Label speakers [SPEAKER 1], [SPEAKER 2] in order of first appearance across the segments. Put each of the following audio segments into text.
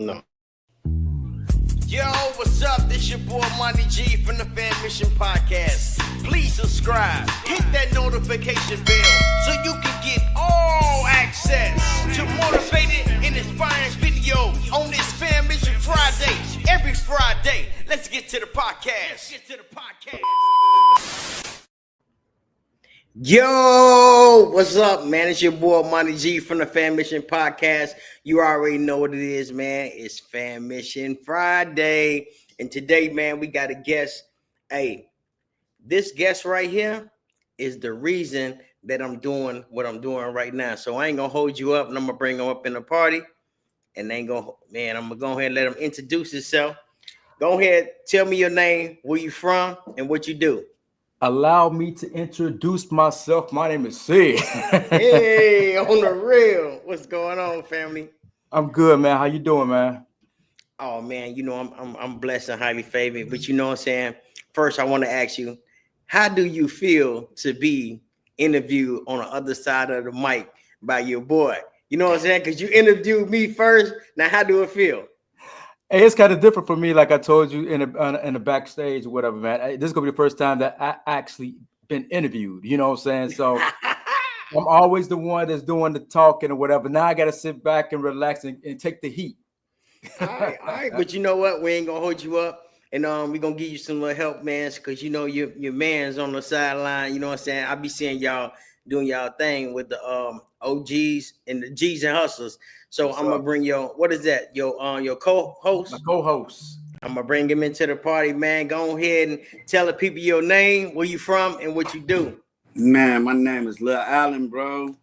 [SPEAKER 1] No. Yo, what's up? This your boy Monty G from the Fammission Podcast. Please subscribe, hit that notification bell so you can get all access to motivated and inspiring videos on this Fammission Friday. Every Friday. Let's get to the podcast. Yo, what's up, man? It's your boy Monty G from the Fammission Podcast. You already know what it is, man. It's Fammission Friday. And today, man, we got a guest. Hey, this guest right here is the reason that I'm doing what I'm doing right now. So I ain't gonna hold you up, and I'm gonna bring him up in the party. And I'm gonna go ahead and let him introduce himself. Go ahead, tell me your name, where you from, and what you do.
[SPEAKER 2] Allow me to introduce myself. My name is Sid.
[SPEAKER 1] Hey, on the real. What's going on, family?
[SPEAKER 2] I'm good, man. How you doing, man?
[SPEAKER 1] Oh man, you know I'm blessed and highly favored. But you know what I'm saying? First, I want to ask you, how do you feel to be interviewed on the other side of the mic by your boy? You know what I'm saying? Because you interviewed me first. Now, how do it feel?
[SPEAKER 2] Hey, it's kind of different for me. Like I told you in the backstage or whatever, man. This is gonna be the first time that I actually been interviewed. You know what I'm saying? So I'm always the one that's doing the talking or whatever. Now I got to sit back and relax and take the heat.
[SPEAKER 1] All right. But you know what? We ain't gonna hold you up, and we're gonna give you some little help, man, because you know your man's on the sideline. You know what I'm saying? I be seeing y'all doing y'all thing with the OGs and the G's and Hustlers. So I'm gonna bring what is that? Your co-host?
[SPEAKER 2] My co-host.
[SPEAKER 1] I'm gonna bring him into the party, man. Go ahead and tell the people your name, where you from, and what you do.
[SPEAKER 3] Man, my name is Lil Allen, bro.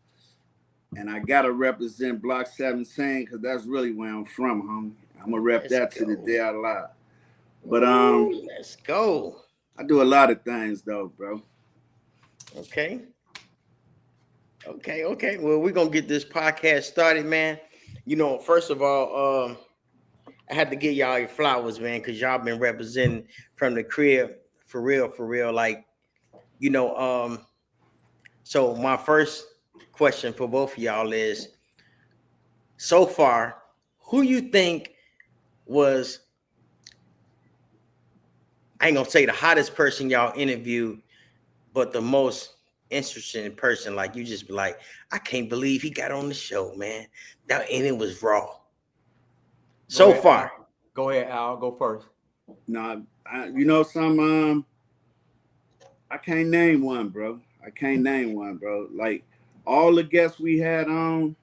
[SPEAKER 3] And I gotta represent Block 17 because that's really where I'm from, homie. I'm gonna rep that to the day I lie. But
[SPEAKER 1] let's go.
[SPEAKER 3] I do a lot of things though, bro.
[SPEAKER 1] Okay. Well, we're gonna get this podcast started, man. You know, first of all, I had to give y'all your flowers, man, because y'all been representing from the crib for real. Like, you know, so my first question for both of y'all is, so far, who you think was, I ain't gonna say the hottest person y'all interviewed, but the most interesting person, like you just be like, I can't believe he got on the show, man. And it was raw. So far.
[SPEAKER 2] Go ahead, Al. Go first.
[SPEAKER 3] No, you know some I can't name one, bro. Like all the guests we had on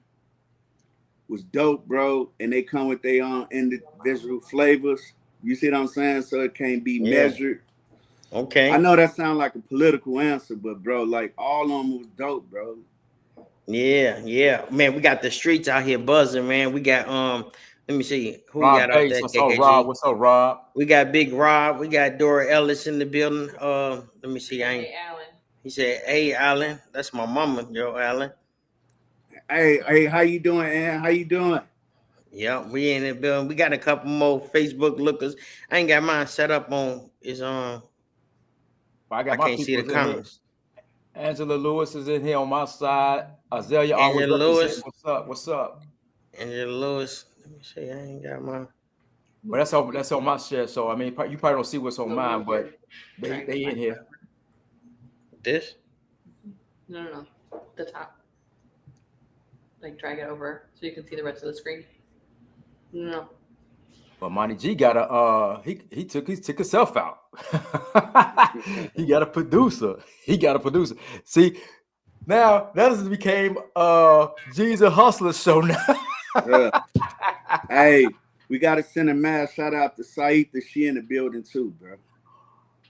[SPEAKER 3] was dope, bro, and they come with their own individual flavors. You see what I'm saying? So it can't be measured.
[SPEAKER 1] Okay.
[SPEAKER 3] I know that sounds like a political answer, but bro, like all of them was dope, bro.
[SPEAKER 1] Yeah. Man, we got the streets out here buzzing, man. We got let me see who
[SPEAKER 2] Rob
[SPEAKER 1] we got out there.
[SPEAKER 2] What's up, Rob? What's up, Rob?
[SPEAKER 1] We got Big Rob. We got Dora Ellis in the building. Let me see.
[SPEAKER 4] Hey, Alan.
[SPEAKER 1] He said, "Hey, Alan." That's my mama, Joe Allen.
[SPEAKER 3] Hey, how you doing, Ann? How you doing?
[SPEAKER 1] Yeah, we in the building. We got a couple more Facebook lookers. I ain't got mine set up on. Is on. I can't see the comments.
[SPEAKER 2] Angela Lewis is in here on my side. Azalea
[SPEAKER 1] Angela Lewis.
[SPEAKER 2] What's up?
[SPEAKER 1] Angela Lewis. Let me see. I ain't got mine.
[SPEAKER 2] But that's on my share. So I mean, you probably don't see what's on mine, but they in here.
[SPEAKER 1] This?
[SPEAKER 4] No. The top. Like drag it over so you can see the rest of the screen. No.
[SPEAKER 2] But Monty G got he took himself out. He got a producer. See, now that has became G's and Hustlers show now.
[SPEAKER 3] Hey, we gotta send a mad shout out to Saitha. She in the building too, bro.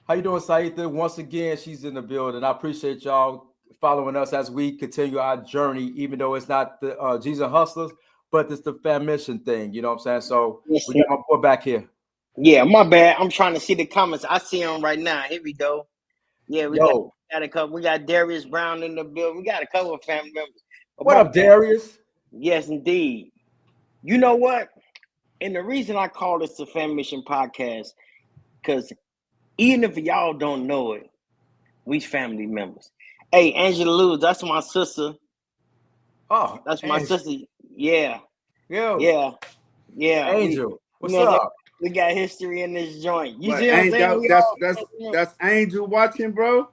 [SPEAKER 2] How you doing, Saitha? Once again, she's in the building. I appreciate y'all following us as we continue our journey, even though it's not the G's and Hustlers, but it's the Fammission thing. You know what I'm saying? So we got my boy back here.
[SPEAKER 1] Yeah, my bad. I'm trying to see the comments. I see them right now. Here we go. Yeah, we got a couple. We got Darius Brown in the building. We got a couple of family members.
[SPEAKER 2] What up, Darius?
[SPEAKER 1] Yes, indeed. You know what? And the reason I call this the Fammission Podcast, because even if y'all don't know it, we family members. Hey, Angela Lewis, that's my sister.
[SPEAKER 2] Oh,
[SPEAKER 1] that's my sister. Yeah.
[SPEAKER 2] Yo.
[SPEAKER 1] Yeah. Yeah,
[SPEAKER 2] Angel, what's up?
[SPEAKER 1] We got history in this joint. You
[SPEAKER 3] But
[SPEAKER 1] see what I'm saying?
[SPEAKER 3] that's Angel watching, bro.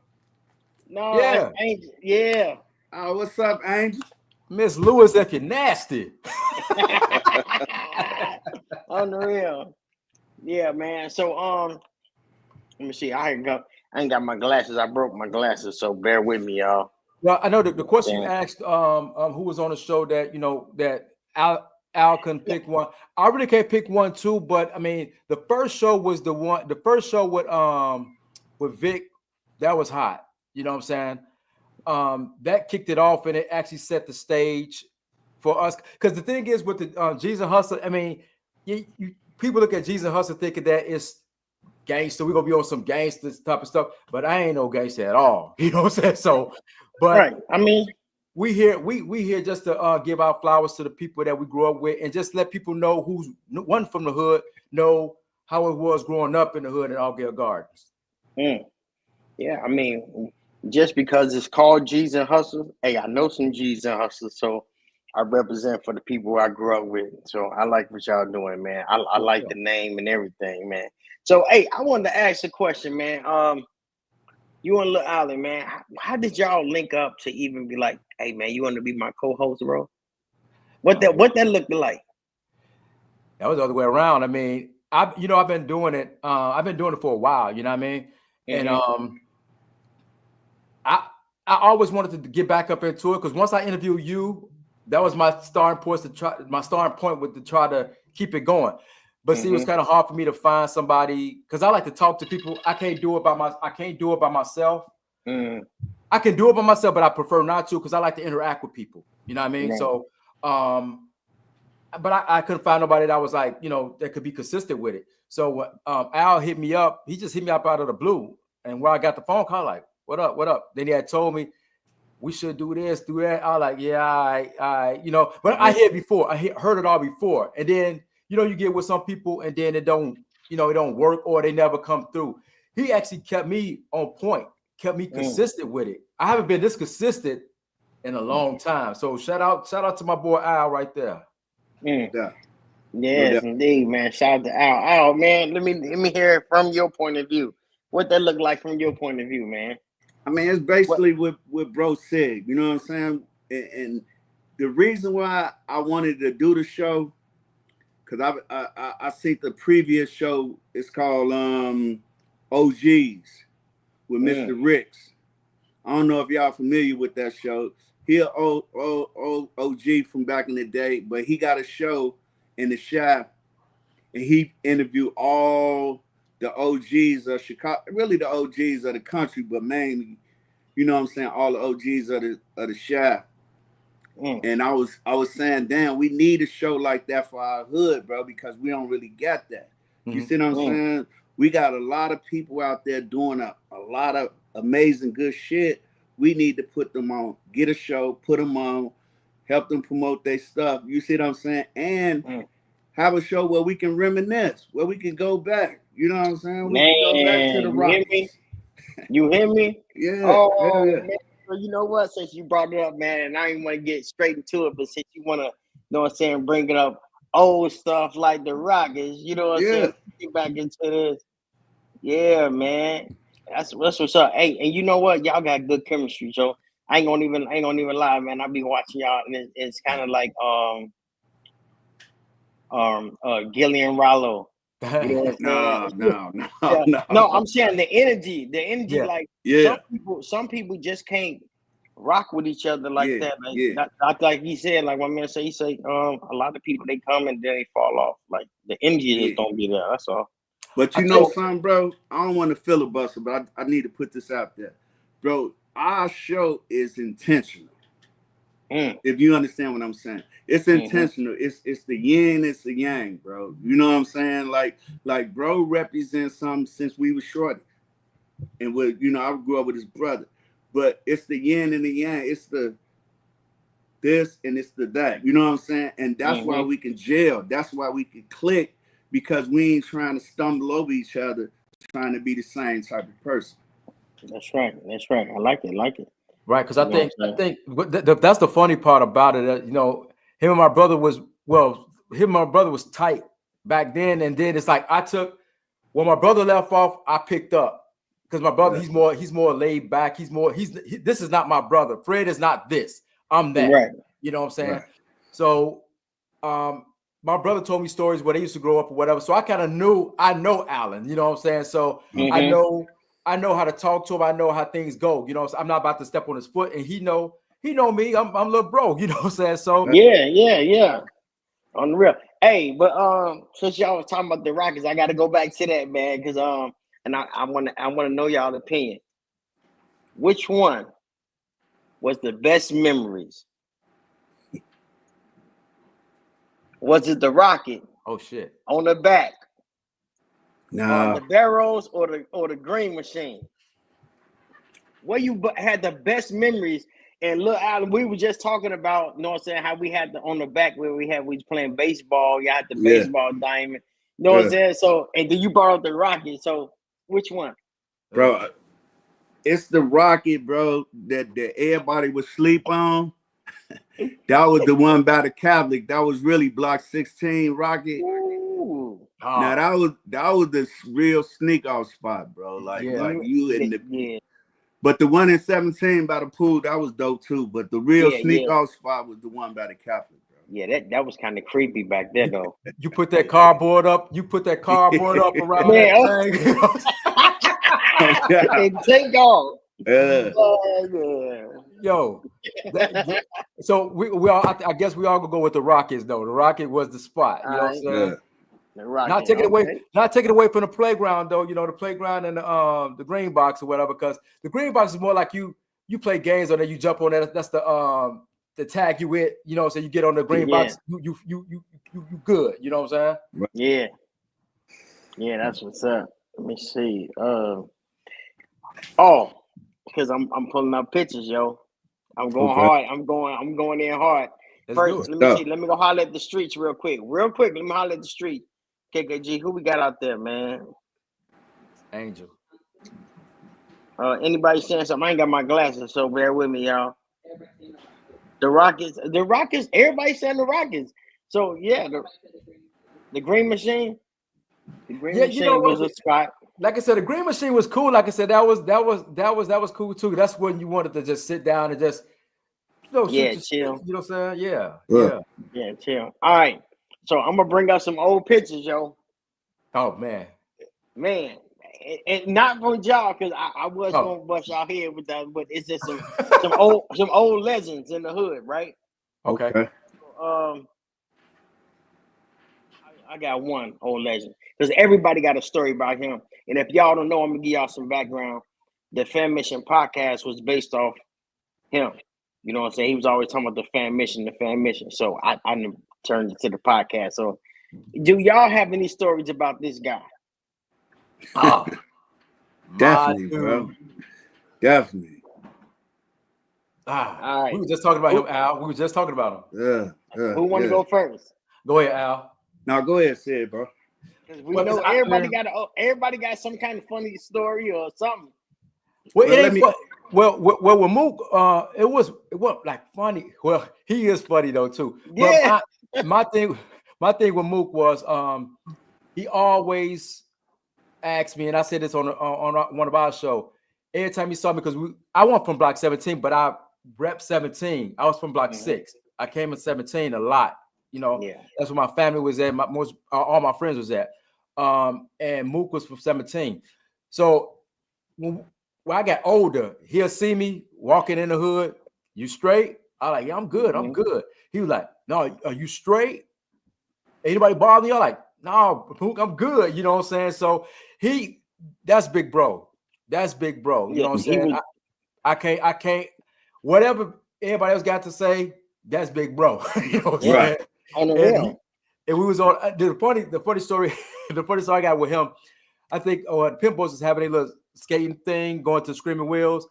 [SPEAKER 1] No,
[SPEAKER 2] Yeah.
[SPEAKER 1] that's Angel. Yeah.
[SPEAKER 3] Oh, what's up, Angel?
[SPEAKER 2] Miss Lewis, if you're nasty.
[SPEAKER 1] Unreal. Yeah, man. So let me see. I ain't got my glasses. I broke my glasses, so bear with me, y'all.
[SPEAKER 2] Well, I know the question you asked who was on the show that that Al couldn't pick one. I really can't pick one too, but I mean the first show was the first show with Vic, that was hot. You know what I'm saying? That kicked it off and it actually set the stage for us. Because the thing is with the Jesus Hustler, I mean, people look at Jesus Hustler thinking that it's gangster. We're gonna be on some gangster type of stuff, but I ain't no gangster at all. You know what I'm saying? So, but
[SPEAKER 1] right. I mean,
[SPEAKER 2] we here just to give our flowers to the people that we grew up with, and just let people know who's one from the hood, know how it was growing up in the hood in Allgale Gardens.
[SPEAKER 1] Yeah, I mean, just because it's called G's and Hustlers, hey, I know some G's and Hustlers, so I represent for the people I grew up with. So I like what y'all doing, man. I like the name and everything, man. So, hey, I wanted to ask a question, man. You and Lil Allen, man, how did y'all link up to even be like, hey, man, you want to be my co-host, bro? What that looked like?
[SPEAKER 2] That was the other way around. I mean, I've been doing it. I've been doing it for a while. You know what I mean? And I always wanted to get back up into it because once I interviewed you, that was my starting point to try to keep it going. But see, it was kind of hard for me to find somebody because I like to talk to people. I can't do it by myself. I can do it by myself, but I prefer not to because I like to interact with people. You know what I mean? Right. So, but I couldn't find nobody that was like, that could be consistent with it. So Al hit me up. He just hit me up out of the blue. And where I got the phone call, like, what up? Then he had told me we should do this, do that. I was like, yeah, I but I heard before. I heard it all before. And then, you get with some people and then it don't work or they never come through. He actually kept me on point, kept me consistent with it. I haven't been this consistent in a long time. So shout out to my boy Al right there.
[SPEAKER 1] Yes, indeed, man. Shout out to Al. Al, man, let me hear it from your point of view. What that look like from your point of view, man?
[SPEAKER 3] I mean, it's basically what bro said. You know what I'm saying? And the reason why I wanted to do the show, because I see the previous show. It's called OGs with Mr. Ricks. I don't know if y'all familiar with that show. He an old OG from back in the day, but he got a show in the shop, and he interviewed all the OGs of Chicago, really the OGs of the country, but mainly, you know what I'm saying, all the OGs of the shop. And I was saying, damn, we need a show like that for our hood, bro, because we don't really get that. You see what I'm saying? We got a lot of people out there doing a lot of amazing good shit. We need to put them on, get a show, put them on, help them promote their stuff. You see what I'm saying? And have a show where we can reminisce, where we can go back. You know what I'm saying? We can go back to the Rockies.
[SPEAKER 1] You hear me?
[SPEAKER 3] Yeah.
[SPEAKER 1] Oh,
[SPEAKER 3] yeah.
[SPEAKER 1] Man. So you know what? Since you brought it up, man, and I didn't want to get straight into it, but since you want to, bring it up old stuff like the Rockies, you know what I'm saying? Get back into this. Yeah, man. That's what's up. Hey, and you know what? Y'all got good chemistry, Joe. I ain't gonna even lie, man. I be watching y'all, and it's kind of like Gillian Rollo. You know No, I'm saying the energy, like some people just can't rock with each other like that. Like, like he said, like my man said, a lot of people they come and then they fall off. Like the energy just don't be there. That's all.
[SPEAKER 3] But you know something, bro? I don't want to filibuster, but I need to put this out there. Bro, our show is intentional. If you understand what I'm saying. It's intentional. It's the yin, it's the yang, bro. You know what I'm saying? Like bro represents something since we were shorty. And I grew up with his brother. But it's the yin and the yang. It's the this and it's the that. You know what I'm saying? And that's why we can gel. That's why we can click, because we ain't trying to stumble over each other, trying to be the same type of person.
[SPEAKER 1] That's right. I like it.
[SPEAKER 2] Right, because I think that's the funny part about it. Him and my brother was, well, him and my brother was tight back then, and then it's like I took when my brother left off, I picked up because my brother he's more laid back. This is not my brother. Fred is not this. I'm that.
[SPEAKER 1] Right.
[SPEAKER 2] You know what I'm saying?
[SPEAKER 3] Right.
[SPEAKER 2] So my brother told me stories where they used to grow up or whatever. So I kind of I know Alan, you know what I'm saying? So I know how to talk to him. I know how things go. You know, so I'm not about to step on his foot, and he know me. I'm little bro, you know what I'm saying? So
[SPEAKER 1] Yeah. On the real. Hey, but since y'all was talking about the Rockets, I gotta go back to that, man, because and I wanna know y'all's opinion. Which one was the best memories? Was it the Rocket
[SPEAKER 2] oh shit.
[SPEAKER 1] on the back,
[SPEAKER 3] Nah,
[SPEAKER 1] the Barrows, or the Green Machine? Where you had the best memories? And look, Alan, we were just talking about, you know what I'm saying, how we had on the back where we was playing baseball. You had the baseball diamond. You know what I'm saying? So, and then you borrowed the Rocket. So, which one?
[SPEAKER 3] bro, it's the Rocket, bro, that everybody would sleep on. That was the one by the Catholic. That was really Block 16 Rocket.
[SPEAKER 1] Ooh.
[SPEAKER 3] Now that was the real sneak out spot, bro. Like you in the But the one in 17 by the pool, that was dope too. But the real sneak out spot was the one by the Catholic, bro.
[SPEAKER 1] Yeah, that was kind of creepy back there, though.
[SPEAKER 2] You put that cardboard up. You put that cardboard up around that thing.
[SPEAKER 1] And take off.
[SPEAKER 2] Yo, so we all. I guess we all gonna go with the Rockets though. The Rocket was the spot. You know what I'm saying?
[SPEAKER 1] The Rocket,
[SPEAKER 2] not taking away from the playground though. You know, the playground and the green box or whatever. Because the green box is more like you play games on there. You jump on that. That's the tag you with. You know, so you get on the green box. You good. You know what I'm saying?
[SPEAKER 1] Yeah, that's what's up. Let me see. Because I'm pulling up pictures, yo. I'm going hard. I'm going in hard. First, let me see. Let me go holler at the streets real quick. Let me holler at the street. KKG, who we got out there, man?
[SPEAKER 2] Angel.
[SPEAKER 1] Anybody saying something? I ain't got my glasses, so bear with me, y'all. The Rockets. Everybody saying the Rockets. So yeah, the Green Machine. The Green Machine was a spot.
[SPEAKER 2] Like I said, the Green Machine was cool. Like I said, that was cool too. That's when you wanted to just sit down and just chill. You know what I'm saying? Yeah,
[SPEAKER 1] chill. All right. So I'm gonna bring up some old pictures, yo.
[SPEAKER 2] Oh man.
[SPEAKER 1] And not for y'all, because I was gonna bust y'all head with that, but it's just some old legends in the hood, right?
[SPEAKER 2] Okay.
[SPEAKER 1] I got one old legend because everybody got a story about him. And if y'all don't know, I'm gonna give y'all some background. The Fammission Podcast was based off him. You know what I'm saying? He was always talking about the fan mission. So I turned it to the podcast. So do y'all have any stories about this guy?
[SPEAKER 2] Oh,
[SPEAKER 3] definitely, bro. Definitely.
[SPEAKER 1] All right.
[SPEAKER 2] We were just talking about him, Al. We were just talking about him.
[SPEAKER 1] Who want to go first?
[SPEAKER 2] Go ahead, Al.
[SPEAKER 3] Now go ahead, say it, bro.
[SPEAKER 1] We know everybody got some kind of funny story or something.
[SPEAKER 2] Well, with Mook, it was like funny. Well, he is funny though too.
[SPEAKER 1] Yeah.
[SPEAKER 2] But my thing with Mook was he always asked me, and I said this on one of our shows. Every time he saw me, because I went from Block 17, but I rep 17. I was from Block 6. I came in 17 a lot. You know, that's where my family was at. All my friends was at. And Mook was from 17. So when I got older, he'll see me walking in the hood. You straight? I like, yeah, I'm good. I'm good. He was like, no, are you straight? Anybody bother you? I'm like, no, Mook, I'm good. You know what I'm saying? So that's big bro. That's big bro. You know what I'm saying? I can't. Whatever everybody else got to say, that's big bro. You know what I'm saying?
[SPEAKER 1] On the real.
[SPEAKER 2] And we was on the funny story. The funny story I got with him, I think the Pimp Boys was having a little skating thing, going to Screaming Wheels.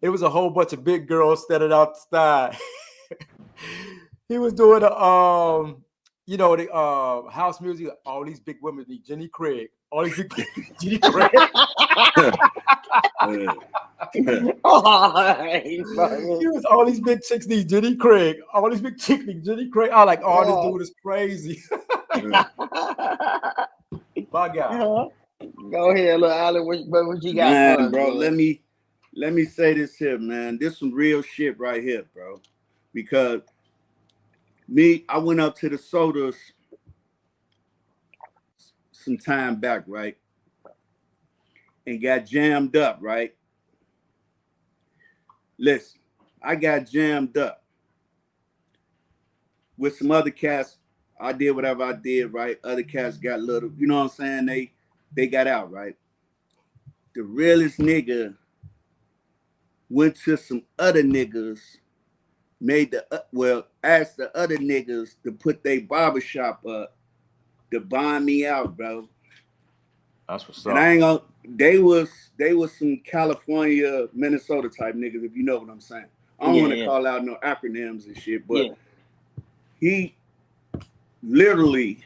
[SPEAKER 2] It was a whole bunch of big girls standing outside. He was doing the house music. All these big women, Jenny Craig. All these big Jenny Craig.
[SPEAKER 1] He
[SPEAKER 2] was all these big chicks, these Jenny Craig. All these big chicks, Jenny Craig. I was like, this dude is crazy. My guy.
[SPEAKER 1] Go ahead, little Allen. What you got,
[SPEAKER 3] Man,
[SPEAKER 1] for us,
[SPEAKER 3] bro,
[SPEAKER 1] man?
[SPEAKER 3] let me say this here, man. This some real shit right here, bro. Because I went up to the sodas some time back, right? And got jammed up, right? Listen, I got jammed up with some other cats. I did whatever I did, right? Other cats got little, you know what I'm saying? They got out, right? The realest nigga went to some other niggas, asked the other niggas to put their barbershop up to buy me out, bro.
[SPEAKER 2] That's what's
[SPEAKER 3] And
[SPEAKER 2] up.
[SPEAKER 3] I ain't gonna, they was some California, Minnesota type niggas, if you know what I'm saying. I don't want to call out no acronyms and shit, but he literally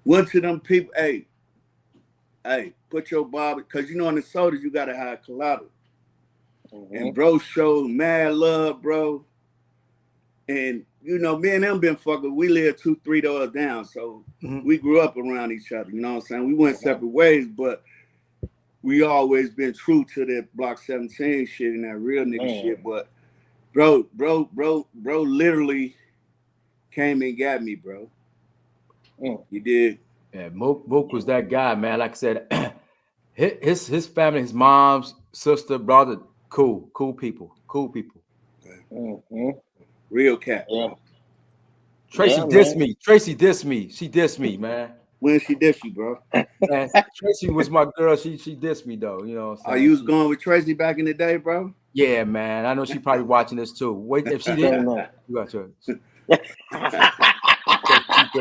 [SPEAKER 3] went to them people, hey, put your barber, because you know in the sodas you gotta have collateral. And bro showed mad love, bro. And you know, me and them been fucking, we live 2-3 doors down, so we grew up around each other, you know what I'm saying? We went separate ways, but we always been true to that Block 17 shit and that real nigga shit. But bro literally came and got me, bro. You did.
[SPEAKER 2] Yeah, Mook was that guy, man. Like I said, his family, his mom's sister, brother, cool people.
[SPEAKER 3] Real cat.
[SPEAKER 1] Yeah.
[SPEAKER 2] Tracy dissed me. Tracy dissed me. She dissed me, man.
[SPEAKER 3] When she dissed you, bro?
[SPEAKER 2] Man, Tracy was my girl. She dissed me though. You know what I'm saying?
[SPEAKER 3] You was going with Tracy back in the day, bro?
[SPEAKER 2] Yeah, man. I know she probably watching this too. Wait, if she didn't, you got yours. She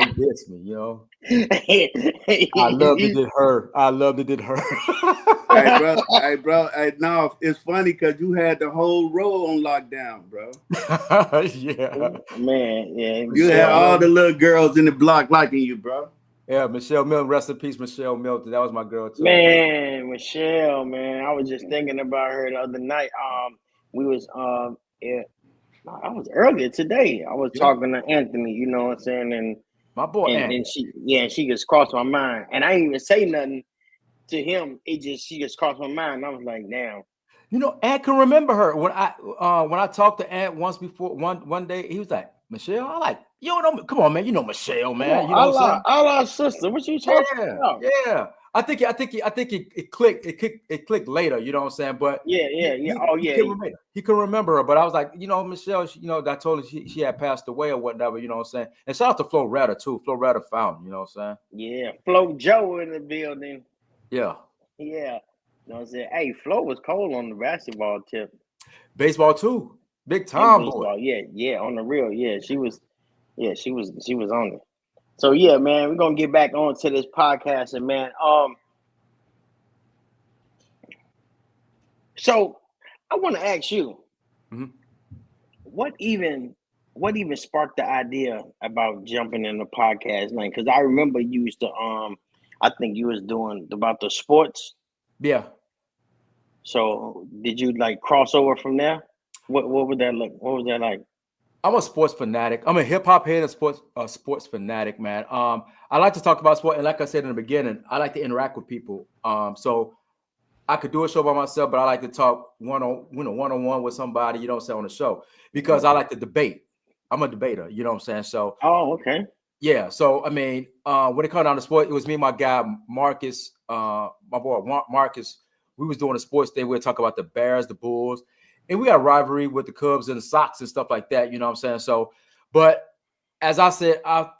[SPEAKER 2] dissed me, you know. I loved it did her.
[SPEAKER 3] Hey, bro. No, it's funny because you had the whole row on lockdown, bro.
[SPEAKER 2] Yeah.
[SPEAKER 1] Man, yeah.
[SPEAKER 3] You had all the little girls in the block liking you, bro.
[SPEAKER 2] Yeah, Michelle Milton, rest in peace, Michelle Milton. That was my girl too.
[SPEAKER 1] Man, Michelle, man. I was just thinking about her the other night. We was I was earlier today. I was talking to Anthony, you know what I'm saying, and
[SPEAKER 2] my boy,
[SPEAKER 1] and she just crossed my mind, and I didn't even say nothing to him. She just crossed my mind. I was like, damn.
[SPEAKER 2] You know, Ant can remember her when I talked to Ant once before. One day he was like, Michelle. I like, you don't know, come on, man. You know Michelle, man. You know what I'm saying?
[SPEAKER 1] Our sister. What you talking about?
[SPEAKER 2] Yeah. I think it clicked. It clicked later. You know what I'm saying? But he couldn't remember her. But I was like, you know, Michelle. I told her she had passed away or whatever. You know what I'm saying? And shout out to Flo Rida too. Flo Rida Fountain. You know what I'm saying?
[SPEAKER 1] Yeah, Flo Joe in the building.
[SPEAKER 2] Yeah.
[SPEAKER 1] Yeah. You know what I'm saying? Hey, Flo was cold on the basketball tip.
[SPEAKER 2] Baseball too. Big time boy.
[SPEAKER 1] Yeah, on the real. Yeah, she was on it. So yeah, man, we're gonna get back on to this podcast, and man, so I want to ask you, what even sparked the idea about jumping in the podcast, man? Because I remember you used to, I think you was doing about the sports.
[SPEAKER 2] Yeah.
[SPEAKER 1] So did you like cross over from there? What was that like? What was that like?
[SPEAKER 2] I'm a sports fanatic. I'm a hip hop head and sports fanatic, man. I like to talk about sport, and like I said in the beginning, I like to interact with people. So I could do a show by myself, but I like to talk one-on-one with somebody, you know what I'm saying, on the show, because I like to debate. I'm a debater, you know what I'm saying? So
[SPEAKER 1] okay.
[SPEAKER 2] Yeah. So I mean, when it comes down to sport, it was me and my guy Marcus, my boy Marcus. We was doing a sports day. We were talking about the Bears, the Bulls. And we got a rivalry with the Cubs and the Sox and stuff like that, you know what I'm saying? So, but as I said, I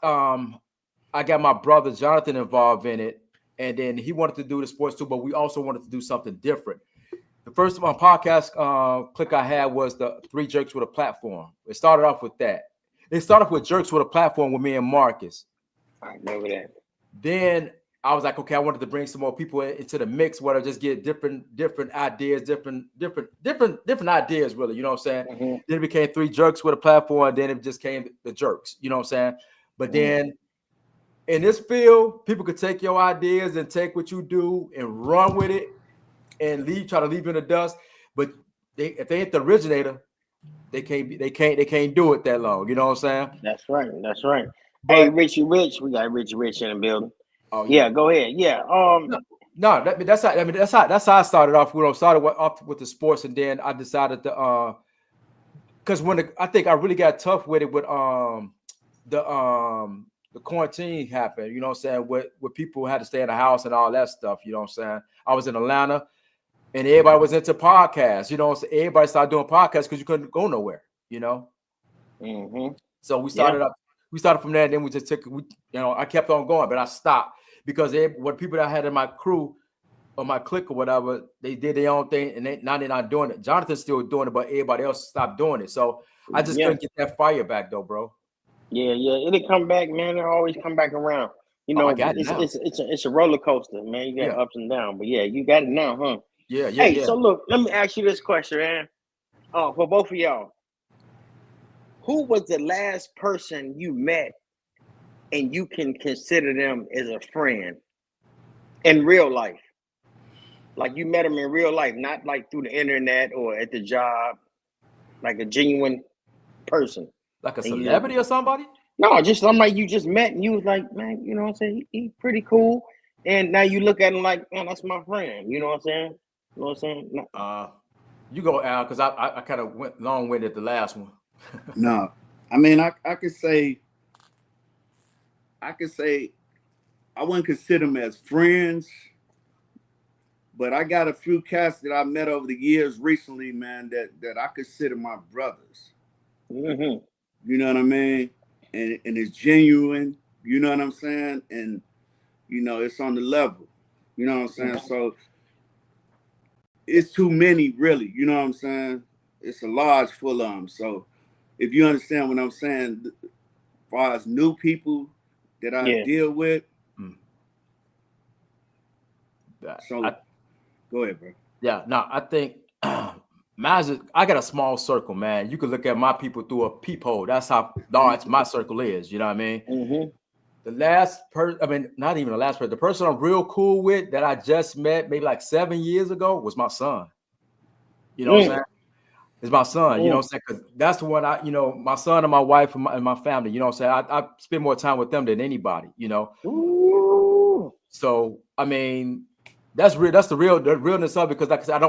[SPEAKER 2] got my brother Jonathan involved in it, and then he wanted to do the sports too, but we also wanted to do something different. The first podcast click I had was the Three Jerks with a Platform. It started off with that. It started off with Jerks with a Platform with me and Marcus.
[SPEAKER 1] I remember that.
[SPEAKER 2] Then I was like, okay, I wanted to bring some more people into the mix where I just get different ideas, different ideas, really. You know what I'm saying?
[SPEAKER 1] Mm-hmm.
[SPEAKER 2] Then it became Three Jerks with a Platform. And then it just came the Jerks. You know what I'm saying? But then in this field, people could take your ideas and take what you do and run with it and try to leave you in the dust. But if they ain't the originator, they can't do it that long. You know what I'm saying?
[SPEAKER 1] That's right. Hey,
[SPEAKER 2] But
[SPEAKER 1] Richie Rich, we got Richie Rich in the building.
[SPEAKER 2] oh
[SPEAKER 1] Yeah, go ahead. Yeah.
[SPEAKER 2] no, that's how that's how I started off. Started off with the sports, and then I decided to because I think I really got tough with it with the quarantine happened. You know what I'm saying? Where people had to stay in the house and all that stuff. You know what I'm saying? I was in Atlanta, and everybody was into podcasts. You know what I'm saying? Everybody started doing podcasts because you couldn't go nowhere. You know.
[SPEAKER 1] Mm-hmm.
[SPEAKER 2] So we started up. We started from there, and then we just took. I kept on going, but I stopped because what people that I had in my crew or my clique or whatever, they did their own thing, and now they're not doing it. Jonathan's still doing it, but everybody else stopped doing it. So I just couldn't get that fire back, though, bro.
[SPEAKER 1] Yeah. It'll come back, man. It'll always come back around. You know,
[SPEAKER 2] I got it now.
[SPEAKER 1] it's a roller coaster, man. You got ups and downs, but yeah, you got it now, huh?
[SPEAKER 2] Yeah.
[SPEAKER 1] Hey, so look, let me ask you this question, man. For both of y'all, who was the last person you met and you can consider them as a friend in real life? Like you met them in real life, not like through the internet or at the job, like a genuine person.
[SPEAKER 2] Like a celebrity or somebody?
[SPEAKER 1] No, just somebody you just met and you was like, man, you know what I'm saying? He pretty cool. And now you look at him like, man, that's my friend. You know what I'm saying? You know what I'm saying?
[SPEAKER 2] No. You go, Al, because I kind of went long-winded the last one.
[SPEAKER 3] No, I mean I could say I wouldn't consider them as friends, but I got a few cats that I met over the years recently, man, that I consider my brothers.
[SPEAKER 1] Mm-hmm.
[SPEAKER 3] You know what I mean? And it's genuine. You know what I'm saying? And it's on the level. You know what I'm saying?
[SPEAKER 1] Mm-hmm.
[SPEAKER 3] So it's too many, really. You know what I'm saying? It's a lodge full of them. So if you understand what I'm saying, as far as new people that I deal with. So go ahead, bro.
[SPEAKER 2] Yeah, no, I think I got a small circle, man. You can look at my people through a peephole. That's how large my circle is. You know what I mean?
[SPEAKER 1] Mm-hmm.
[SPEAKER 2] The last person, not even the last person, the person I'm real cool with that I just met maybe like 7 years ago was my son. You know what I'm saying? It's my son, you know what I'm saying? Because that's the one my son and my wife and my family, you know what I'm saying? I spend more time with them than anybody, you know?
[SPEAKER 1] Ooh.
[SPEAKER 2] So, that's real. That's the realness of it. Because like I said,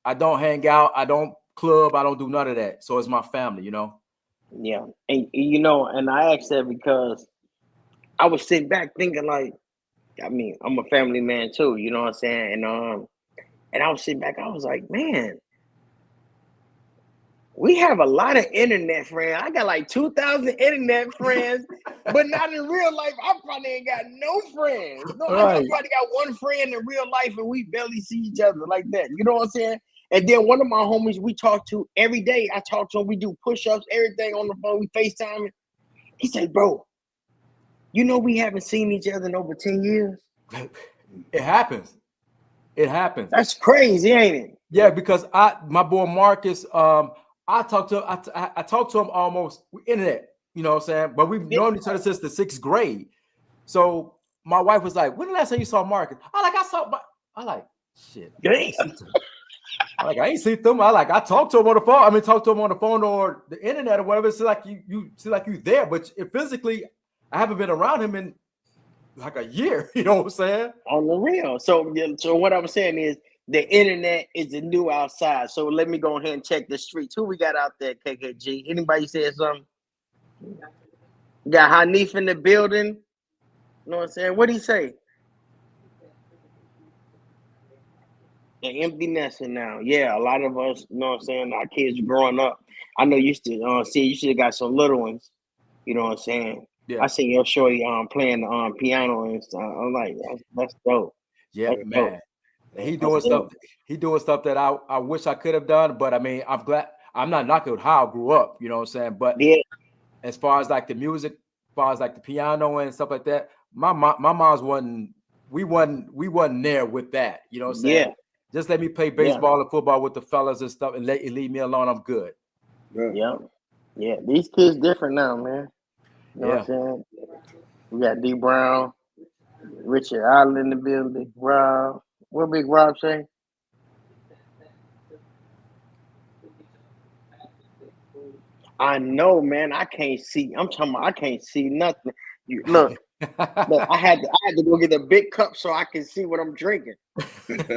[SPEAKER 2] I don't hang out. I don't club. I don't do none of that. So it's my family, you know?
[SPEAKER 1] Yeah. And, and I asked that because I was sitting back thinking like, I'm a family man too, you know what I'm saying? And I was sitting back, I was like, man, we have a lot of internet friends. I got like 2,000 internet friends, but not in real life. I probably ain't got no friends. No, I probably got one friend in real life and we barely see each other like that. You know what I'm saying? And then one of my homies we talk to every day, I talk to him, we do push-ups, everything on the phone, we FaceTime. He said, bro, we haven't seen each other in over 10 years.
[SPEAKER 2] It happens.
[SPEAKER 1] That's crazy, ain't it?
[SPEAKER 2] Yeah, because my boy Marcus, I talked to him almost internet, you know what I'm saying? But we've known each other since the 6th grade. So my wife was like, when the last time you saw Marcus? I like, shit. I ain't seen them. I talked to him on the phone. Talk to him on the phone or the internet or whatever. It's like you see like you there, but physically, I haven't been around him in like a year. You know what I'm saying?
[SPEAKER 1] On the real. So what I'm saying is the internet is the new outside. So let me go ahead and check the streets. Who we got out there, KKG? Anybody said something? Got Hanif in the building. You know what I'm saying? What did he say? An empty nester now. Yeah, a lot of us, you know what I'm saying? Our kids growing up. I know you still you should have got some little ones. You know what I'm saying? Yeah. I seen your shorty playing the piano and stuff. I'm like, that's dope.
[SPEAKER 2] Yeah, that's man. Dope. He doing stuff. He doing stuff that I wish I could have done. But I'm glad. I'm not knocking how I grew up. You know what I'm saying? But as far as like the music, as far as like the piano and stuff like that, my mom's wasn't. We wasn't there with that. You know what I'm saying? Yeah. Just let me play baseball and football with the fellas and stuff, and leave me alone. I'm good.
[SPEAKER 1] Yeah. These kids different now, man. You know what I'm saying? We got D Brown, Richard Allen in the building, Big Rob. What Big Rob say? I know, man. I can't see. I'm talking about I can't see nothing. You look, I had to go get a big cup so I can see what I'm drinking. I'm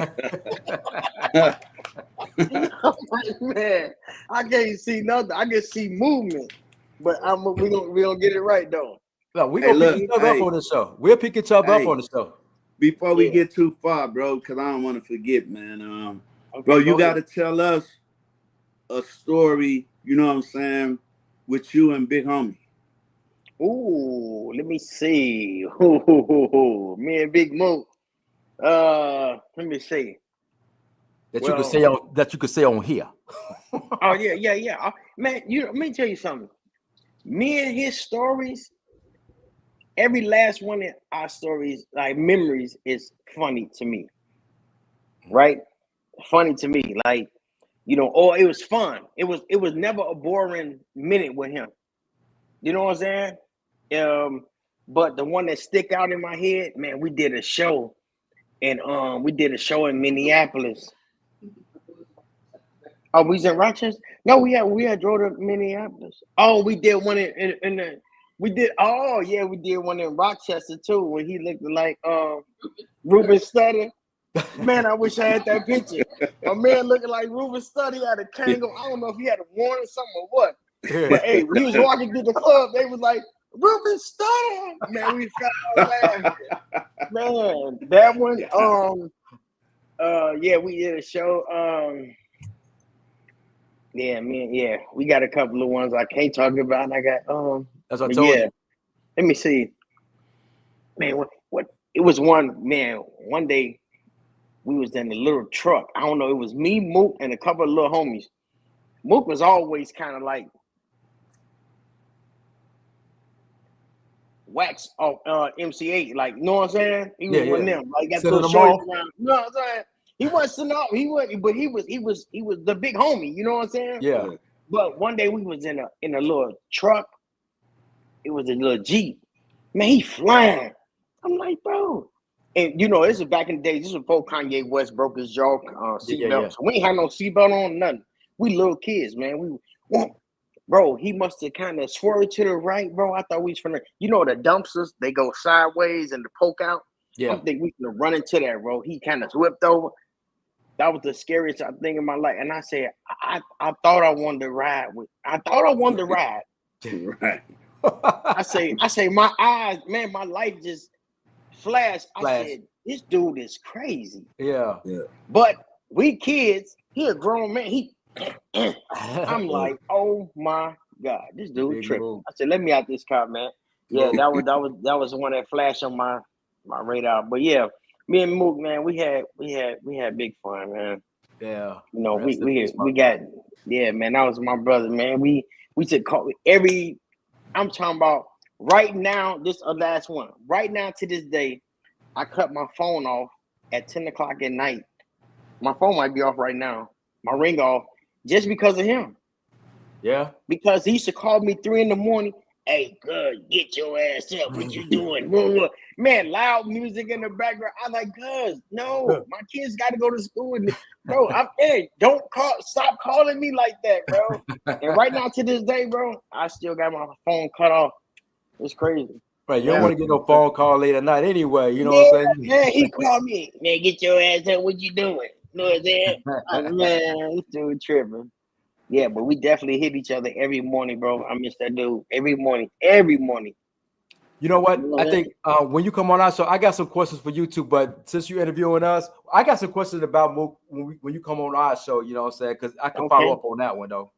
[SPEAKER 1] like, man, I can't see nothing. I can see movement, but we gonna get it right though.
[SPEAKER 2] No, we gonna pick each other up on the show. We'll pick each other up on the show.
[SPEAKER 3] Before we get too far, bro, because I don't want to forget, man.
[SPEAKER 1] Okay,
[SPEAKER 3] bro, you got to tell us a story, you know what I'm saying, with you and Big Homie.
[SPEAKER 1] Ooh, let me see. Me and Big Mook. Let me see.
[SPEAKER 2] That you could say on here.
[SPEAKER 1] Oh yeah. Man, let me tell you something. Me and his stories, every last one of our stories, like memories, is funny to me. Right? Funny to me. Like, you know, it was fun. It was never a boring minute with him. You know what I'm saying? But the one that stick out in my head, man, we did a show, and we did a show in Minneapolis. Oh, we was in Rochester? No, we had drove to Minneapolis. Oh, we did one in the we did one in Rochester too, when he looked like Ruben Studdard. Man, I wish I had that picture. A man looking like Ruben Studdard had a Kangol. I don't know if he had a warrant or something or what. But hey, we was walking through the club, they was like, Ruben Studdard. Man, we fell laughing. Man, that one, we did a show. We got a couple of ones I can't talk about. And I got
[SPEAKER 2] that's what I told you.
[SPEAKER 1] Let me see. Man, what it was one day we was in a little truck. I don't know, it was me, Mook, and a couple of little homies. Mook was always kind of like wax off MC8, like, you know what I'm saying? He was one of them. Like, got little shorts around. You know what I'm saying? He wasn't up. He was the big homie. You know what I'm saying?
[SPEAKER 2] Yeah.
[SPEAKER 1] But one day we was in a little truck. It was a little Jeep. Man, he flying. I'm like, bro. And you know, this is back in the days. This was before Kanye West broke his jaw seatbelt. So we ain't had no seatbelt on, nothing. We little kids, man. Bro, he must have kind of swerved to the right, bro. I thought we was finna, you know, the dumpsters, they go sideways and the poke out.
[SPEAKER 2] Yeah.
[SPEAKER 1] I think we finna run into that, bro. He kind of whipped over. That was the scariest thing in my life. And I said, I thought I wanted to ride.
[SPEAKER 3] Right.
[SPEAKER 1] I say, my eyes, man, my life just flashed. I said, this dude is crazy.
[SPEAKER 2] Yeah.
[SPEAKER 1] But we kids, he a grown man. I'm like, oh my God, this dude tripping. I said, let me out this car, man. Yeah, that was the one that flashed on my radar. But yeah, me and Mook, man, we had big fun, man.
[SPEAKER 2] Yeah.
[SPEAKER 1] You know, we got, man, that was my brother, man. We took call I'm talking about right now, this last one. Right now to this day, I cut my phone off at 10 o'clock at night. My phone might be off right now. My ring off just because of him.
[SPEAKER 2] Yeah. Because
[SPEAKER 1] he used to call me 3 a.m. Hey, good, get your ass up. What you doing? Man, loud music in the background. I'm like, cuz, no, my kids got to go to school. Bro, stop calling me like that, bro. And right now to this day, bro, I still got my phone cut off. It's crazy.
[SPEAKER 2] Right, you don't want to get no phone call late at night anyway. You know what I'm saying?
[SPEAKER 1] Yeah, he called me. Man, get your ass up. What you doing? You know what I'm saying? Man, this dude tripping. Yeah, but we definitely hit each other every morning, bro. I miss that dude every morning.
[SPEAKER 2] You know what? I think when you come on our show, I got some questions for you too. But since you're interviewing us, I got some questions about Mook when you come on our show. You know what I'm saying? Because I can follow up on that one though.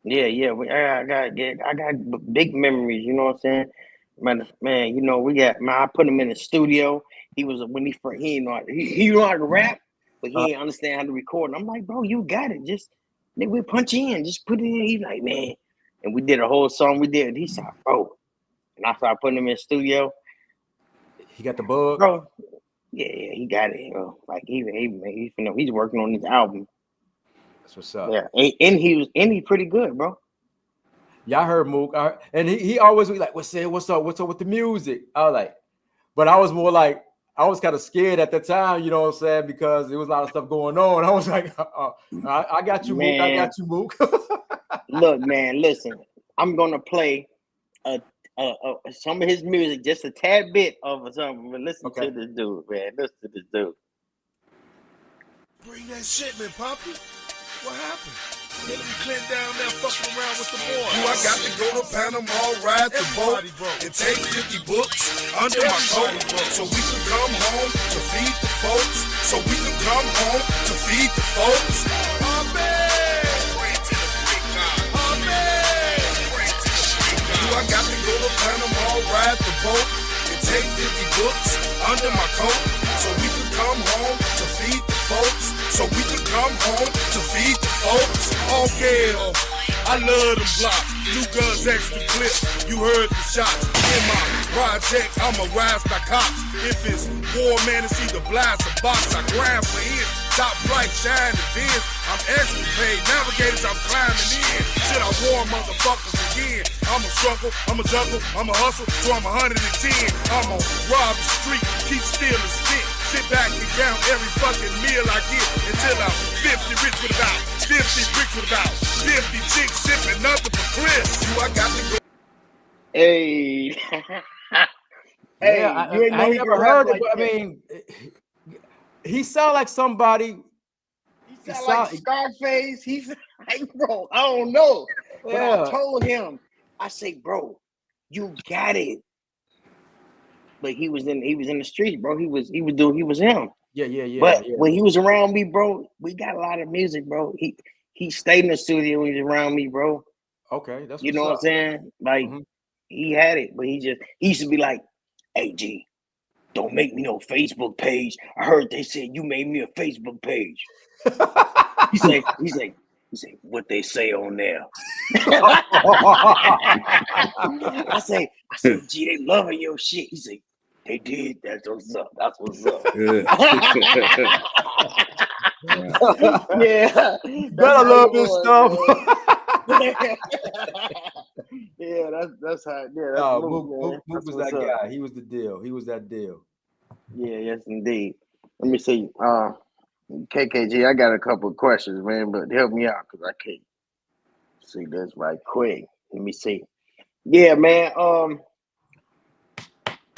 [SPEAKER 1] Yeah. I got big memories. You know what I'm saying? Man, you know I put him in the studio. He was he know how to rap, but he didn't understand how to record. And I'm like, bro, you got it. Just we punch in, just put it in. He's like, man, and we did a whole song. He said, bro, and I started putting him in the studio.
[SPEAKER 2] He got the bug,
[SPEAKER 1] bro. Yeah, he got it. Bro. Like he's working on this album.
[SPEAKER 2] That's what's up.
[SPEAKER 1] Yeah, and he's pretty good, bro.
[SPEAKER 2] Yeah, I heard Mook, and he always be like, what's up with the music? I was like, but I was more like, I was kind of scared at the time, you know what I'm saying, because there was a lot of stuff going on. I was like, I got you, Mook. I got you, Mook.
[SPEAKER 1] Look, man, listen. I'm gonna play some of his music, just a tad bit of something. But listen to this dude, man. Listen to this dude.
[SPEAKER 5] Bring that shit, man, Poppy. What happened? Let me clean down there fucking around with the boy. I got to go to Panama, ride the boat, and take 50 books under my coat, so we can come home to feed the folks. So we can come home to feed the folks. Amen. Pray to the big God. Amen. Pray to the big God. I got to go to Panama, ride the boat, and take 50 books under my coat, so we can come home to feed the folks. So we can come home to feed the folks. Oh yeah, I love them blocks. New guns, extra clips. You heard the shots. In my project, I'ma rise by cops. If it's war, man, it's either blast or box. I grind for in. Top flight, shine the biz. I'm extra paid. Navigators, I'm climbing in. Shit, I warn motherfuckers again. I'ma struggle, I'ma juggle, I'ma hustle, so I'm 110. I'ma rob the street, keep stealing stick. Sit back and count every fucking meal I get until I'm 50 rich with about 50 bricks with about 50 chicks sipping nothing but Chris. You, I got to go.
[SPEAKER 1] Hey. Hey,
[SPEAKER 2] yeah,
[SPEAKER 1] you ain't know
[SPEAKER 2] I
[SPEAKER 1] he
[SPEAKER 2] never
[SPEAKER 1] could
[SPEAKER 2] heard
[SPEAKER 1] rap
[SPEAKER 2] it,
[SPEAKER 1] like
[SPEAKER 2] but I
[SPEAKER 1] that.
[SPEAKER 2] mean, he sound like somebody.
[SPEAKER 1] He sound like Scarface. He's like, bro, I don't know. But
[SPEAKER 2] Yeah.
[SPEAKER 1] I told him, I say, bro, you got it. But he was in the streets, bro. He was him.
[SPEAKER 2] Yeah.
[SPEAKER 1] But when he was around me, bro, we got a lot of music, bro. He stayed in the studio when he was around me, bro.
[SPEAKER 2] Okay, that's
[SPEAKER 1] You know what I'm saying? Like he had it, but he used to be like, "Hey G, don't make me no Facebook page. I heard they said you made me a Facebook page." He said, what they say on there. I say, G, they loving your shit. He said, they did. That's what's up. That's what's up. Yeah.
[SPEAKER 2] Gotta love this stuff.
[SPEAKER 1] Yeah, that's how. Yeah, that's
[SPEAKER 2] Mook was that guy. He was the deal. He was that deal.
[SPEAKER 1] Yeah, yes, indeed. Let me see. KKG, I got a couple of questions, man, but help me out because I can't see this right quick. Let me see. Yeah, man.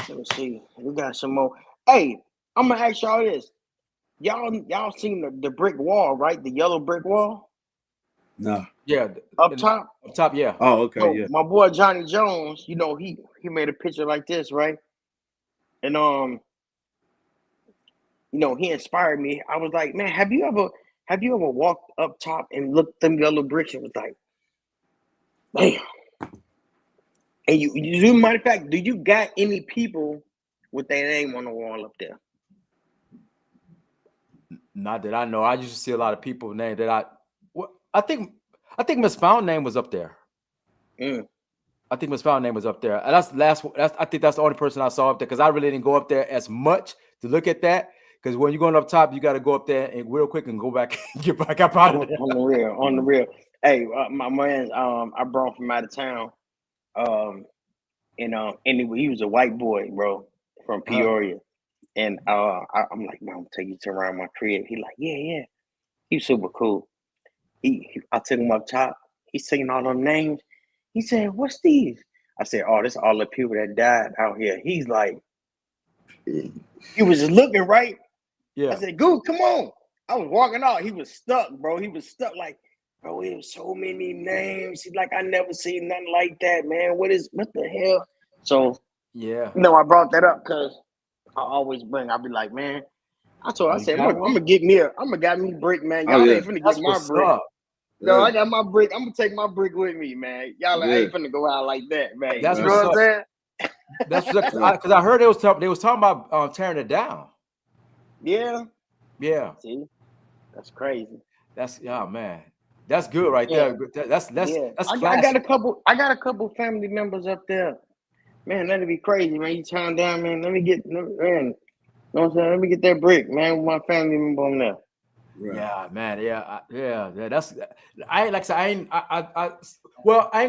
[SPEAKER 1] Let me see. We got some more. Hey, I'm gonna ask y'all this. Y'all seen the brick wall, right? The yellow brick wall?
[SPEAKER 3] No.
[SPEAKER 2] Yeah.
[SPEAKER 1] Up top?
[SPEAKER 2] Up top, yeah.
[SPEAKER 3] Oh, okay,
[SPEAKER 1] So
[SPEAKER 3] yeah.
[SPEAKER 1] my boy Johnny Jones, you know, he made a picture like this, right? And you know, he inspired me. I was like, man, have you ever walked up top and looked them yellow bricks and was like, damn. And you matter of fact, do you got any people with their name on the wall up there?
[SPEAKER 2] Not that I know. I used to see a lot of people named that I think Miss Found name was up there. I think Miss Found name was up there. And I think that's the only person I saw up there because I really didn't go up there as much to look at that. Because when you're going up top, you got to go up there and real quick and go back and get back up out of there.
[SPEAKER 1] On the real. Hey, my man, I brought him from out of town. And he was a white boy, bro, from Peoria. And I'm like, man, I'm take you to around my crib. He like, yeah. He's super cool. I took him up top. He's singing all them names. He said, what's these? I said, oh, this all the people that died out here. He's like, he was just looking, right?
[SPEAKER 2] Yeah.
[SPEAKER 1] I said, Goose, come on. I was walking out. He was stuck, bro. He was stuck like, bro, it was so many names. He's like, I never seen nothing like that, man. What the hell? So,
[SPEAKER 2] yeah.
[SPEAKER 1] You know, I brought that up because I'll be like, man, I said, I'm gonna get me brick, man. Y'all ain't finna get my brick. No, I got my brick. I'm gonna take my brick with me, man. Y'all ain't finna go out like that, man.
[SPEAKER 2] That's
[SPEAKER 1] you know what I'm saying?
[SPEAKER 2] That's because I heard they was talking about tearing it down.
[SPEAKER 1] Yeah.
[SPEAKER 2] See,
[SPEAKER 1] that's crazy.
[SPEAKER 2] Man. That's good right there. That's
[SPEAKER 1] I got a couple family members up there. Man, that'd be crazy, man. You turn down, man. Let me get that brick, man, with my family member on there.
[SPEAKER 3] Right.
[SPEAKER 2] Yeah, man. Yeah. That's I ain't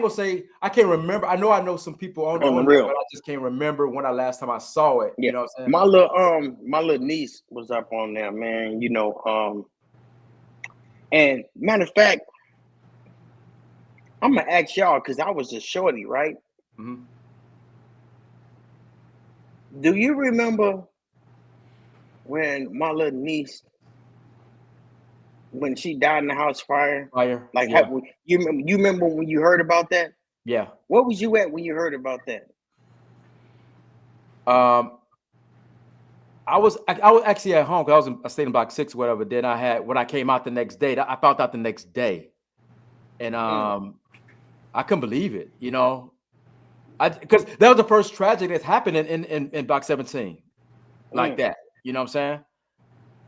[SPEAKER 2] gonna say I can't remember. I know some people on the real, but I just can't remember when last time I saw it.
[SPEAKER 1] Yeah.
[SPEAKER 2] You know what I'm saying?
[SPEAKER 1] My little niece was up on there, man. You know, and matter of fact, I'm gonna ask y'all because I was a shorty, right?
[SPEAKER 2] Mm-hmm.
[SPEAKER 1] Do you remember when my little niece, when she died in the house fire?
[SPEAKER 2] Fire.
[SPEAKER 1] Like,
[SPEAKER 2] Yeah.
[SPEAKER 1] you remember when you heard about that?
[SPEAKER 2] Yeah.
[SPEAKER 1] Where was you at when you heard about that?
[SPEAKER 2] I was actually at home because I stayed in block 6 or whatever. Then when I came out the next day, I found out the next day, and I couldn't believe it. You know, because that was the first tragedy that's happened in block 17, like that. You know what I'm saying?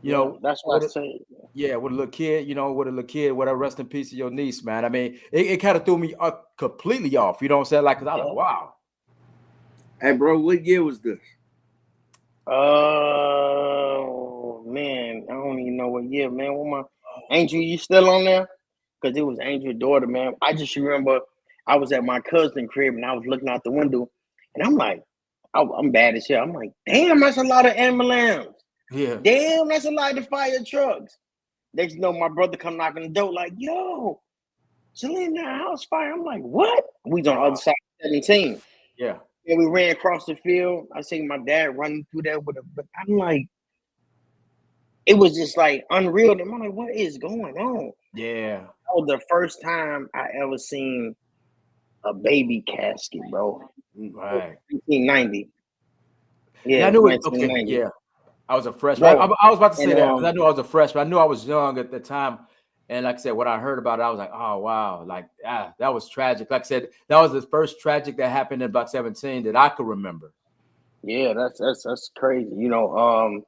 [SPEAKER 2] You know,
[SPEAKER 1] that's what I say.
[SPEAKER 2] Yeah, with a little kid, whatever. Rest in peace to your niece, man. I mean, it kind of threw me completely off. You know what I'm saying? Like, 'cause I was like, wow.
[SPEAKER 3] Hey, bro, what year was this?
[SPEAKER 1] Oh man, I don't even know what year, man. What my Angel, you still on there? Because it was Angel's daughter, man. I just remember I was at my cousin's crib and I was looking out the window, and I'm like, I'm bad as hell. I'm like, damn, that's a lot of ambulance.
[SPEAKER 2] Yeah.
[SPEAKER 1] Damn, that's a lot of fire trucks. Next you know, my brother come knocking the door, like, yo, Selena, house fire. I'm like, what? We was on the other side of 17.
[SPEAKER 2] Yeah.
[SPEAKER 1] And we ran across the field. I seen my dad running through there but I'm like, it was just like unreal. I'm like, what is going on?
[SPEAKER 2] Yeah.
[SPEAKER 1] That was the first time I ever seen a baby casket, bro.
[SPEAKER 2] Right.
[SPEAKER 1] 1990. Yeah,
[SPEAKER 2] I knew it.
[SPEAKER 1] 1990.
[SPEAKER 2] Okay. Yeah. I was a freshman. I was about to say that because I knew I was a freshman. I knew I was young at the time. And like I said, when I heard about it, I was like, oh, wow. Like, that was tragic. Like I said, that was the first tragic that happened in block 17 that I could remember.
[SPEAKER 1] Yeah, that's crazy. You know,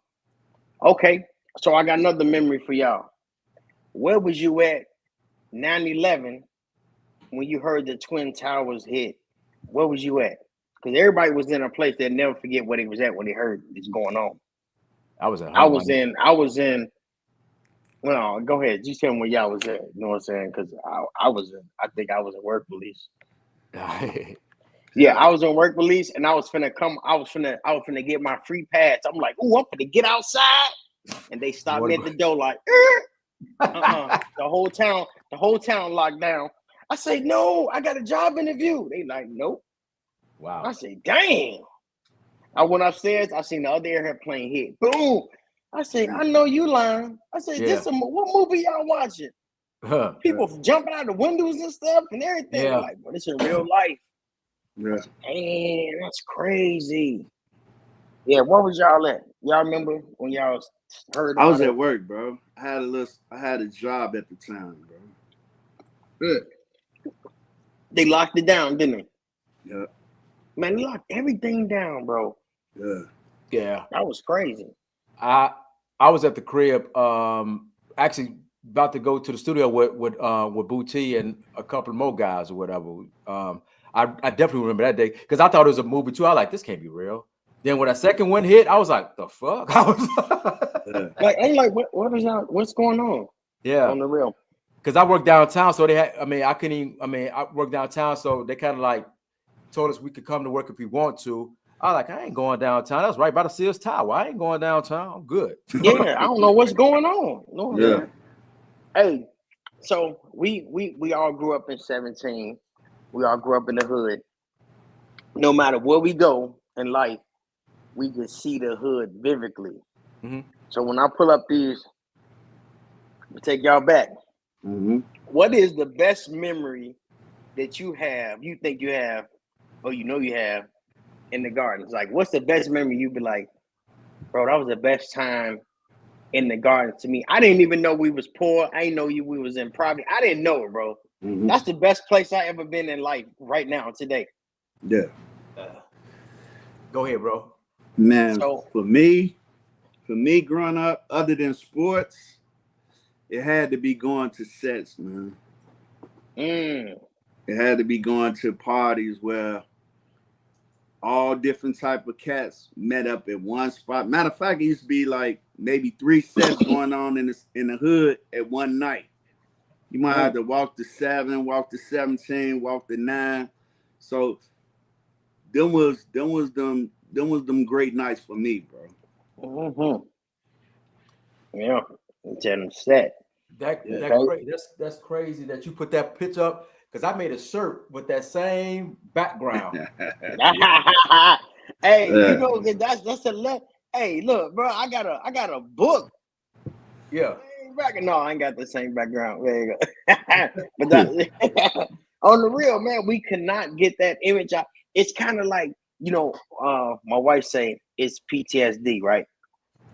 [SPEAKER 1] okay. So I got another memory for y'all. Where was you at 9/11 when you heard the Twin Towers hit? Where was you at? Because everybody was in a place they'll never forget where they was at when they heard it's going on.
[SPEAKER 2] I was at home.
[SPEAKER 1] I was in. Well, go ahead. You tell me where y'all was at. You know what I'm saying? Because I think I was in work release. Yeah, I was on work release, and I was finna get my free pass. I'm like, ooh, I'm finna get outside, and they stopped me at the door like, the whole town locked down. I say, no, I got a job interview. They like, nope.
[SPEAKER 2] Wow.
[SPEAKER 1] I say, damn. I went upstairs. I seen the other airplane hit. Boom. I say, I know you lying. I say, what movie y'all watching? People jumping out the windows and stuff and everything.
[SPEAKER 2] Yeah.
[SPEAKER 1] Like, well, it's in real life.
[SPEAKER 3] Yeah.
[SPEAKER 1] Man, that's crazy. Yeah, where was y'all at? Y'all remember when y'all heard about
[SPEAKER 3] I was
[SPEAKER 1] it?
[SPEAKER 3] at work, bro. I had a job at the time, bro.
[SPEAKER 1] They locked it down, didn't they?
[SPEAKER 3] Yeah.
[SPEAKER 1] Man, they locked everything down, bro.
[SPEAKER 3] Yeah.
[SPEAKER 2] Yeah.
[SPEAKER 1] That was crazy.
[SPEAKER 2] I was at the crib, actually about to go to the studio with Booty and a couple more guys or whatever. I definitely remember that day because I thought it was a movie too. I was like, this can't be real. Then when that second one hit, I was like, the fuck? I was
[SPEAKER 1] like, I'm like, what's going on?
[SPEAKER 2] Yeah.
[SPEAKER 1] On the real.
[SPEAKER 2] Because I work downtown, so I work downtown, so they kind of like told us we could come to work if we want to. I was like, I ain't going downtown. That's right by the Sears Tower. I ain't going downtown. I'm good.
[SPEAKER 1] Yeah, I don't know what's going on. No,
[SPEAKER 3] Yeah.
[SPEAKER 1] Hey, so we all grew up in 17. We all grew up in the hood. No matter where we go in life, we can see the hood vividly.
[SPEAKER 2] Mm-hmm.
[SPEAKER 1] So when I pull up these, we take y'all back.
[SPEAKER 3] Mm-hmm.
[SPEAKER 1] What is the best memory that you think you have, or you have in the gardens? Like, what's the best memory you'd be like, bro, that was the best time in the gardens to me. I didn't even know we was poor. I didn't know we was in poverty. I didn't know it, bro. Mm-hmm. That's the best place I ever been in life right now, today.
[SPEAKER 3] Yeah.
[SPEAKER 2] Go ahead, bro.
[SPEAKER 3] Man, for me growing up, other than sports, it had to be going to sets, man. It had to be going to parties where all different type of cats met up at one spot. Matter of fact, it used to be like maybe 3 sets going on in the hood at one night. You might have to walk to 7, walk to 17, walk to 9. So them was them great nights for me, bro.
[SPEAKER 1] Mm-hmm. Yeah, it's in set.
[SPEAKER 2] That's crazy that you put that picture up because I made a shirt with that same background.
[SPEAKER 1] Hey,
[SPEAKER 3] Yeah.
[SPEAKER 1] you know that's a hey, look, bro, I got a book.
[SPEAKER 2] Yeah.
[SPEAKER 1] No, I ain't got the same background. There you go. But that, on the real, man, we cannot get that image out. It's kind of like, my wife say it's PTSD, right?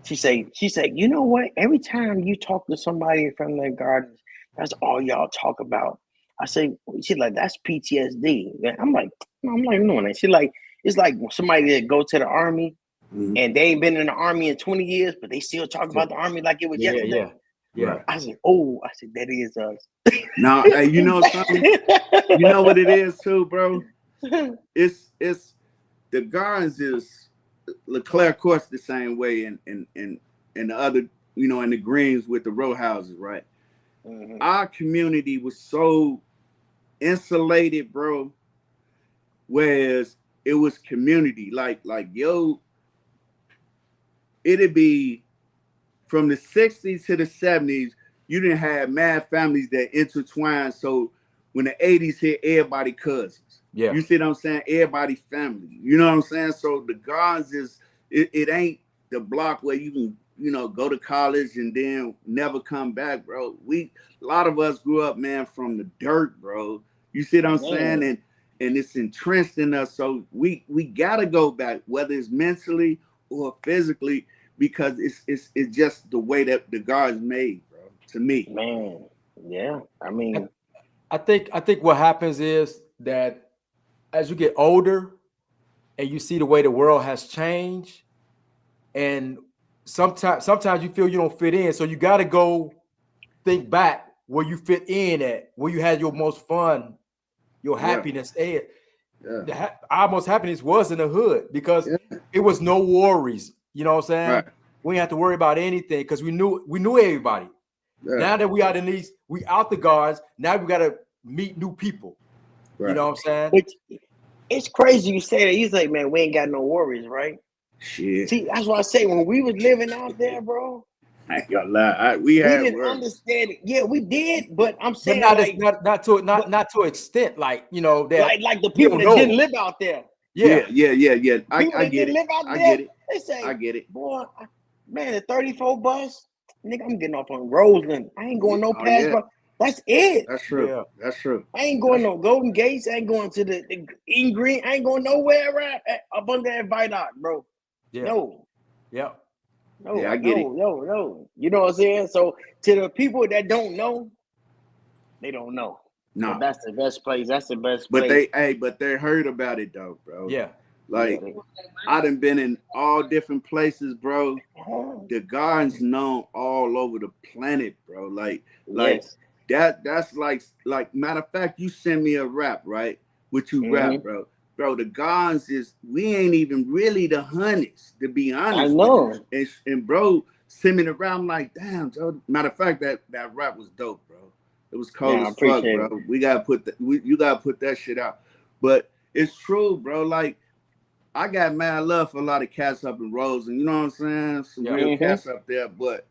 [SPEAKER 1] She say, you know what? Every time you talk to somebody from their gardens, that's all y'all talk about. I say, she's like, that's PTSD. I'm like, no, and she's like, it's like somebody that go to the army and they ain't been in the army in 20 years, but they still talk about the army like it was yesterday.
[SPEAKER 2] Yeah.
[SPEAKER 1] I said, that is us.
[SPEAKER 3] Now, hey, you know something? You know what it is too, bro? It's the Gardens is Leclerc, of course, the same way, and the other, in the Greens with the row houses, right?
[SPEAKER 1] Mm-hmm.
[SPEAKER 3] Our community was so insulated, bro, whereas it was community. Like yo, it'd be from the 60s to the 70s, you didn't have mad families that intertwined. So when the 80s hit, everybody cousins.
[SPEAKER 2] Yeah.
[SPEAKER 3] You see what I'm saying? Everybody family. You know what I'm saying? So the Gardens is, it ain't the block where you can, go to college and then never come back, bro. A lot of us grew up, man, from the dirt, bro. You see what I'm saying? And it's entrenched in us. So we gotta go back, whether it's mentally or physically, because it's just the way that the Gardens made, bro. To me,
[SPEAKER 1] man, yeah. I mean,
[SPEAKER 2] I think what happens is that as you get older and you see the way the world has changed, and sometimes you feel you don't fit in, so you got to go think back where you fit in at, where you had your most fun, your happiness at. Yeah. Our most happiness was in the hood because it was no worries. You know what I'm saying?
[SPEAKER 3] Right.
[SPEAKER 2] We didn't have to worry about anything because we knew everybody. Yeah. Now that we out in these, we out the Guards. Now we got to meet new people. Right. You know what I'm saying?
[SPEAKER 1] Which, it's crazy you say that. You say, man, we ain't got no worries, right?
[SPEAKER 3] Shit.
[SPEAKER 1] See, that's what I say. When we was living out there, bro,
[SPEAKER 3] I ain't gonna lie. We
[SPEAKER 1] didn't
[SPEAKER 3] worries.
[SPEAKER 1] understand it. Yeah, we did, but I'm saying,
[SPEAKER 2] but not to an extent, like that.
[SPEAKER 1] Like the people that didn't live out there.
[SPEAKER 3] Yeah.
[SPEAKER 1] People
[SPEAKER 3] I
[SPEAKER 1] that
[SPEAKER 3] get
[SPEAKER 1] didn't
[SPEAKER 3] it.
[SPEAKER 1] live out
[SPEAKER 3] I
[SPEAKER 1] there,
[SPEAKER 3] get it.
[SPEAKER 1] they say,
[SPEAKER 3] I get it.
[SPEAKER 1] Boy, man, the 34 bus, nigga, I'm getting off on Roseland. I ain't going no past. That's it.
[SPEAKER 3] That's true. Yeah. That's true.
[SPEAKER 1] I ain't going no Golden Gates. I ain't going to the Eden Green. I ain't going nowhere right up under that viaduct, bro.
[SPEAKER 2] Yeah.
[SPEAKER 1] No.
[SPEAKER 2] Yeah.
[SPEAKER 1] No.
[SPEAKER 3] Yeah, I get it.
[SPEAKER 1] No. You know what I'm saying? So to the people that don't know, they don't know.
[SPEAKER 3] No.
[SPEAKER 1] But that's the best place. That's the best place.
[SPEAKER 3] But they heard about it though, bro.
[SPEAKER 2] Yeah.
[SPEAKER 3] Like I done been in all different places, bro. The Gardens known all over the planet, bro. Like that's like matter of fact, you send me a rap, right? What you rap, bro. Bro, the Gardens we ain't even really the Honeys, to be honest.
[SPEAKER 1] I know.
[SPEAKER 3] And bro, send me the rap. I'm like, damn, Joe. Matter of fact, that rap was dope, bro. It was cold as fuck, bro. We gotta put that. You gotta put that shit out. But it's true, bro. Like I got mad love for a lot of cats up in Rose, and you know what I'm saying. Some real cats up there, but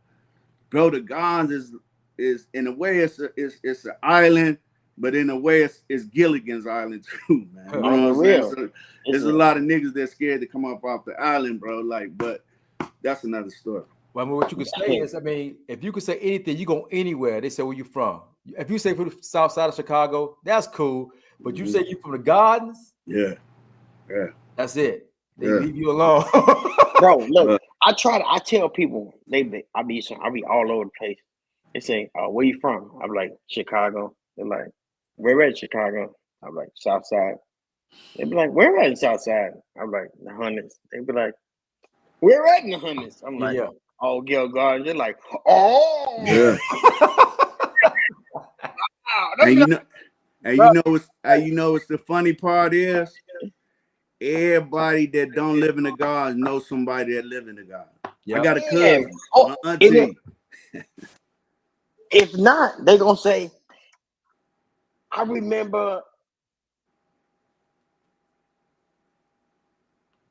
[SPEAKER 3] bro, the Gardens is in a way it's an island, but in a way it's Gilligan's Island too, man. You know what I'm saying? So there's a lot of niggas that's scared to come up off the island, bro. Like, but that's another story.
[SPEAKER 2] Well, I mean, what you could say is, if you could say anything, you go anywhere. They say where you from. If you say from the south side of Chicago, that's cool. But you say you from the Gardens, that's it. They leave you alone,
[SPEAKER 1] bro. Look, I tell people I be all over the place. They say, "Where you from?" I'm like, Chicago. They're like, "Where at Chicago?" I'm like, South Side. They be like, "Where at South Side?" I'm like, the Hundreds. They be like, "Where at in the Hundreds?" I'm like, "Oh, Gil Gardens." They're like, "Oh,
[SPEAKER 3] yeah." And you know what's the funny part is? Everybody that don't live in the Gardens knows somebody that live in the Gardens. Yep. I got a cousin, my auntie.
[SPEAKER 1] If not, they gonna say, I remember.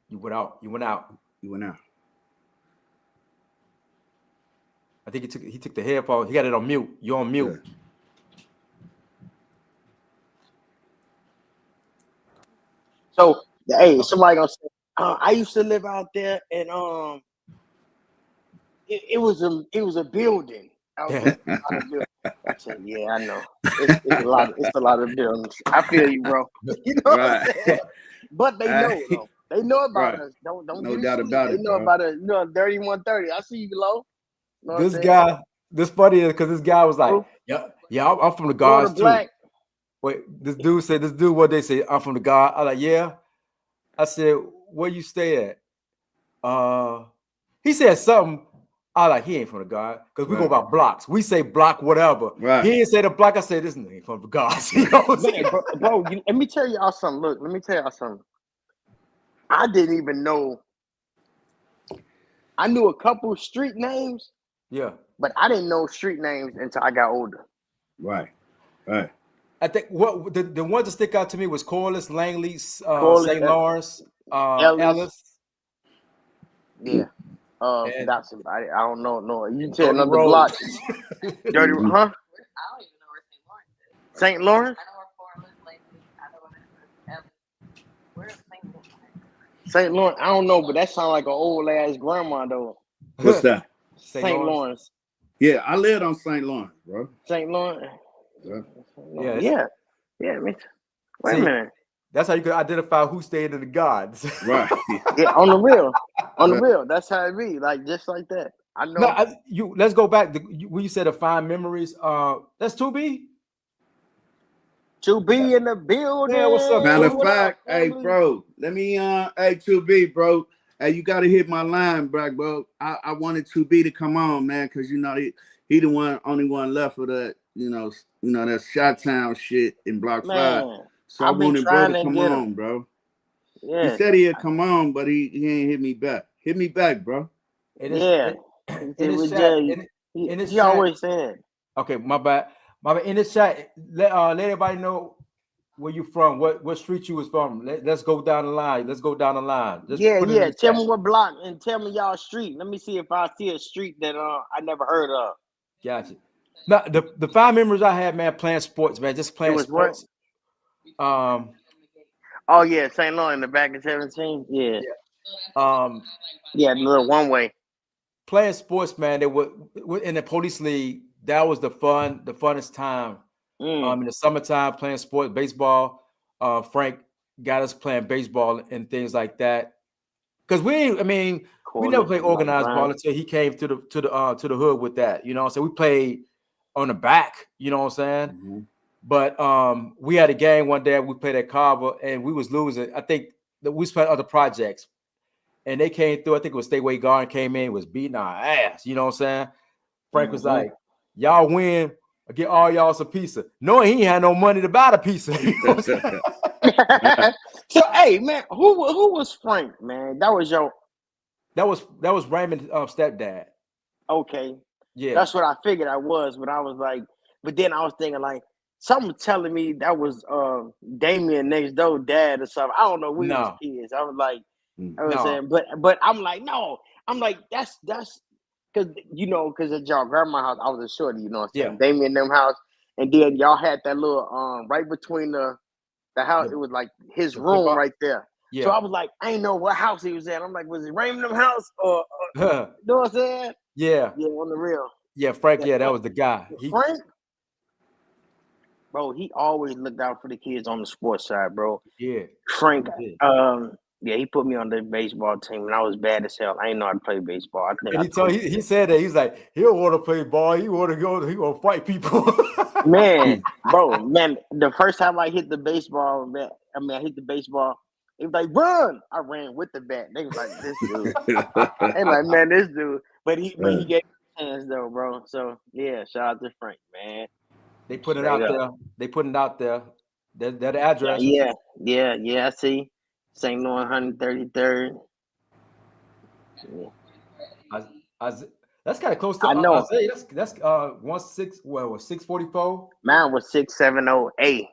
[SPEAKER 2] You went out. I think he took the headphone. He got it on mute. You're on mute.
[SPEAKER 1] So hey, somebody gonna say, I used to live out there, and it was a building. I was like, a lot of buildings. I said, yeah, I know. It's a lot of buildings. I feel you, bro. You know what I'm saying? But they know though. They know about us. Don't
[SPEAKER 3] No
[SPEAKER 1] get it
[SPEAKER 3] doubt
[SPEAKER 1] sweet.
[SPEAKER 3] about
[SPEAKER 1] They
[SPEAKER 3] it,
[SPEAKER 1] know
[SPEAKER 3] bro.
[SPEAKER 1] about us. You know, 3130. I see you below. You know what I'm
[SPEAKER 2] This
[SPEAKER 1] saying?
[SPEAKER 2] guy, this funny is because this guy was like,
[SPEAKER 1] Who?
[SPEAKER 2] yeah, I'm from the
[SPEAKER 1] Florida
[SPEAKER 2] guards too.
[SPEAKER 1] Black.
[SPEAKER 2] Wait, this dude, what they say, I'm from the guard. I like, yeah. I said, where you stay at? He said something. I like, he ain't from the guard because we go by blocks. We say block whatever.
[SPEAKER 3] Right.
[SPEAKER 2] He didn't say the block. I said this nigga ain't from the guards. You know what I'm saying?
[SPEAKER 1] Bro, let me tell y'all something. Look, let me tell y'all something. I didn't even know. I knew a couple street names.
[SPEAKER 2] Yeah.
[SPEAKER 1] But I didn't know street names until I got older.
[SPEAKER 3] Right.
[SPEAKER 2] I think what the ones that stick out to me was Corliss, Langley,
[SPEAKER 1] Corliss,
[SPEAKER 2] St. Lawrence,
[SPEAKER 1] Ellis. Yeah.
[SPEAKER 2] and
[SPEAKER 1] That's I don't know. No, you tell
[SPEAKER 2] Dirty
[SPEAKER 1] another
[SPEAKER 2] Road.
[SPEAKER 1] block. Dirty, huh?
[SPEAKER 4] I don't even know where St. Lawrence is.
[SPEAKER 1] St. Lawrence?
[SPEAKER 4] I know where Forest Lake is. I know where where's St. Lawrence?
[SPEAKER 1] St. Lawrence, I don't know, but that sounds like an old ass grandma though.
[SPEAKER 3] What's that?
[SPEAKER 1] St. Lawrence.
[SPEAKER 3] Yeah, I lived on St. Lawrence, bro.
[SPEAKER 1] St. Lawrence.
[SPEAKER 2] Yeah.
[SPEAKER 1] Yeah. Wait a minute.
[SPEAKER 2] That's how you can identify who stayed in the guards.
[SPEAKER 3] Right.
[SPEAKER 1] Yeah, on the real. On the real. That's how it be. Like just like that. I know.
[SPEAKER 2] No, let's go back to when you said to find memories. That's 2B.
[SPEAKER 1] 2B in the building.
[SPEAKER 2] Yeah, what's up?
[SPEAKER 3] Matter of
[SPEAKER 1] What up,
[SPEAKER 3] fact, hey,
[SPEAKER 1] family?
[SPEAKER 3] bro, let me hey 2B, bro. Hey, you gotta hit my line, bro. I wanted 2B to come on, man, because you know he the only one left for that, you know that Chi-Town shit in Block 5. So I wanted bro to come on, bro.
[SPEAKER 1] Yeah.
[SPEAKER 3] He said he'd come on, but he ain't hit me back. Hit me back, bro.
[SPEAKER 1] He always said.
[SPEAKER 2] Okay, my bad. In this chat, let everybody know where you from, what street you was from. Let's go down the line. Just put it in the
[SPEAKER 1] Tell
[SPEAKER 2] chat.
[SPEAKER 1] me what block and tell me y'all street. Let me see if I see a street that I never heard of.
[SPEAKER 2] Gotcha. Now the 5 members I had, man, playing sports, man, just playing sports.
[SPEAKER 1] Oh yeah, St. Lawrence in the back of 17. Yeah. The little one way.
[SPEAKER 2] Playing sports, man. They were in the police league. That was the funnest time. In the summertime, playing sports, baseball. Frank got us playing baseball and things like that. Because we never played organized ball until he came to the hood with that. You know what I'm saying? We played on the back, you know what I'm saying?
[SPEAKER 3] Mm-hmm.
[SPEAKER 2] But we had a game one day, we played at Carver and we was losing. I think that we spent other projects and they came through. I think it was Stateway Garden came in, was beating our ass, you know what I'm saying? Frank was like, y'all win, I get all y'all some pizza. Knowing he ain't had no money to buy the pizza. You know what I'm saying?
[SPEAKER 1] So hey man, who was Frank, man? That was
[SPEAKER 2] Raymond's stepdad.
[SPEAKER 1] Okay.
[SPEAKER 2] Yeah.
[SPEAKER 1] That's what I figured I was, but I was like, but then I was thinking like something telling me that was Damien next door dad or something. I don't know, we was kids. I was like, saying, but I'm like, no, I'm like, that's because because at y'all grandma's house, I was a shorty, you know what I'm saying? Damien them house, and then y'all had that little right between the house, it was like his room right there. Yeah. So I was like, I ain't know what house he was at. I'm like, was it Raymond them house or you know what I'm saying?
[SPEAKER 2] Yeah.
[SPEAKER 1] Yeah, on the real.
[SPEAKER 2] Yeah, Frank, that was the guy.
[SPEAKER 1] Frank? Bro, he always looked out for the kids on the sports side, bro.
[SPEAKER 2] Yeah.
[SPEAKER 1] Frank, he put me on the baseball team and I was bad as hell. I didn't know how to play baseball.
[SPEAKER 2] He said that he's like, he don't want to play ball, he want to fight people.
[SPEAKER 1] Man, the first time I hit the baseball, I hit the baseball. He was like, run! I ran with the bat. They was like, this dude. They like, man, this dude. But he gave me a chance though, bro. So yeah, shout out to Frank, man.
[SPEAKER 2] They put it out there. They put it out there. That address.
[SPEAKER 1] Yeah. I see. St. Louis 133rd.
[SPEAKER 2] Yeah. That's kind of close to.
[SPEAKER 1] I know.
[SPEAKER 2] That's 644.
[SPEAKER 1] Mine was 670A.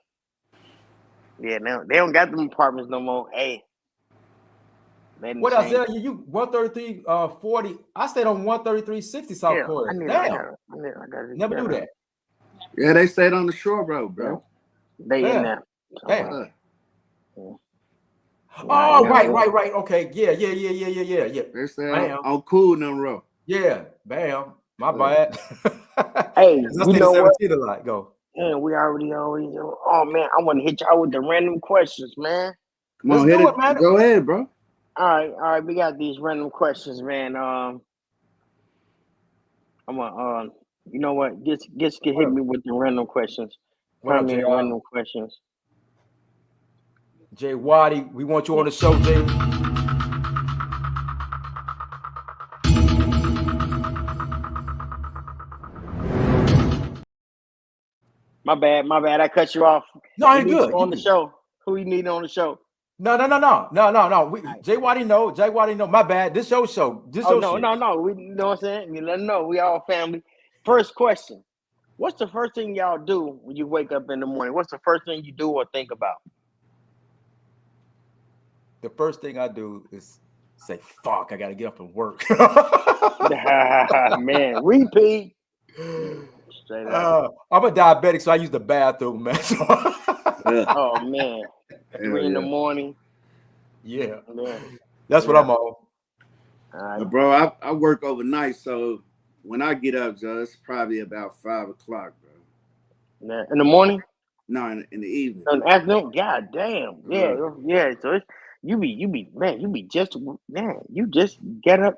[SPEAKER 1] Yeah, no, they don't got them apartments no more. Hey.
[SPEAKER 2] What I said you 133 40. I stayed on 13360 South Court. Damn. Never do that.
[SPEAKER 3] Yeah, they stayed on the shore road, bro.
[SPEAKER 1] They in there.
[SPEAKER 2] Oh, right. Okay, yeah.
[SPEAKER 3] They say
[SPEAKER 2] Bam.
[SPEAKER 3] I'm cool, number.
[SPEAKER 2] Yeah, bam. My bad.
[SPEAKER 6] Hey,
[SPEAKER 2] I
[SPEAKER 6] you
[SPEAKER 2] stayed at
[SPEAKER 6] know what?
[SPEAKER 2] 17 a lot. Go.
[SPEAKER 6] Man, we already. Oh man, I want to hit y'all with the random questions, man.
[SPEAKER 3] Come
[SPEAKER 2] Let's
[SPEAKER 3] on, hit
[SPEAKER 2] do
[SPEAKER 3] it.
[SPEAKER 2] it, man.
[SPEAKER 3] Go ahead, bro.
[SPEAKER 6] All right. We got these random questions, man. I'm gonna. You know what? Just get hit me with the random questions.
[SPEAKER 2] What up,
[SPEAKER 6] Find me the
[SPEAKER 2] JR?
[SPEAKER 6] random questions.
[SPEAKER 2] Jay Waddy, we want you on the show, Jay.
[SPEAKER 6] My bad. I cut you off.
[SPEAKER 2] No,
[SPEAKER 6] We
[SPEAKER 2] you're
[SPEAKER 6] need
[SPEAKER 2] good.
[SPEAKER 6] you on the show. Who you need on the show?
[SPEAKER 2] No. Jay Waddy know. My bad. This your show. This
[SPEAKER 6] Oh
[SPEAKER 2] your
[SPEAKER 6] no.
[SPEAKER 2] shit.
[SPEAKER 6] We, you know what I'm saying? You let them know we all family. First question: what's the first thing y'all do when you wake up in the morning? What's the first thing you do or think about?
[SPEAKER 2] The first thing I do is say, fuck, I gotta get up and work.
[SPEAKER 6] Man, repeat. Straight up.
[SPEAKER 2] I'm a diabetic, so I use the bathroom, man.
[SPEAKER 6] Oh man, 3 in the morning.
[SPEAKER 2] Yeah.
[SPEAKER 6] Man.
[SPEAKER 2] That's what I'm on.
[SPEAKER 6] All right.
[SPEAKER 3] Bro, I work overnight, so when I get up, Joe, it's probably about 5 o'clock, bro.
[SPEAKER 6] Man. In the morning?
[SPEAKER 3] No, in the evening.
[SPEAKER 6] In the afternoon? God damn. Yeah. So it's, you just get up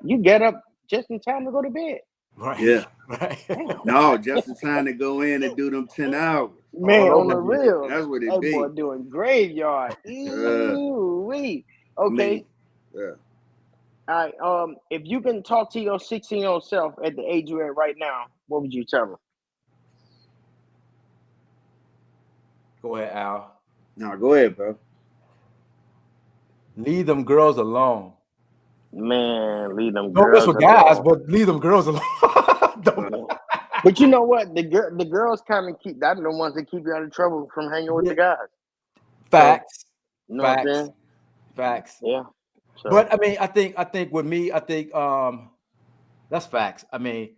[SPEAKER 6] just in time to go to bed.
[SPEAKER 2] Right.
[SPEAKER 3] Yeah.
[SPEAKER 2] Right.
[SPEAKER 3] No, just in time to go in and do them 10 hours.
[SPEAKER 6] Man,
[SPEAKER 2] All
[SPEAKER 6] on the
[SPEAKER 2] over
[SPEAKER 6] real.
[SPEAKER 3] That's what it
[SPEAKER 6] Hey,
[SPEAKER 3] be.
[SPEAKER 6] boy, doing graveyard. Ooh-wee. Okay.
[SPEAKER 3] I mean, yeah.
[SPEAKER 6] All right. If you can talk to your 16-year-old self at the age you're at right now, what would you tell her?
[SPEAKER 2] Go ahead, Al.
[SPEAKER 3] No, go ahead, bro.
[SPEAKER 2] Leave them girls alone.
[SPEAKER 6] Man, leave them
[SPEAKER 2] Don't
[SPEAKER 6] girls
[SPEAKER 2] mess with guys,
[SPEAKER 6] alone.
[SPEAKER 2] but leave them girls alone.
[SPEAKER 6] But you know what? The girls kind of keep that the ones that keep you out of trouble from hanging with the guys.
[SPEAKER 2] Facts.
[SPEAKER 6] So, you know what I'm saying?
[SPEAKER 2] Facts.
[SPEAKER 6] Yeah. So.
[SPEAKER 2] But I mean, I think with me, that's facts. I mean,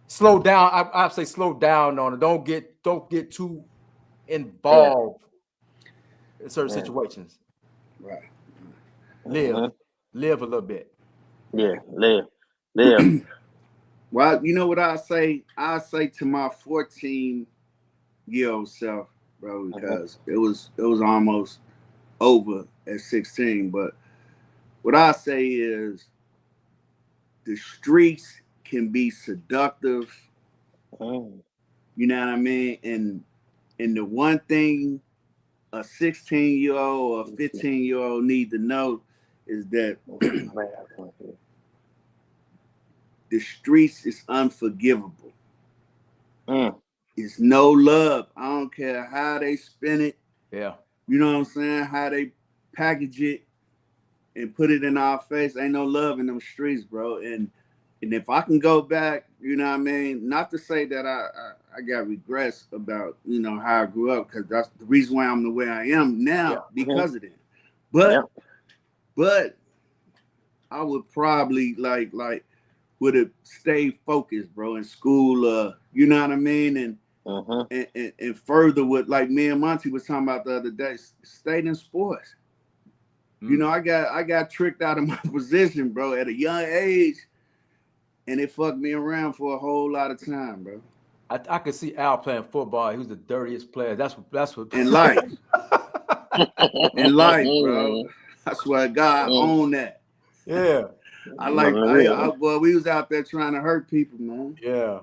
[SPEAKER 2] slow down. I say slow down on it. Don't get too involved in certain situations.
[SPEAKER 3] Right.
[SPEAKER 2] Live a little bit.
[SPEAKER 6] Yeah, live.
[SPEAKER 3] Well, you know what I say? I say to my 14-year-old self, bro, because it was almost over at 16. But what I say is the streets can be seductive. You know what I mean? And the one thing a 16-year-old or 15-year-old need to know is that the streets is unforgivable. It's no love. I don't care how they spin it.
[SPEAKER 2] Yeah.
[SPEAKER 3] You know what I'm saying? How they package it and put it in our face. Ain't no love in them streets, bro. And if I can go back, you know what I mean? Not to say that I got regrets about, you know, how I grew up, because that's the reason why I'm the way I am now, because of that. But I would probably like would have stayed focused, bro, in school, you know what I mean? And further with, like me and Monty was talking about the other day, stayed in sports. You know, I got tricked out of my position, bro, at a young age, and it fucked me around for a whole lot of time, bro.
[SPEAKER 2] I could see Al playing football. He was the dirtiest player. That's what
[SPEAKER 3] in life. In life, bro. I swear to God, I own that.
[SPEAKER 2] Yeah.
[SPEAKER 3] Well, we was out there trying to hurt people, man.
[SPEAKER 2] Yeah.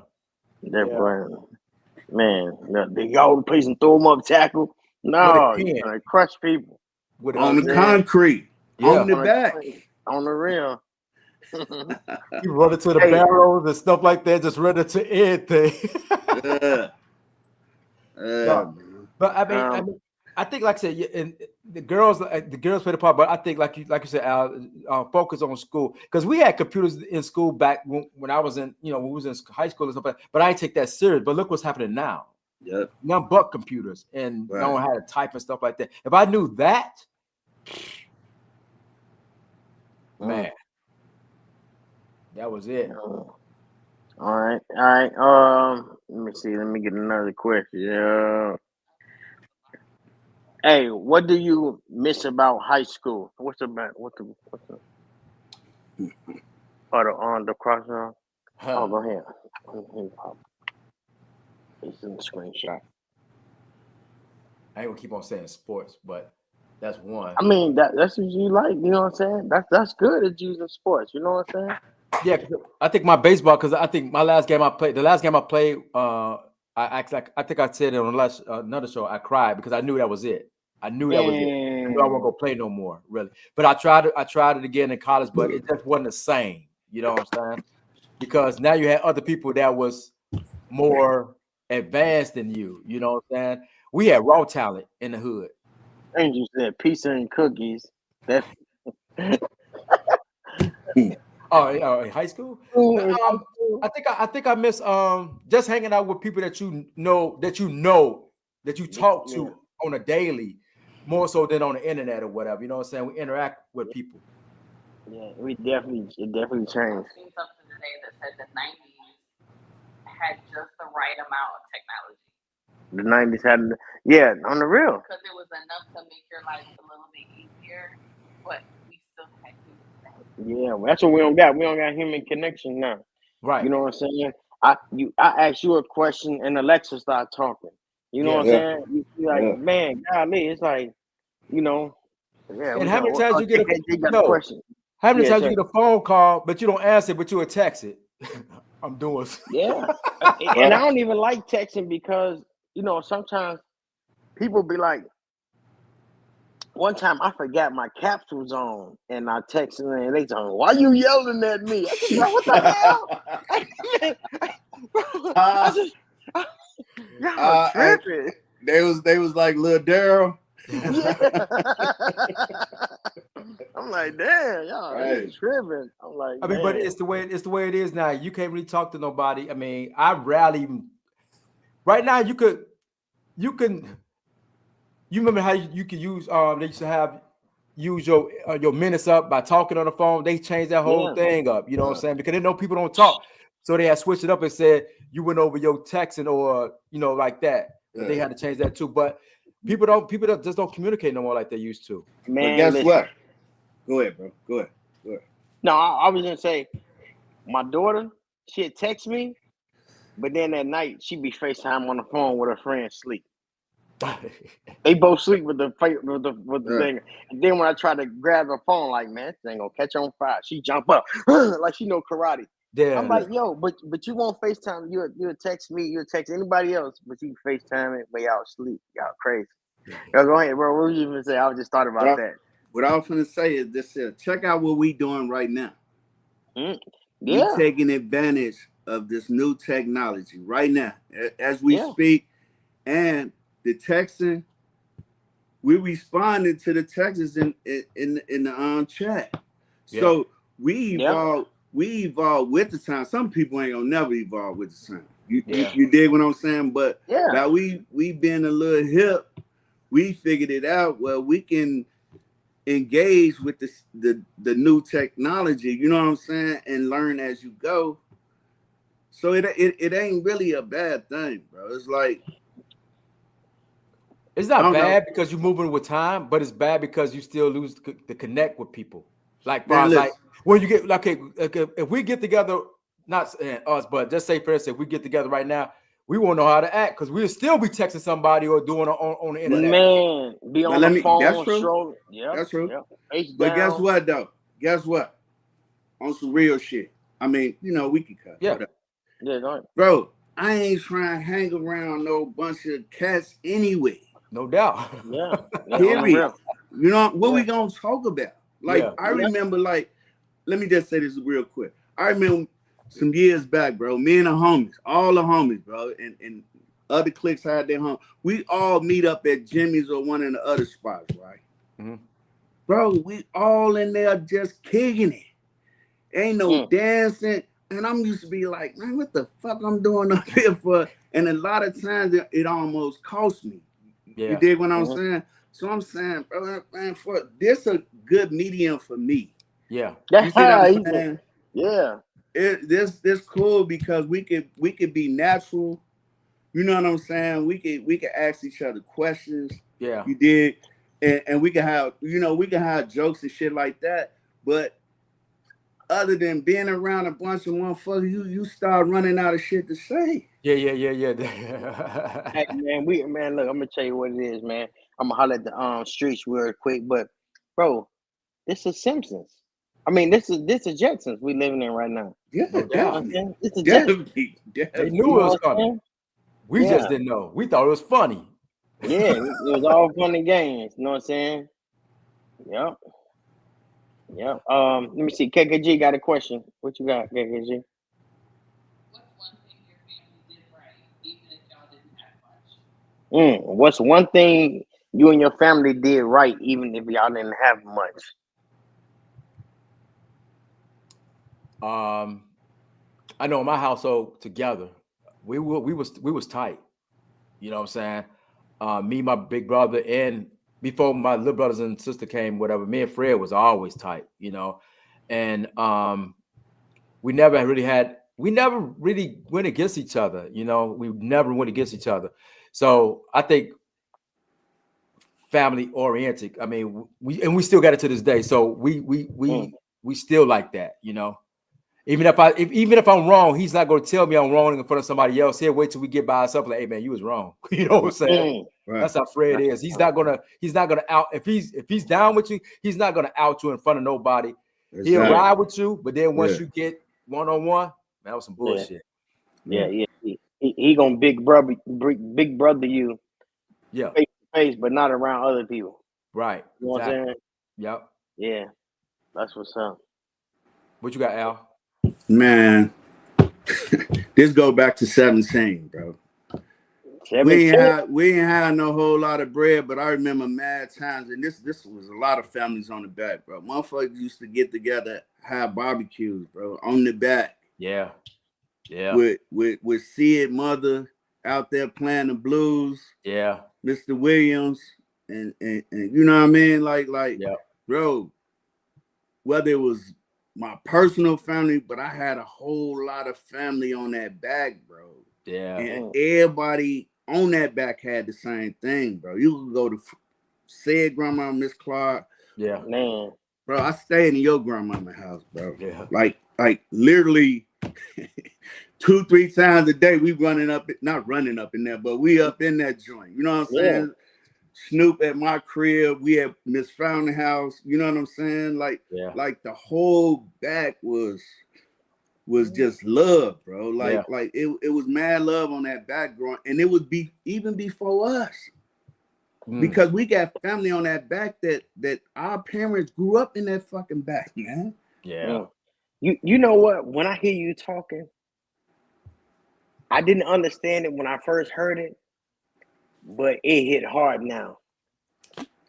[SPEAKER 6] Man, they go place and throw them up tackle. No, you're gonna crush people.
[SPEAKER 3] On the concrete. On the back.
[SPEAKER 6] On the rim.
[SPEAKER 2] You run into the barrels and stuff like that, just run into anything. But I mean, I think, like I said, and the girls play the part, but I think, like you said, Al, focus on school, because we had computers in school back when I was in, when we was in high school and stuff like that. But I didn't take that serious. But look what's happening now.
[SPEAKER 3] Yep.
[SPEAKER 2] None but computers and knowing how to type and stuff like that. If I knew that, man, that was it.
[SPEAKER 6] All right. Let me see. Let me get another question. Hey, what do you miss about high school? What's the on the cross? Oh, go ahead. It's in the screenshot.
[SPEAKER 2] I ain't gonna keep on saying sports, but that's one.
[SPEAKER 6] I mean, that's what you like. You know what I'm saying? That's good at using sports. You know what I'm saying?
[SPEAKER 2] Yeah, 'cause I think my baseball, because I think my last game I played, I think I said it on the last another show. I cried because I knew that was it. I knew that was it. I knew I wasn't gonna play no more, really. But I tried it again in college, but it just wasn't the same. You know what I'm saying? Because now you had other people that was more advanced than you. You know what I'm saying? We had raw talent in the hood.
[SPEAKER 6] Angel said pizza and cookies. That
[SPEAKER 2] Oh, in high school. I think I miss just hanging out with people that you talk to on a daily, more so than on the internet or whatever. You know what I'm saying? We interact with people.
[SPEAKER 6] Yeah, it definitely changed.
[SPEAKER 4] I seen something today that said the 90s had just the right amount of technology.
[SPEAKER 6] The 90s had, on the real.
[SPEAKER 4] Because it was enough to make your life a little bit easier, but we still had human.
[SPEAKER 6] Yeah, well, that's what we don't got. We don't got human connection now.
[SPEAKER 2] Right.
[SPEAKER 6] You know what I'm saying? I asked you a question and Alexa started talking. You know what I'm saying? You like, man, golly, it's like, you know. Yeah.
[SPEAKER 2] And how many times you get a
[SPEAKER 6] question?
[SPEAKER 2] How many times you get a phone call, but you don't answer, but you will text it? I'm doing.
[SPEAKER 6] Yeah. And I don't even like texting because, you know, sometimes people be like, one time I forgot my caps was on and I texted them and they told me, why you yelling at me? I said, what the hell? Y'all tripping.
[SPEAKER 3] They was like, Lil Daryl.
[SPEAKER 6] Yeah. I'm like, damn, y'all tripping. I'm like,
[SPEAKER 2] I mean, but it's the way it is now. You can't really talk to nobody. I mean, I rarely. Right now, you can. You remember how you could use? They used to use your minutes up by talking on the phone. They changed that whole thing up. You know what I'm saying? Because they know people don't talk, so they had switched it up and said you went over your texting or like that. Yeah. They had to change that too. But people just don't communicate no more like they used to.
[SPEAKER 3] Man, but guess what? Go ahead, bro. Go ahead.
[SPEAKER 6] No, I was gonna say, my daughter, she'd text me, but then at night she'd be FaceTime on the phone with her friend sleep. They both sleep with the thing. And then when I try to grab her phone, like, man, this ain't gonna catch on fire. She jump up like she know karate. Yeah. I'm like, yo, but you won't FaceTime. You'll text me. You'll text anybody else, but you FaceTime it when y'all sleep. Y'all crazy. Yo, go ahead, bro. What were you even say? I was just thought about that.
[SPEAKER 3] What I was gonna say is this: check out what we doing right now.
[SPEAKER 6] Yeah,
[SPEAKER 3] we taking advantage of this new technology right now as we speak, and the texting. We responded to the texts in the chat. Yeah. So we evolve with the time. Some people ain't gonna never evolve with the time. You dig what I'm saying? But now we been a little hip. We figured it out. Well, we can engage with the new technology. You know what I'm saying? And learn as you go. So it ain't really a bad thing, bro. It's like.
[SPEAKER 2] It's not bad because you're moving with time, but it's bad because you still lose the connect with people. Like, when you get if we get together, not us, but just say for instance, if we get together right now, we won't know how to act because we'll still be texting somebody or doing it on the internet.
[SPEAKER 6] Man, be on the phone.
[SPEAKER 3] That's true. That's true. Yep. But guess what though? Guess what? On some real shit. I mean, we can cut.
[SPEAKER 6] Yeah. Yeah, go ahead.
[SPEAKER 3] Bro, I ain't trying to hang around no bunch of cats anyway.
[SPEAKER 2] No doubt.
[SPEAKER 6] Yeah.
[SPEAKER 3] Period. You know what we gonna talk about? Like I remember, let me just say this real quick. I remember some years back, bro. Me and the homies, all the homies, bro, and other cliques had their home. We all meet up at Jimmy's or one of the other spots, right? Mm-hmm. Bro, we all in there just kicking it. Ain't no dancing. And I'm used to be like, man, what the fuck I'm doing up here for? And a lot of times it almost cost me. Yeah. You dig what I'm saying? So I'm saying, bro, man, for this a good medium for me.
[SPEAKER 2] Yeah.
[SPEAKER 3] You see what I'm saying?
[SPEAKER 6] Yeah.
[SPEAKER 3] This cool because we could be natural. You know what I'm saying? We could ask each other questions.
[SPEAKER 2] Yeah.
[SPEAKER 3] You did, and we can have, we can have jokes and shit like that. But other than being around a bunch of motherfuckers, you start running out of shit to say.
[SPEAKER 2] Yeah.
[SPEAKER 6] Hey, man, look, I'm gonna tell you what it is, man. I'm gonna holler at the streets real quick, but bro, this is Simpsons. I mean, this is Jetsons we living in right now.
[SPEAKER 3] Yeah,
[SPEAKER 2] No doubt.
[SPEAKER 3] definitely.
[SPEAKER 6] This is
[SPEAKER 3] Definitely.
[SPEAKER 2] They knew it was coming. We
[SPEAKER 6] Yeah.
[SPEAKER 2] just didn't know. We thought it was funny.
[SPEAKER 6] Yeah, it was all fun and games. You know what I'm saying? Yep. Let me see. KKG got a question. What you got, KKG? What's one thing you and your family did right, even if y'all didn't have much?
[SPEAKER 2] I know in my household together, we was tight. You know what I'm saying? Me, my big brother, and before my little brothers and sister came, whatever, me and Fred was always tight, and we never really went against each other. We never went against each other. So I think family oriented. I mean, we still got it to this day. So we still like that, Even if I'm wrong, he's not going to tell me I'm wrong in front of somebody else. He'll wait till we get by ourselves. Like, hey man, you was wrong. You know what I'm saying?
[SPEAKER 3] Right.
[SPEAKER 2] That's how Fred is. He's not gonna out if he's down with you. He's not gonna out you in front of nobody.
[SPEAKER 3] Exactly.
[SPEAKER 2] He'll ride with you, but then once you get one-on-one, man, that was some bullshit.
[SPEAKER 6] Yeah. He gonna big brother you.
[SPEAKER 2] Yeah.
[SPEAKER 6] Face to face, but not around other people.
[SPEAKER 2] Right.
[SPEAKER 6] You know what I'm saying?
[SPEAKER 2] Yep.
[SPEAKER 6] Yeah. That's what's up.
[SPEAKER 2] What you got, Al?
[SPEAKER 3] Man, this go back to 17, bro.
[SPEAKER 6] 17?
[SPEAKER 3] We ain't had no whole lot of bread, but I remember mad times, and this was a lot of families on the back, bro. Motherfuckers used to get together, have barbecues, bro, on the back.
[SPEAKER 2] Yeah.
[SPEAKER 3] With Sid mother out there playing the blues.
[SPEAKER 2] Yeah.
[SPEAKER 3] Mr. Williams, and you know what I mean? Like,
[SPEAKER 2] yeah.
[SPEAKER 3] Bro, whether it was my personal family, but I had a whole lot of family on that back, bro.
[SPEAKER 2] Yeah.
[SPEAKER 3] And everybody on that back had the same thing, bro. You could go to said grandma, Miss Clark.
[SPEAKER 2] Yeah.
[SPEAKER 6] Man.
[SPEAKER 3] Bro, I stayed in your grandmama's house, bro.
[SPEAKER 2] Yeah.
[SPEAKER 3] Like literally 2-3 times a day, we not running up in there, but we up in that joint. You know what I'm saying?
[SPEAKER 6] Yeah.
[SPEAKER 3] Snoop at my crib, we at Miss Fountain house. You know what I'm saying? Like the whole back was just love, bro. Like it was mad love on that back growing, and it would be even before us. Because we got family on that back that our parents grew up in that fucking back, man.
[SPEAKER 2] Yeah.
[SPEAKER 6] You know what? When I hear you talking, I didn't understand it when I first heard it, but it hit hard now.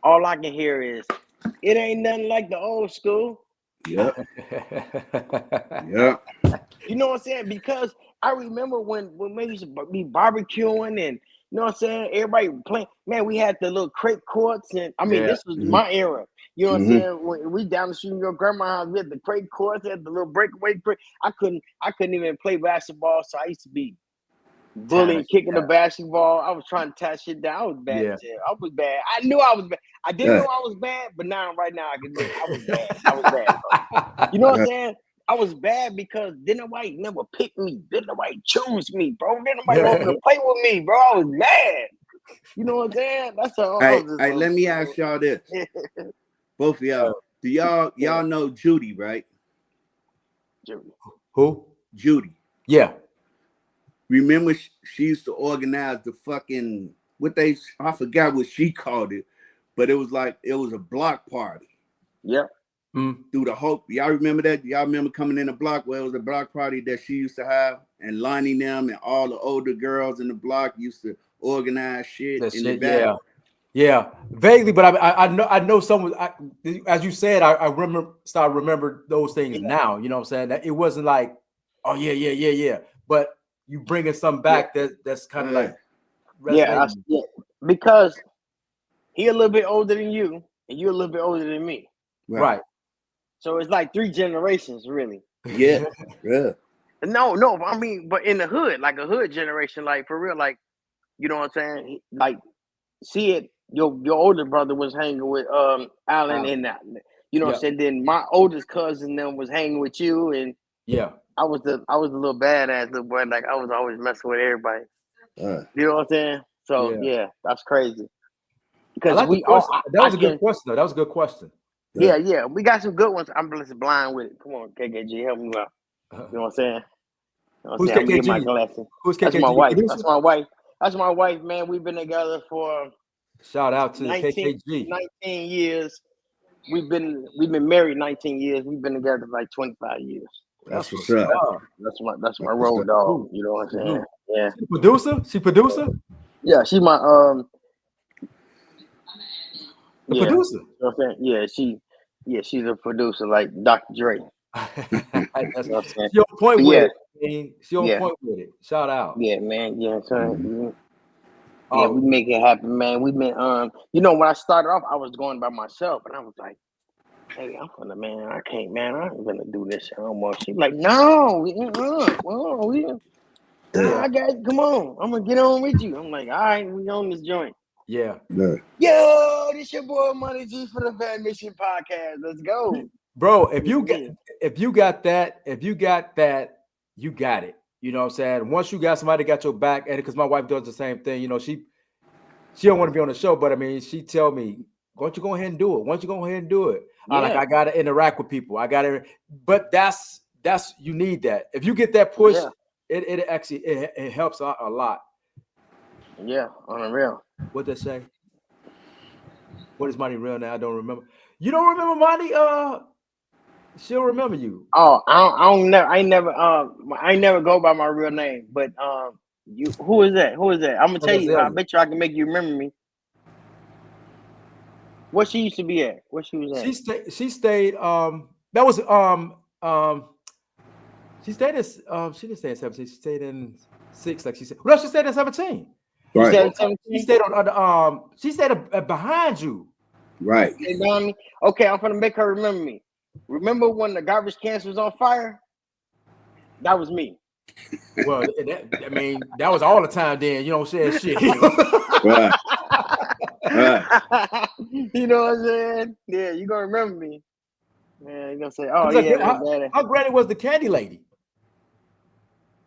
[SPEAKER 6] All I can hear is, it ain't nothing like the old school.
[SPEAKER 3] Yep. Yep.
[SPEAKER 6] You know what I'm saying? Because I remember when we used to be barbecuing and, you know what I'm saying? Everybody playing. Man, we had the little crate courts, and I mean, this was my era. You know what I'm saying? When we down the street in your grandma's house, we had the crate courts, had the little breakaway crate. I couldn't even play basketball, so I used to be bullying, kicking the basketball. I was trying to tie shit down. I was bad. I was bad. I knew I was bad. I didn't know I was bad, but right now I can do it. I was bad. I was bad, bro. You know what I'm saying? I was bad because didn't nobody never pick me. Didn't nobody choose me, bro. Didn't nobody want to play with me, bro. I was mad. You know what I'm saying? That's all.
[SPEAKER 3] Hey, let me ask y'all this. Both of y'all. Do y'all know Judy, right?
[SPEAKER 6] Judy.
[SPEAKER 2] Who?
[SPEAKER 3] Judy.
[SPEAKER 2] Yeah.
[SPEAKER 3] Remember she used to organize the fucking I forgot what she called it, but it was a block party.
[SPEAKER 6] Yeah.
[SPEAKER 3] Through the whole, y'all remember that? Y'all remember coming in the block where it was a block party that she used to have, and Lonnie them and all the older girls in the block used to organize shit in the back.
[SPEAKER 2] Yeah, vaguely, but I know someone. As you said, I remember those things now. You know what I'm saying? That it wasn't like, oh yeah, but you bringing something back that's kind of like
[SPEAKER 6] because he a little bit older than you, and you're a little bit older than me.
[SPEAKER 2] Right.
[SPEAKER 6] So it's like 3 generations, really.
[SPEAKER 3] Yeah. Yeah.
[SPEAKER 6] No, I mean, but in the hood, like a hood generation, like for real, like, you know what I'm saying? Like, see it, your older brother was hanging with Alan and that. You know what I'm saying? Then my oldest cousin then was hanging with you, and I was the little badass little boy. Like I was always messing with everybody. You know what I'm saying? So yeah, that's crazy. Because
[SPEAKER 2] like
[SPEAKER 6] we all
[SPEAKER 2] that was a good question though. That was a good question.
[SPEAKER 6] Yeah, we got some good ones. I'm just blind with it. Come on, KKG, help me out. You know what I'm saying? You know what
[SPEAKER 2] Who's
[SPEAKER 6] I'm
[SPEAKER 2] KKG?
[SPEAKER 6] my glasses.
[SPEAKER 2] Who's KKG?
[SPEAKER 6] That's my wife. That's my wife. That's my wife, man. We've been together for
[SPEAKER 2] shout out to 19, KKG.
[SPEAKER 6] 19 years. We've been married 19 years. We've been together like 25 years.
[SPEAKER 3] That's what's up.
[SPEAKER 6] That's my road dog. You know what I'm saying? Yeah.
[SPEAKER 2] She producer?
[SPEAKER 6] Yeah, she's my
[SPEAKER 2] producer.
[SPEAKER 6] You know what I'm saying? She's a producer like Dr. Dre.
[SPEAKER 2] That's what I'm saying. She on point with it. She on point with it. Shout out.
[SPEAKER 6] Yeah, man. Yeah, son. Yeah, we make it happen, man. We've been you know, when I started off, I was going by myself, and I was like, "Hey, I ain't gonna do this shit no more." She's like, "No, I got it. Come on, I'm gonna get on with you." I'm like, "All right, we on this joint."
[SPEAKER 2] Yeah.
[SPEAKER 6] Yo, this your boy Money G for the Fammission Podcast. Let's go,
[SPEAKER 2] bro. If you got that, you got it. You know what I'm saying? Once you got somebody got your back, and because my wife does the same thing, you know, she don't want to be on the show, but I mean, she tell me, why don't you go ahead and do it? Why don't you go ahead and do it? I gotta interact with people. But that's you need that. If you get that push, it actually helps a lot.
[SPEAKER 6] Yeah, on the real.
[SPEAKER 2] What they say? What is Money real now? I don't remember. You don't remember Money? She'll remember you.
[SPEAKER 6] Oh, I never go by my real name. But who is that? I'm gonna tell you. I bet you I can make you remember me. What she used to be at? What she was at?
[SPEAKER 2] She stayed. That was She stayed in. She didn't stay in 17. She stayed in 6, like she said. No, she stayed in 17.
[SPEAKER 3] Right.
[SPEAKER 2] She stayed on. She stayed behind you.
[SPEAKER 3] Right.
[SPEAKER 6] Okay, I'm gonna make her remember me. Remember when the garbage cans was on fire? That was me.
[SPEAKER 2] Well, that was all the time then. You know what I'm saying? Shit.
[SPEAKER 3] Right.
[SPEAKER 6] You know what I'm saying? Yeah, you gonna remember me. Man, you're gonna say, "Oh
[SPEAKER 2] Our granny was the candy lady."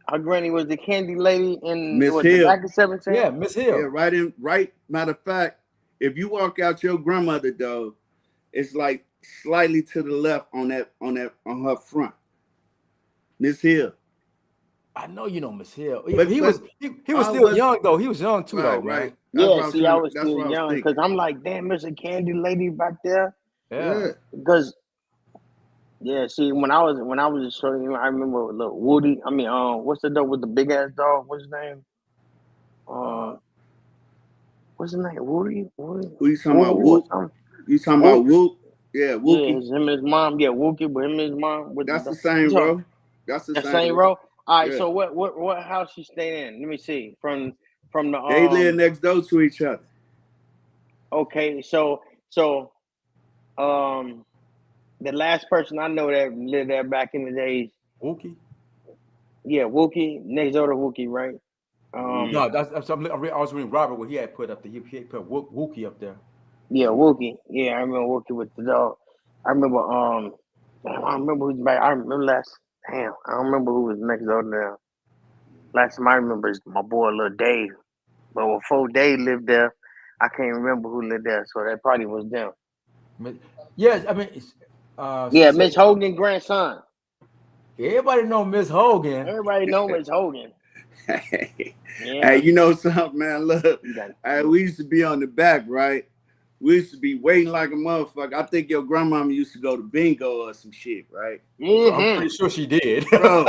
[SPEAKER 6] Our granny was the candy lady in
[SPEAKER 3] Miss Hill.
[SPEAKER 6] Back in 17.
[SPEAKER 2] Yeah, Miss Hill.
[SPEAKER 3] Yeah, right. Matter of fact, if you walk out your grandmother though, it's like slightly to the left on her front. Miss Hill.
[SPEAKER 2] I know you know Miss Hill. But he was still young though. He was young too though,
[SPEAKER 3] right?
[SPEAKER 6] Yeah, see, I was still young because I'm like, damn, there's a candy lady back there.
[SPEAKER 2] Yeah.
[SPEAKER 6] Because see, when I was just showing you, I remember little Woody. I mean, what's the dog with the big ass dog? What's his name? What's his name? Woody?
[SPEAKER 3] Who you talking about? Whoop? You talking about Whoop? Yeah, Wookie.
[SPEAKER 6] Yeah, him and his mom. Yeah, Wookie, but him and his mom.
[SPEAKER 3] That's the same row. That's the same
[SPEAKER 6] row. All right. So what house she stayed in? Let me see. From the
[SPEAKER 3] they live next door to each other.
[SPEAKER 6] Okay, so the last person I know that lived there back in the days.
[SPEAKER 2] Wookie.
[SPEAKER 6] Yeah, Wookie, next door to Wookie, right?
[SPEAKER 2] No, I was reading Robert what he had put up there. He had put Wookie up there.
[SPEAKER 6] Yeah, Wookie. Yeah, I remember Wookie with the dog. I remember I don't remember who's back. I remember I don't remember who was next door there. Last time I remember is my boy Lil Dave. But before Dave lived there, I can't remember who lived there, so that probably was them.
[SPEAKER 2] Yes, I mean
[SPEAKER 6] Miss Hogan grandson.
[SPEAKER 2] Everybody know Miss Hogan.
[SPEAKER 6] Everybody know Miss Hogan.
[SPEAKER 3] Hey, you know something, man? Look, we used to be on the back, right? We used to be waiting like a motherfucker. I think your grandmama used to go to bingo or some shit, right?
[SPEAKER 6] Mm-hmm.
[SPEAKER 2] I'm pretty sure she did.
[SPEAKER 3] Bro.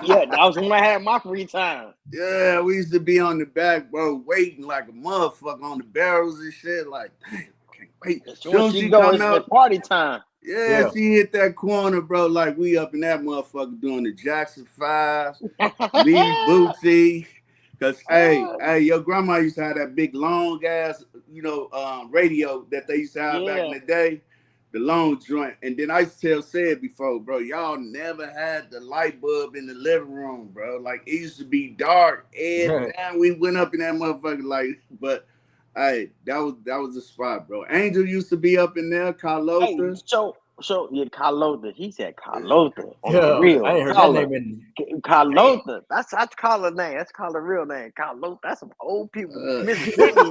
[SPEAKER 6] Yeah, that was when I had my free time.
[SPEAKER 3] Yeah, we used to be on the back, bro, waiting like a motherfucker on the barrels and shit. Like, damn, I can't wait.
[SPEAKER 6] Soon she come out, party time.
[SPEAKER 3] Yeah, she hit that corner, bro. Like we up in that motherfucker doing the Jackson 5s, Lee Bootsy. Cause hey, your grandma used to have that big long ass, radio that they used to have back in the day, the long joint. And then I used to said before, bro, y'all never had the light bulb in the living room, bro. Like it used to be dark every time we went up in that motherfucker. Like, but Hey, that was the spot, bro. Angel used to be up in there, Carlota.
[SPEAKER 6] Hey, so yeah, Carlota. He said Carlota on
[SPEAKER 2] Yeah,
[SPEAKER 6] the real.
[SPEAKER 2] I ain't heard
[SPEAKER 6] Carla.
[SPEAKER 2] that name in.
[SPEAKER 6] Carlota. That's Carla's name. That's Carla's real name. Carlota. That's some old people. Mississippi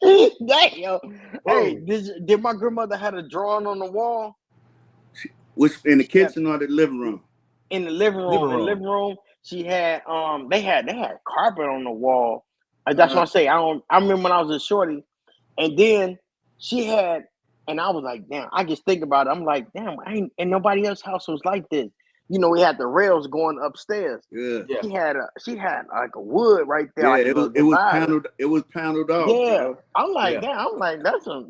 [SPEAKER 6] shit. Damn. Hey, did my grandmother had a drawing on the wall?
[SPEAKER 3] Which in the kitchen or the living room?
[SPEAKER 6] In the living room. In the living room, she had they had carpet on the wall. That's what I say. I remember when I was a shorty, and then she had, and I was like, damn. I just think about it. I'm like, damn. And nobody else's house was like this. You know, we had the rails going upstairs.
[SPEAKER 3] Yeah.
[SPEAKER 6] She had like a wood right there.
[SPEAKER 3] Yeah,
[SPEAKER 6] like
[SPEAKER 3] it was paneled. It was paneled off.
[SPEAKER 6] Yeah,
[SPEAKER 3] bro.
[SPEAKER 6] I'm like, damn. I'm like, that's some.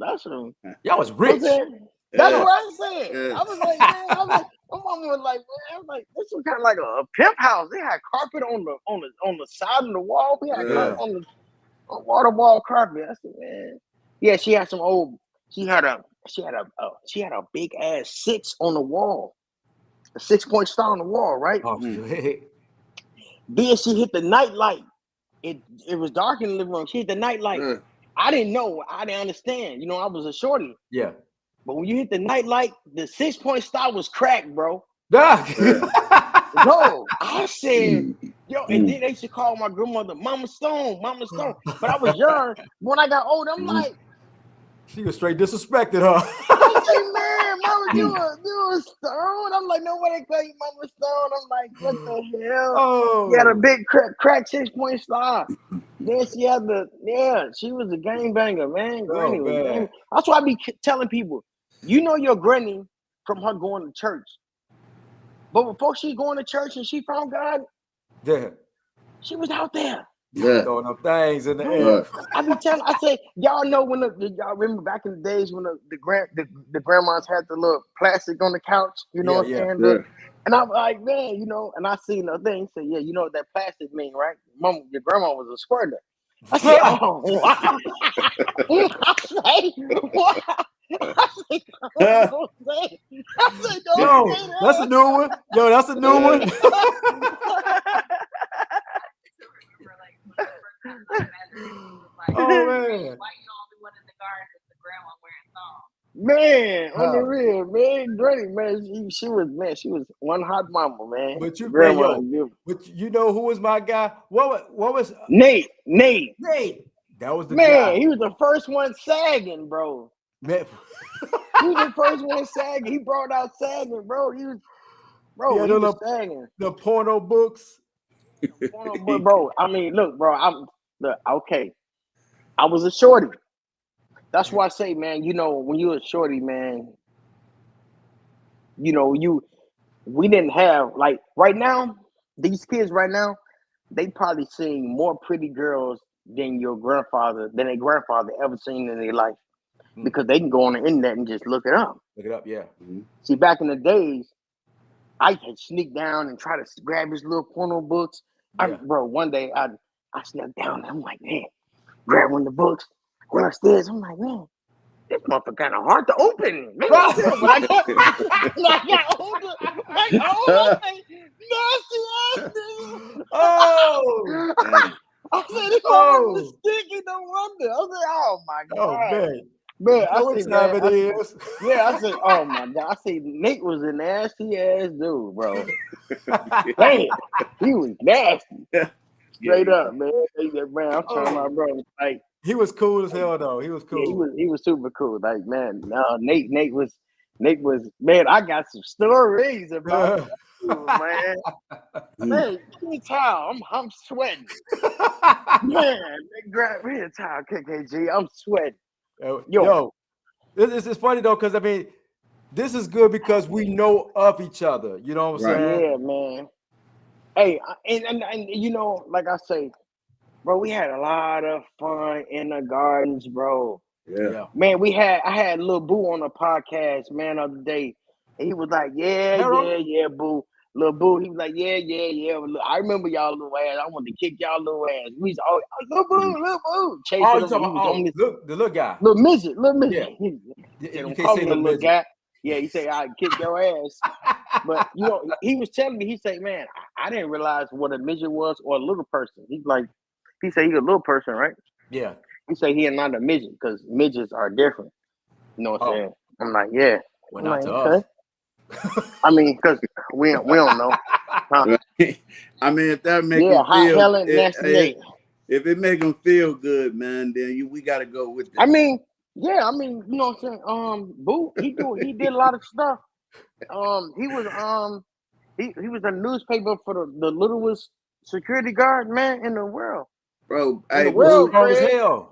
[SPEAKER 2] Y'all was rich.
[SPEAKER 6] That's what I said. Yeah. I was like, man. My mama was like, man. I was like, this was kind of like a pimp house. They had carpet on the side of the wall. We had carpet on the water wall carpet. I said, man. Yeah, she had some old. She had a big ass 6 on the wall. A 6-point star on the wall, right?
[SPEAKER 2] Oh,
[SPEAKER 6] Then she hit the night light. It was dark in the living room. She hit the night light. I didn't know. I didn't understand. You know, I was a shorty.
[SPEAKER 2] Yeah.
[SPEAKER 6] But when you hit the night light, the 6-point star was cracked, bro.
[SPEAKER 2] Bro,
[SPEAKER 6] I said, yo, and then they used to call my grandmother Mama Stone. But I was young. When I got old, I'm like,
[SPEAKER 2] she was straight disrespected, huh?
[SPEAKER 6] I say, man, Mama, you a stone. I'm like, nobody call you Mama Stone. I'm like, what the hell?
[SPEAKER 2] Oh,
[SPEAKER 6] She had a big crack 6-point star. Then she had she was a gangbanger, man. Granny was gang. That's why I be telling people, you know your granny from her going to church. But before she going to church and she found God, she was out there.
[SPEAKER 2] Yeah, throwing them things in the air.
[SPEAKER 6] I be telling, I say, y'all know when y'all remember back in the days when the grandmas had the little plastic on the couch, you know what I'm saying? Yeah. And I'm like, man, you know, and I seen the thing, say, yeah, you know what that plastic mean, right? Mom, your grandma was a squirter. I said, oh, wow. I say, what?
[SPEAKER 2] Yo, that's a new one. That's a new one. Oh man! Man, on the real, man, Granny, man, she was one hot mama, man. But you,
[SPEAKER 6] grandma,
[SPEAKER 2] but you know who was my guy? What was
[SPEAKER 6] Nate?
[SPEAKER 2] That was the
[SPEAKER 6] man.
[SPEAKER 2] guy.
[SPEAKER 6] He was the first one sagging, bro.
[SPEAKER 2] Man.
[SPEAKER 6] He was the first one sagging. He brought out sagging, bro. He was sagging.
[SPEAKER 2] The porno books.
[SPEAKER 6] But bro, I mean, look, bro, okay. I was a shorty. That's why I say, man, you know, when you're a shorty, man, you know, we didn't have, like, right now, these kids right now, they probably seen more pretty girls than their grandfather ever seen in their life. Because they can go on the internet and just look it up.
[SPEAKER 2] Look it up, yeah. Mm-hmm.
[SPEAKER 6] See, back in the days, I could sneak down and try to grab his little porno books. Bro, one day I snuck down and I'm like, man, grab one of the books, went upstairs. I'm like, man, this motherfucker kind of hard to open. Man, I got older. Nasty ass.
[SPEAKER 2] Oh,
[SPEAKER 6] I said, this was sticky, no wonder. I said, oh my God.
[SPEAKER 2] Oh, man.
[SPEAKER 6] Man,
[SPEAKER 2] I
[SPEAKER 6] said, oh my God. I said, Nate was a nasty ass dude, bro. Man, he was nasty. Straight up, man. Man, I'm telling my brother, like,
[SPEAKER 2] he was cool as hell, though. He was cool.
[SPEAKER 6] Yeah, he was super cool. Like, man, no, Nate was, man, I got some stories about him, man. Man, give me a towel. I'm sweating. Man, grab me a towel, KKG. I'm sweating.
[SPEAKER 2] Yo, this is funny though, because I mean, this is good because we know of each other. You know what I'm saying?
[SPEAKER 6] Yeah, man. Hey, and you know, like I say, bro, we had a lot of fun in the gardens, bro.
[SPEAKER 3] Yeah.
[SPEAKER 6] Man, I had Lil Boo on the podcast, man, the other day. And he was like, yeah, Boo. Lil Boo, he was like, yeah. I remember y'all little ass. I wanted to kick y'all little ass. We was always, Lil Boo. Chasing him.
[SPEAKER 2] The little guy.
[SPEAKER 6] Little midget.
[SPEAKER 2] Yeah.
[SPEAKER 6] You can't say little guy. Yeah, he said, I kick your ass. But, you know, he was telling me, he said, man, I didn't realize what a midget was or a little person. He's like, he said he a little person, right?
[SPEAKER 2] Yeah.
[SPEAKER 6] He said he is not a midget because midgets are different. You know what I'm
[SPEAKER 2] Oh.
[SPEAKER 6] saying? I'm like, yeah.
[SPEAKER 2] Well,
[SPEAKER 6] I'm
[SPEAKER 2] not
[SPEAKER 6] like,
[SPEAKER 2] to
[SPEAKER 6] okay.
[SPEAKER 2] us.
[SPEAKER 6] I mean, because we don't know. Huh?
[SPEAKER 3] I mean, if that make
[SPEAKER 6] Yeah,
[SPEAKER 3] him
[SPEAKER 6] hot
[SPEAKER 3] feel,
[SPEAKER 6] Helen, nasty Nate.
[SPEAKER 3] if it make him feel good, man, then we got to go with that.
[SPEAKER 6] I mean, yeah, I mean, you know what I'm saying? Boo, he did a lot of stuff. He was he was a newspaper for the littlest security guard man in the world.
[SPEAKER 3] Bro,
[SPEAKER 6] In
[SPEAKER 3] hey,
[SPEAKER 6] the world,
[SPEAKER 2] Strong as
[SPEAKER 6] Craig.
[SPEAKER 2] hell.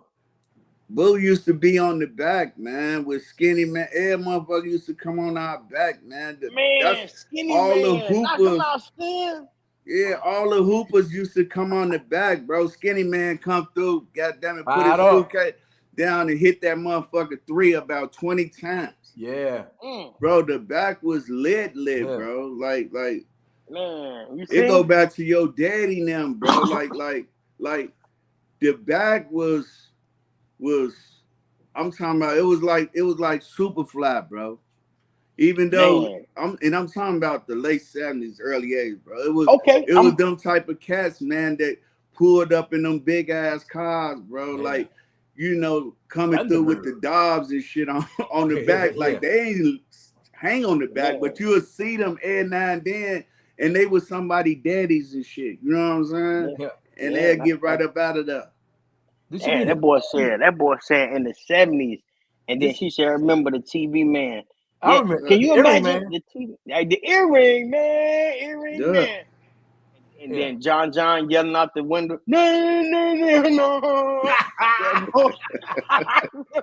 [SPEAKER 3] Boo used to be on the back, man, with skinny man. Every motherfucker used to come on our back, man.
[SPEAKER 6] Man, skinny
[SPEAKER 3] all the
[SPEAKER 6] man, knock him
[SPEAKER 3] hoopers.
[SPEAKER 6] out, Skin.
[SPEAKER 3] Yeah, all the hoopers used to come on the back, bro. Skinny man come through, goddamn it, put
[SPEAKER 2] Fired
[SPEAKER 3] his
[SPEAKER 2] up.
[SPEAKER 3] suitcase down and hit that motherfucker 3 about 20 times.
[SPEAKER 2] Yeah.
[SPEAKER 3] Bro, the back was lit,
[SPEAKER 2] Yeah.
[SPEAKER 3] bro. Like,
[SPEAKER 6] Man, you see?
[SPEAKER 3] it go back to your daddy now, bro. like the back was I'm talking about it was like Superfly, bro. Even though I'm talking about the late 70s, early 80s, bro. It was was them type of cats, man, that pulled up in them big ass cars, bro.
[SPEAKER 2] Yeah.
[SPEAKER 3] Like, you know, coming through with the Dobbs and shit on the back. Like they ain't hang on the back, but you would see them every now and then, and they was somebody daddies and shit. You know what I'm saying?
[SPEAKER 2] Yeah.
[SPEAKER 3] And they'd get right up out of there.
[SPEAKER 6] Yeah, that boy said in the 70s, and then she said, "Remember the TV man."
[SPEAKER 2] I
[SPEAKER 6] Yeah.
[SPEAKER 2] remember.
[SPEAKER 6] Can you
[SPEAKER 2] Earring
[SPEAKER 6] imagine
[SPEAKER 2] Man.
[SPEAKER 6] the TV, like the earring man,
[SPEAKER 3] Yeah.
[SPEAKER 6] man, and then John yelling out the window, no.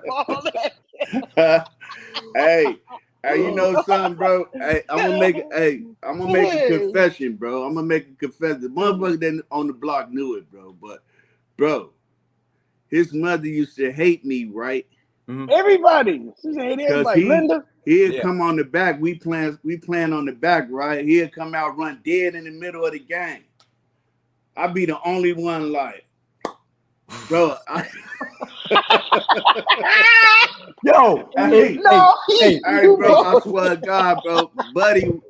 [SPEAKER 6] All that.
[SPEAKER 3] Hey, you know something, bro? Hey, I'm gonna make a confession, bro. I'm gonna make a confession. The motherfucker that on the block knew it, bro. But, bro, his mother used to hate me, right?
[SPEAKER 6] Everybody, she said everybody. Linda,
[SPEAKER 3] he'd come on the back. We playing on the back, right? He'd come out, run dead in the middle of the game. I'd be the only one, like, bro.
[SPEAKER 2] Yo,
[SPEAKER 3] hey, bro, I swear to God, bro, buddy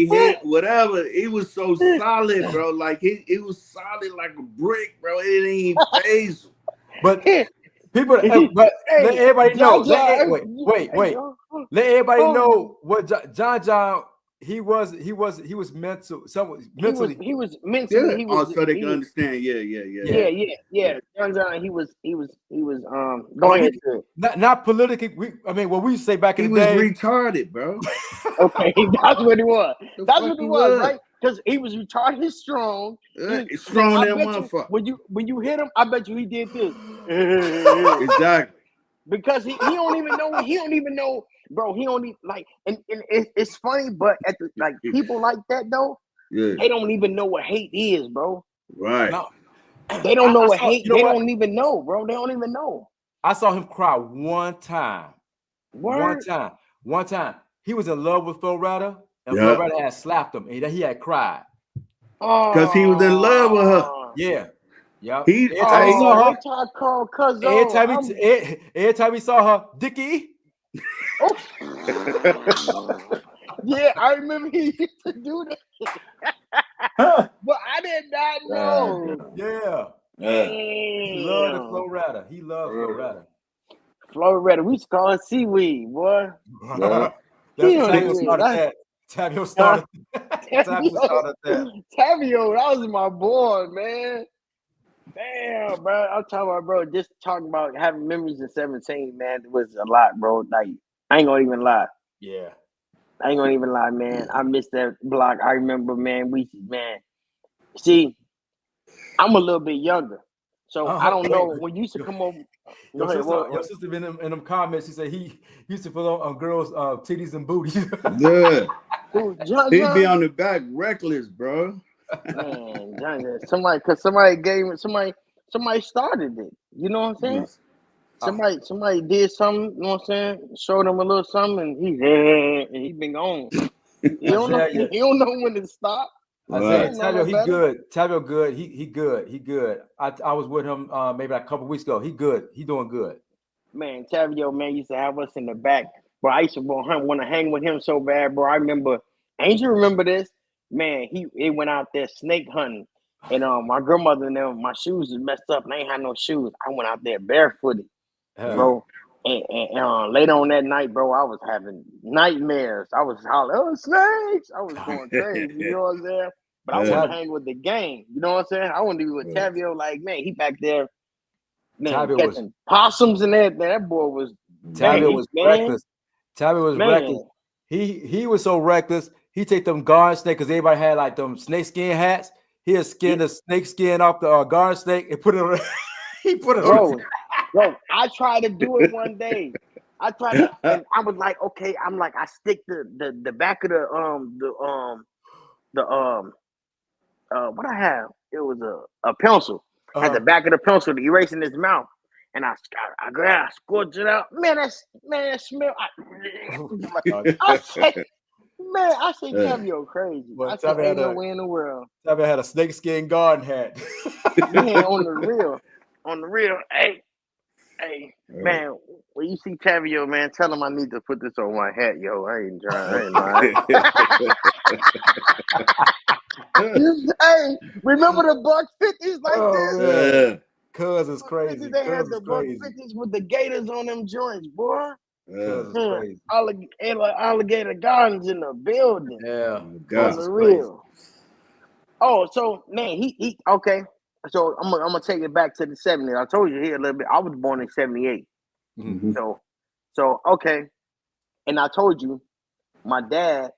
[SPEAKER 3] hit whatever. He was so solid, bro. Like he was solid like a brick, bro. It didn't even phase him.
[SPEAKER 2] But people, but let everybody know. Wait. Let everybody know what John. He was mental. Mentally.
[SPEAKER 6] He was mentally.
[SPEAKER 3] Yeah. So they can understand. Yeah.
[SPEAKER 6] John, he was going into
[SPEAKER 2] not politically. We say back in the day,
[SPEAKER 3] he was retarded, bro.
[SPEAKER 6] Okay, that's what he was. That's what he was, right? Because he was retarded, strong.
[SPEAKER 3] Strong that motherfucker.
[SPEAKER 6] When you hit him, I bet you he did this.
[SPEAKER 3] Exactly.
[SPEAKER 6] Because he don't even know. Bro, he only like, and it's funny, but at the like people like that though, they don't even know what hate is, bro.
[SPEAKER 3] Right.
[SPEAKER 2] No.
[SPEAKER 6] They don't know what hate. They don't even know, bro. They don't even know.
[SPEAKER 2] I saw him cry one time.
[SPEAKER 6] Word?
[SPEAKER 2] One time. He was in love with Flo Rida, and Flo Rida had slapped him, and he had cried.
[SPEAKER 3] Because he was in love with her.
[SPEAKER 2] Yeah. Yeah.
[SPEAKER 3] Every
[SPEAKER 2] time he saw her, Dickie.
[SPEAKER 6] Yeah, I remember he used to do that. But I did not know.
[SPEAKER 2] He loved the Flo Rida. He loved Flo Rida.
[SPEAKER 6] Flo Rida, we used to call it seaweed, boy.
[SPEAKER 2] Tavio started that.
[SPEAKER 6] Tavio, that was my boy, man. Damn, bro. I'm talking about, bro, just talking about having memories in 17, man, it was a lot, bro. Like, I ain't gonna even lie.
[SPEAKER 2] Yeah.
[SPEAKER 6] I ain't gonna even lie, man. I missed that block. I remember, man, see, I'm a little bit younger. So I don't know. When you used to come over,
[SPEAKER 2] your sister been in them comments. She said he used to put on girls' titties and booties.
[SPEAKER 3] Yeah. He'd be on the back reckless, bro.
[SPEAKER 6] Man, somebody started it. You know what I'm saying? Somebody did something, you know what I'm saying? Showed him a little something, and he been gone. He don't know when to stop.
[SPEAKER 2] Right. Tavio, he good. Tavio good. He good. He good. I was with him maybe like a couple weeks ago. He good. He doing good.
[SPEAKER 6] Man, Tavio, man, used to have us in the back. Bro, I used to want to hang with him so bad, bro. I remember, Angel remember this? Man, he went out there snake hunting. And my grandmother and them, my shoes was messed up, and I ain't had no shoes. I went out there barefooted, bro. And later on that night, bro, I was having nightmares. I was hollering, "Oh, snakes!" I was going crazy. You know what I'm saying? But I want to hang with the gang. You know what I'm saying? I want to be with Tavio. Like, man, he back there, man, catching possums and everything. That boy was
[SPEAKER 2] reckless. Tavio was reckless. He was so reckless. He take them garden snake because everybody had like them snake skin hats. He'll skin the snake skin off the garden snake and put it on. He put it on.
[SPEAKER 6] Bro, I tried to do it one day. I tried to, and I was like, okay, I'm like, I stick the back of what I have. It was a pencil. At the back of the pencil, to erasing his mouth, and I scorched it out. Man, that smell. I said, Tavio crazy.
[SPEAKER 2] Well,
[SPEAKER 6] I said, ain't no way in the world.
[SPEAKER 2] Tavio had a snakeskin garden hat.
[SPEAKER 6] Man, on the real. Hey, man, when you see Tavio, man, tell him I need to put this on my hat, yo. I ain't lying. Hey, remember the $150s like this?
[SPEAKER 2] Yeah. Cuz it's crazy.
[SPEAKER 6] They had the $150s with the gators on them joints, boy.
[SPEAKER 2] Crazy.
[SPEAKER 6] Alligator Gardens in the building.
[SPEAKER 2] Yeah,
[SPEAKER 6] on the real. Oh, so man, he okay. So I'm gonna take it back to the 70s. I told you here a little bit. I was born in 78.
[SPEAKER 2] Mm-hmm.
[SPEAKER 6] So okay. And I told you, my dad,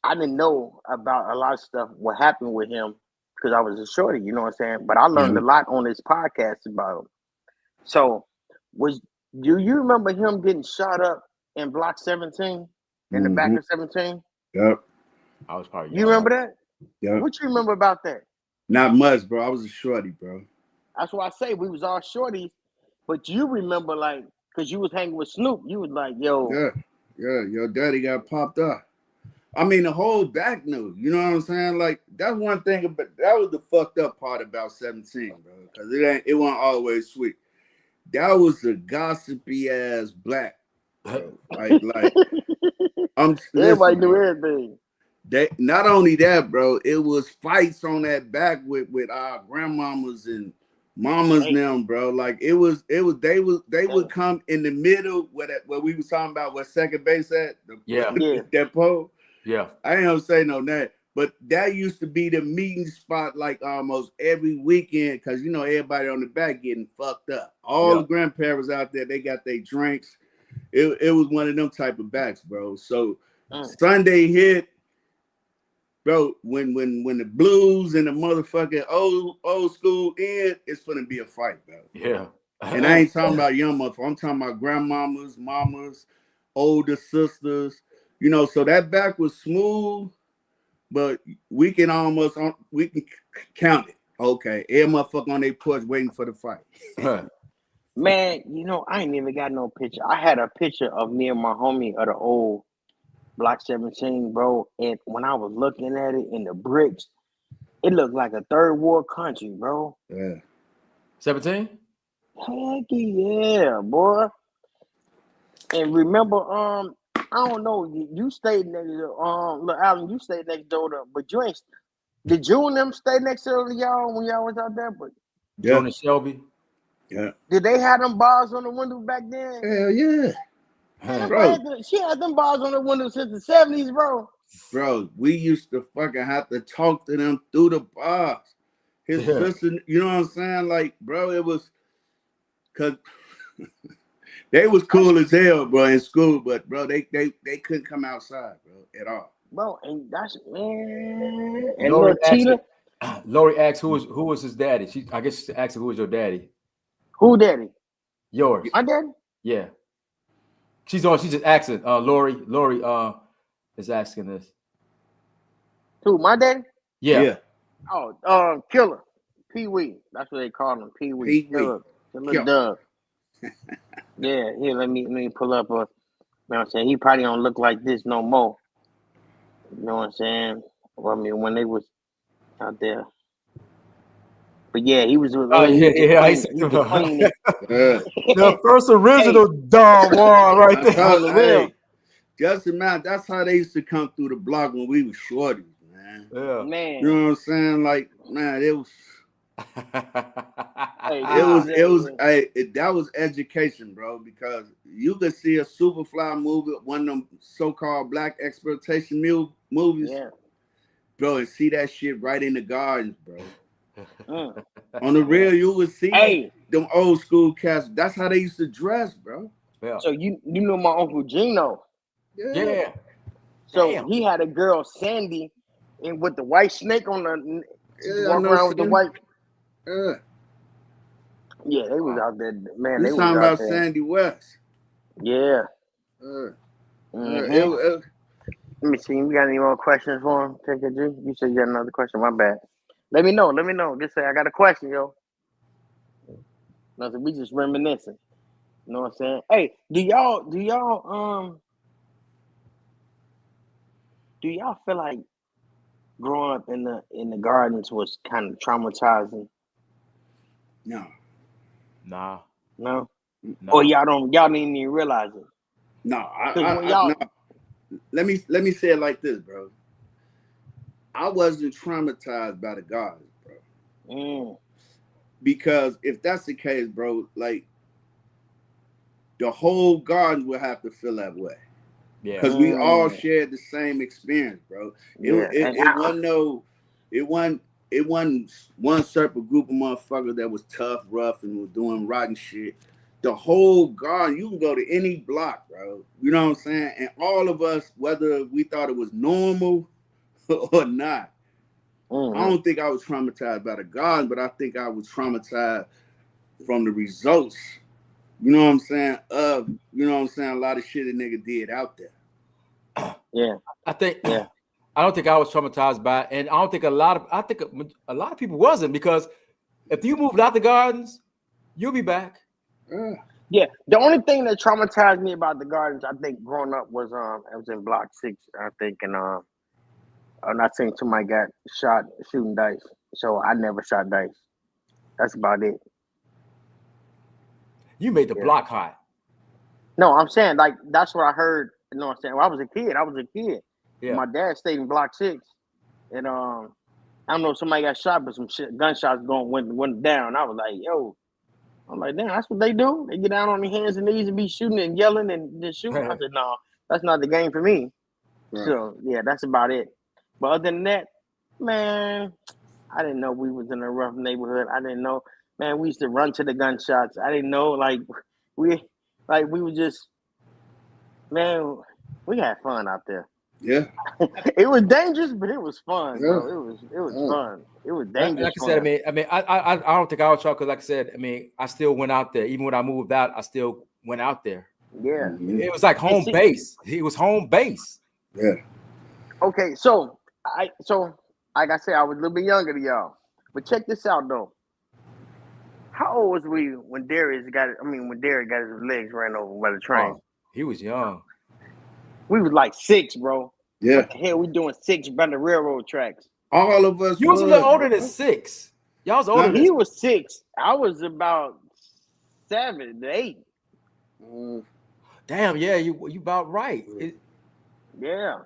[SPEAKER 6] I didn't know about a lot of stuff, what happened with him, because I was a shorty, you know what I'm saying? But I learned a lot on this podcast about him. So do you remember him getting shot up in Block 17? In the back of 17?
[SPEAKER 3] Yep.
[SPEAKER 2] I was probably
[SPEAKER 6] You remember that?
[SPEAKER 3] Yep.
[SPEAKER 6] What you remember about that?
[SPEAKER 3] Not much, bro. I was a shorty, bro.
[SPEAKER 6] That's why I say we was all shorties, but you remember, like, because you was hanging with Snoop, you was like, yo.
[SPEAKER 3] Yeah, your daddy got popped up. I mean, the whole back knew, you know what I'm saying? Like, that's one thing, but that was the fucked up part about 17, bro, because it wasn't always sweet. That was a gossipy ass black, bro. Like
[SPEAKER 6] everybody knew everything.
[SPEAKER 3] Not only that, bro, it was fights on that back with our grandmamas and mamas and them, bro. Like they would come in the middle where we was talking about where second base at, that pole.
[SPEAKER 2] Yeah.
[SPEAKER 3] I ain't gonna say no that, but that used to be the meeting spot like almost every weekend, because you know everybody on the back getting fucked up. All the grandparents out there, they got their drinks. It was one of them type of backs, bro. So Sunday hit. Bro, when the blues and the motherfucking old school end, it's gonna be a fight, bro.
[SPEAKER 2] Yeah.
[SPEAKER 3] And I ain't talking about young motherfuckers. I'm talking about grandmamas, mamas, older sisters. You know, so that back was smooth, but we can count it. Okay, every motherfucker on their porch waiting for the fight.
[SPEAKER 6] Man, you know, I ain't even got no picture. I had a picture of me and my homie of the old Block 17, bro, and when I was looking at it in the bricks, it looked like a third world country, bro.
[SPEAKER 3] Yeah.
[SPEAKER 2] 17?
[SPEAKER 6] Heck yeah, boy. And remember, I don't know, you stayed next to look, Alan, you stayed next door to, but you ain't. Did you and them stay next to y'all when y'all was out there? But
[SPEAKER 2] Joan and Shelby.
[SPEAKER 3] Yeah.
[SPEAKER 6] Did they have them bars on the window back then?
[SPEAKER 3] Hell yeah.
[SPEAKER 6] Bro. She had them bars on the window since the 70s, bro.
[SPEAKER 3] Bro, we used to fucking have to talk to them through the bars. His sister, you know what I'm saying? Like, bro, it was because they was cool as hell, bro, in school, but bro, they couldn't come outside, bro, at all.
[SPEAKER 6] Bro, and that's man. And
[SPEAKER 2] Lori asked who was his daddy. I guess she asked who was your daddy.
[SPEAKER 6] Who daddy?
[SPEAKER 2] Yours.
[SPEAKER 6] My daddy?
[SPEAKER 2] Yeah. She's just asking. Lori is asking this.
[SPEAKER 6] Who, my daddy?
[SPEAKER 2] Yeah.
[SPEAKER 6] Oh, Killer. Pee-wee. That's what they call him. Pee-wee. Killer. The little dog. Yeah, here, let me pull up you know what I'm saying? He probably don't look like this no more. You know what I'm saying? Well, I mean, when they was out there. But yeah, he was.
[SPEAKER 2] The first original Don Juan right there.
[SPEAKER 3] Hey, just imagine, that's how they used to come through the block when we was shorties, man. man.
[SPEAKER 2] Yeah.
[SPEAKER 6] Man.
[SPEAKER 3] You know what I'm saying? Like, man, it was.
[SPEAKER 6] Hey,
[SPEAKER 3] That was education, bro, because you could see a Superfly movie, one of them so-called black exploitation movies,
[SPEAKER 6] yeah.
[SPEAKER 3] bro, and see that shit right in the gardens, bro.
[SPEAKER 6] Mm.
[SPEAKER 3] On the real, you would see
[SPEAKER 6] Hey.
[SPEAKER 3] them old school cats. That's how they used to dress, bro.
[SPEAKER 2] Yeah.
[SPEAKER 6] So you know my Uncle Gino.
[SPEAKER 2] Yeah.
[SPEAKER 6] So
[SPEAKER 2] Damn.
[SPEAKER 6] he had a girl, Sandy, and with the white snake on the
[SPEAKER 3] Yeah, I
[SPEAKER 6] walk
[SPEAKER 3] know,
[SPEAKER 6] around with the
[SPEAKER 3] Sandy.
[SPEAKER 6] white.
[SPEAKER 3] Yeah.
[SPEAKER 6] Yeah, they was out there, man.
[SPEAKER 3] You
[SPEAKER 6] They was
[SPEAKER 3] talking
[SPEAKER 6] out
[SPEAKER 3] about
[SPEAKER 6] there.
[SPEAKER 3] Sandy West?
[SPEAKER 6] Yeah.
[SPEAKER 3] Mhm.
[SPEAKER 6] Let me see. We got any more questions for him? Take it, G. You said you got another question. My bad. Let me know. Just say I got a question, yo. Nothing. We just reminiscing. You know what I'm saying? Hey, do y'all feel like growing up in the gardens was kind of traumatizing?
[SPEAKER 3] No.
[SPEAKER 2] Nah.
[SPEAKER 6] No?
[SPEAKER 2] Nah.
[SPEAKER 6] Or y'all didn't even realize it?
[SPEAKER 3] No.
[SPEAKER 6] y'all
[SPEAKER 3] Let me say it like this, bro. I wasn't traumatized by the gardens, bro. Because if that's the case, bro, like the whole garden will have to feel that way.
[SPEAKER 2] Yeah.
[SPEAKER 3] Because we all shared the same experience, bro. It wasn't one certain group of motherfuckers that was tough, rough, and was doing rotten shit. The whole garden, you can go to any block, bro. You know what I'm saying? And all of us, whether we thought it was normal or not, I don't think I was traumatized by the garden, but I think I was traumatized from the results. You know what I'm saying? A lot of shit a nigga did out there.
[SPEAKER 6] Yeah.
[SPEAKER 2] I don't think I was traumatized by it, and I think a lot of people wasn't, because if you moved out the gardens, you'll be back.
[SPEAKER 6] Yeah. The only thing that traumatized me about the gardens, I think, growing up was I was in Block 6, I think, and I'm not saying somebody got shot shooting dice, so I never shot dice. That's about it.
[SPEAKER 2] You made the block hot.
[SPEAKER 6] No, I'm saying, like, that's what I heard. You know what I'm saying? When I was a kid.
[SPEAKER 2] Yeah.
[SPEAKER 6] My dad stayed in Block 6, and I don't know if somebody got shot, but some gunshots went down. I was like, yo. I'm like, damn, that's what they do? They get down on their hands and knees and be shooting and yelling and just shooting? I said, no, that's not the game for me. Right. So, yeah, that's about it. But other than that, man, I didn't know we was in a rough neighborhood. I didn't know, man, we used to run to the gunshots. I didn't know, we were just, man, we had fun out there.
[SPEAKER 3] Yeah.
[SPEAKER 6] It was dangerous, but it was fun, bro. It was fun. It was dangerous.
[SPEAKER 2] Like I said, I mean, I don't think I was shocked, because like I said, I mean, I still went out there. Even when I moved out, I still went out there.
[SPEAKER 6] Yeah.
[SPEAKER 2] It was like home base. It was home base.
[SPEAKER 3] Yeah.
[SPEAKER 6] Okay, so like I said, I was a little bit younger than y'all. But check this out though. How old was we when Derek got his legs ran over by the train?
[SPEAKER 2] Oh, he was young.
[SPEAKER 6] We was like 6, bro.
[SPEAKER 3] Yeah.
[SPEAKER 6] What the hell we doing 6 by the railroad tracks?
[SPEAKER 3] All of us.
[SPEAKER 2] You was a little older than 6. Y'all was older.
[SPEAKER 6] He was 6. I was about 7 to 8.
[SPEAKER 2] Damn, yeah, you about right.
[SPEAKER 6] Yeah.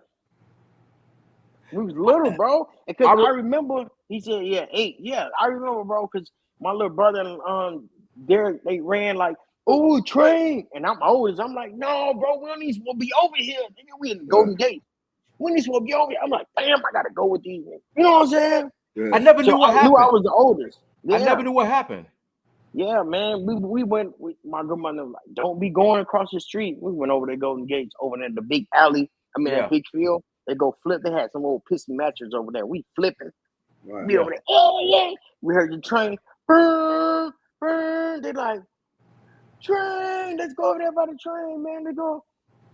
[SPEAKER 6] We was little, bro. Because I remember he said, 8. Yeah, I remember, bro, because my little brother and Derek, they ran like, "Ooh, train!" And I'm old. I'm like, "No, bro, we don't need to be over here. Nigga, we in the Golden Gate. We need to be over here." I'm like, "Damn, I gotta go with these." You know what I'm saying?
[SPEAKER 3] Yeah.
[SPEAKER 2] I never knew what happened.
[SPEAKER 6] I was the oldest. Yeah.
[SPEAKER 2] I never knew what happened.
[SPEAKER 6] Yeah, man. We went. My grandmother was like, "Don't be going across the street." We went over to Golden Gates, over there in the big alley. That big field. They go flip. They had some old pissy mattress over there. We flipping.
[SPEAKER 3] Right.
[SPEAKER 6] Be over there. Oh yeah. We heard the train. Burn, burn. They like, train. Let's go over there by the train, man. They go.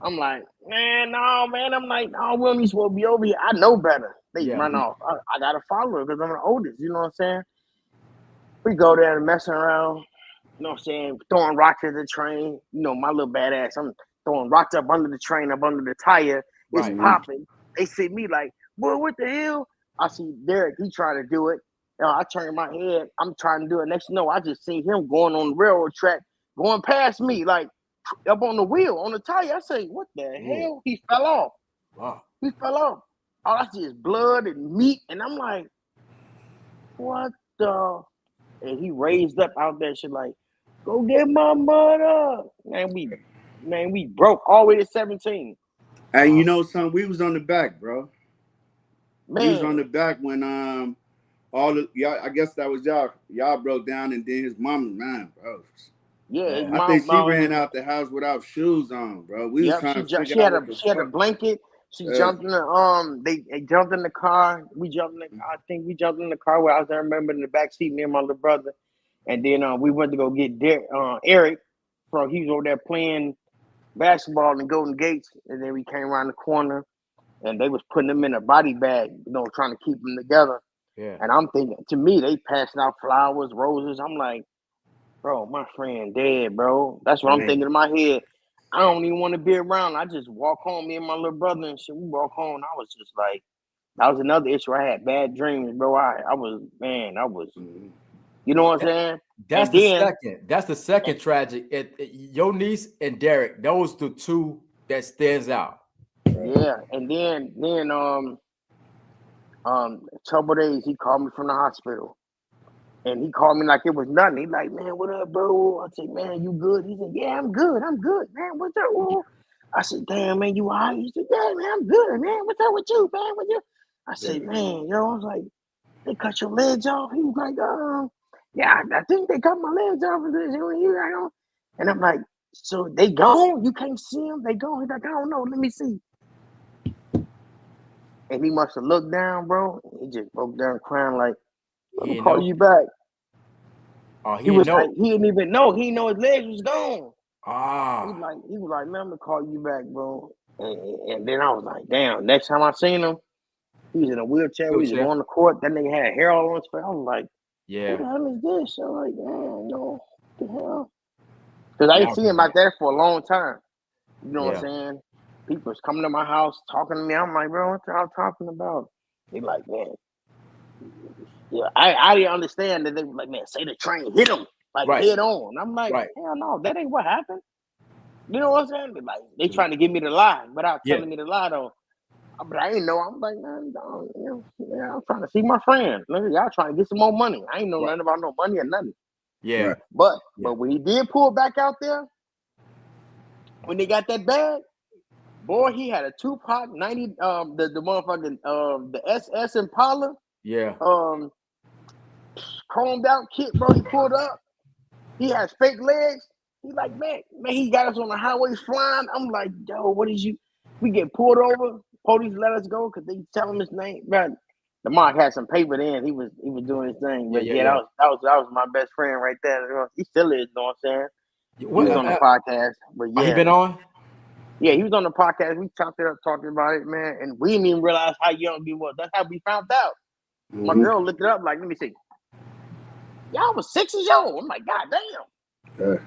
[SPEAKER 6] I'm like, man, no, man. I'm like, no, we don't supposed to be over here. I know better. They run off. I gotta follow her because I'm the oldest. You know what I'm saying? We go there and messing around. You know what I'm saying? Throwing rocks at the train. You know, my little badass. I'm throwing rocks up under the train, up under the tire. It's popping. They see me like, boy, what the hell? I see Derek. He trying to do it. I turn my head. I'm trying to do it. Next thing you know, I just see him going on the railroad track, going past me, like up on the wheel, on the tire. I say, what the hell? He fell off.
[SPEAKER 2] Wow.
[SPEAKER 6] He fell off. all I see is blood and meat, and I'm like, what the? And he raised up out there, shit like, go get my mother. Man, we broke all the way to 17.
[SPEAKER 3] And you know, son, we was on the back, bro.
[SPEAKER 6] Man,
[SPEAKER 3] We was on the back when all the y'all. I guess that was y'all. Y'all broke down, and then his mama, man, bro.
[SPEAKER 6] yeah, his
[SPEAKER 3] I think she
[SPEAKER 6] mom
[SPEAKER 3] ran out the house without shoes on, bro. We was
[SPEAKER 6] Yep,
[SPEAKER 3] trying to
[SPEAKER 6] she
[SPEAKER 3] figure out what the
[SPEAKER 6] she had a
[SPEAKER 3] fuck.
[SPEAKER 6] blanket. She jumped in the they jumped in the car. We jumped in the I think we jumped in the car where I was there, remember in the back seat, me and my little brother. And then we went to go get Eric from he was over there playing basketball in Golden Gates, and then we came around the corner and they was putting them in a body bag, you know, trying to keep them together.
[SPEAKER 2] Yeah.
[SPEAKER 6] And I'm thinking, to me, they passing out flowers, roses. I'm like, bro, my friend dead, bro. That's what I'm thinking in my head. I don't even want to be around. I just walk home, me and my little brother and shit. We walk home. I was just like, that was another issue. I had bad dreams, bro. I was, you know what I'm saying?
[SPEAKER 2] That's the second tragic. Your niece and Derek, those the two that stands out.
[SPEAKER 6] Yeah, and then couple days he called me from the hospital. And he called me like it was nothing. He like, man, what up, bro? I said, man, you good? He said, yeah, I'm good, man. What's up? Ooh? I said, damn, man, you all right? He said, yeah, man, I'm good, man. What's up with you, man? With you? I said, man, I was like, they cut your legs off? He was like, yeah, I think they cut my legs off. And I'm like, so they gone? You can't see them? They gone? He's like, I don't know. Let me see. And he must have looked down, bro. He just broke down crying like, I'm gonna call you back.
[SPEAKER 2] Oh,
[SPEAKER 6] he was like, he didn't even know. He didn't know his legs was gone. He was like, man, I'm gonna call you back, bro. And then I was like, damn. Next time I seen him, he was in a wheelchair. We was on the court. That nigga had hair all on his face. I was like,
[SPEAKER 2] yeah,
[SPEAKER 6] what the hell is this? I'm like, damn, what the hell? Because I didn't see him out there for a long time. You know what I'm saying? People was coming to my house talking to me. I'm like, bro, what y'all talking about? They like, man. Yeah, I didn't understand that they were like, man, say the train hit him like head on. I'm like, hell no, that ain't what happened. You know what I'm saying? They trying to give me the lie without telling me the lie though. But I ain't know. I'm like, man, I'm trying to see my friend. Y'all trying to get some more money. I ain't know nothing about no money or nothing.
[SPEAKER 2] Yeah.
[SPEAKER 6] But when he did pull back out there, when they got that bag, boy, he had a Tupac 90 the motherfucking the SS Impala.
[SPEAKER 2] Yeah.
[SPEAKER 6] Chromed out kit, bro. He pulled up. He has fake legs. He like, man, he got us on the highway flying. I'm like, yo, what is you? We get pulled over. Police let us go because they tell him his name. Man, the Mark had some paper then. He was doing his thing. But that was my best friend right there. He still is, you know what I'm saying? He was on the podcast. But
[SPEAKER 2] he been on?
[SPEAKER 6] Yeah, he was on the podcast. We chopped it up talking about it, man. And we didn't even realize how young he was. That's how we found out. My girl looked it up, like, let me see. Y'all was 6 years old. I'm like, God damn.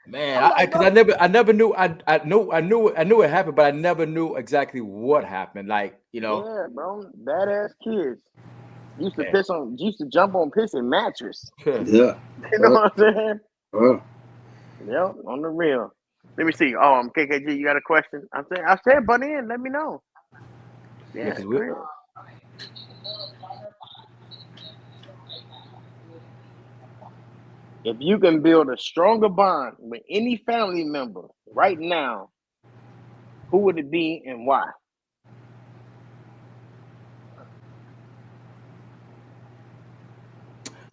[SPEAKER 2] Man, because I never knew. I knew it happened, but I never knew exactly what happened. Like, you know.
[SPEAKER 6] Yeah, bro, badass kids. Used to jump on pissing mattress.
[SPEAKER 3] Yeah.
[SPEAKER 6] You know what I'm saying? Yeah, on the real. Let me see. KKG, you got a question? I said, butt in. Let me know. Yeah. If you can build a stronger bond with any family member right now, who would it be and why?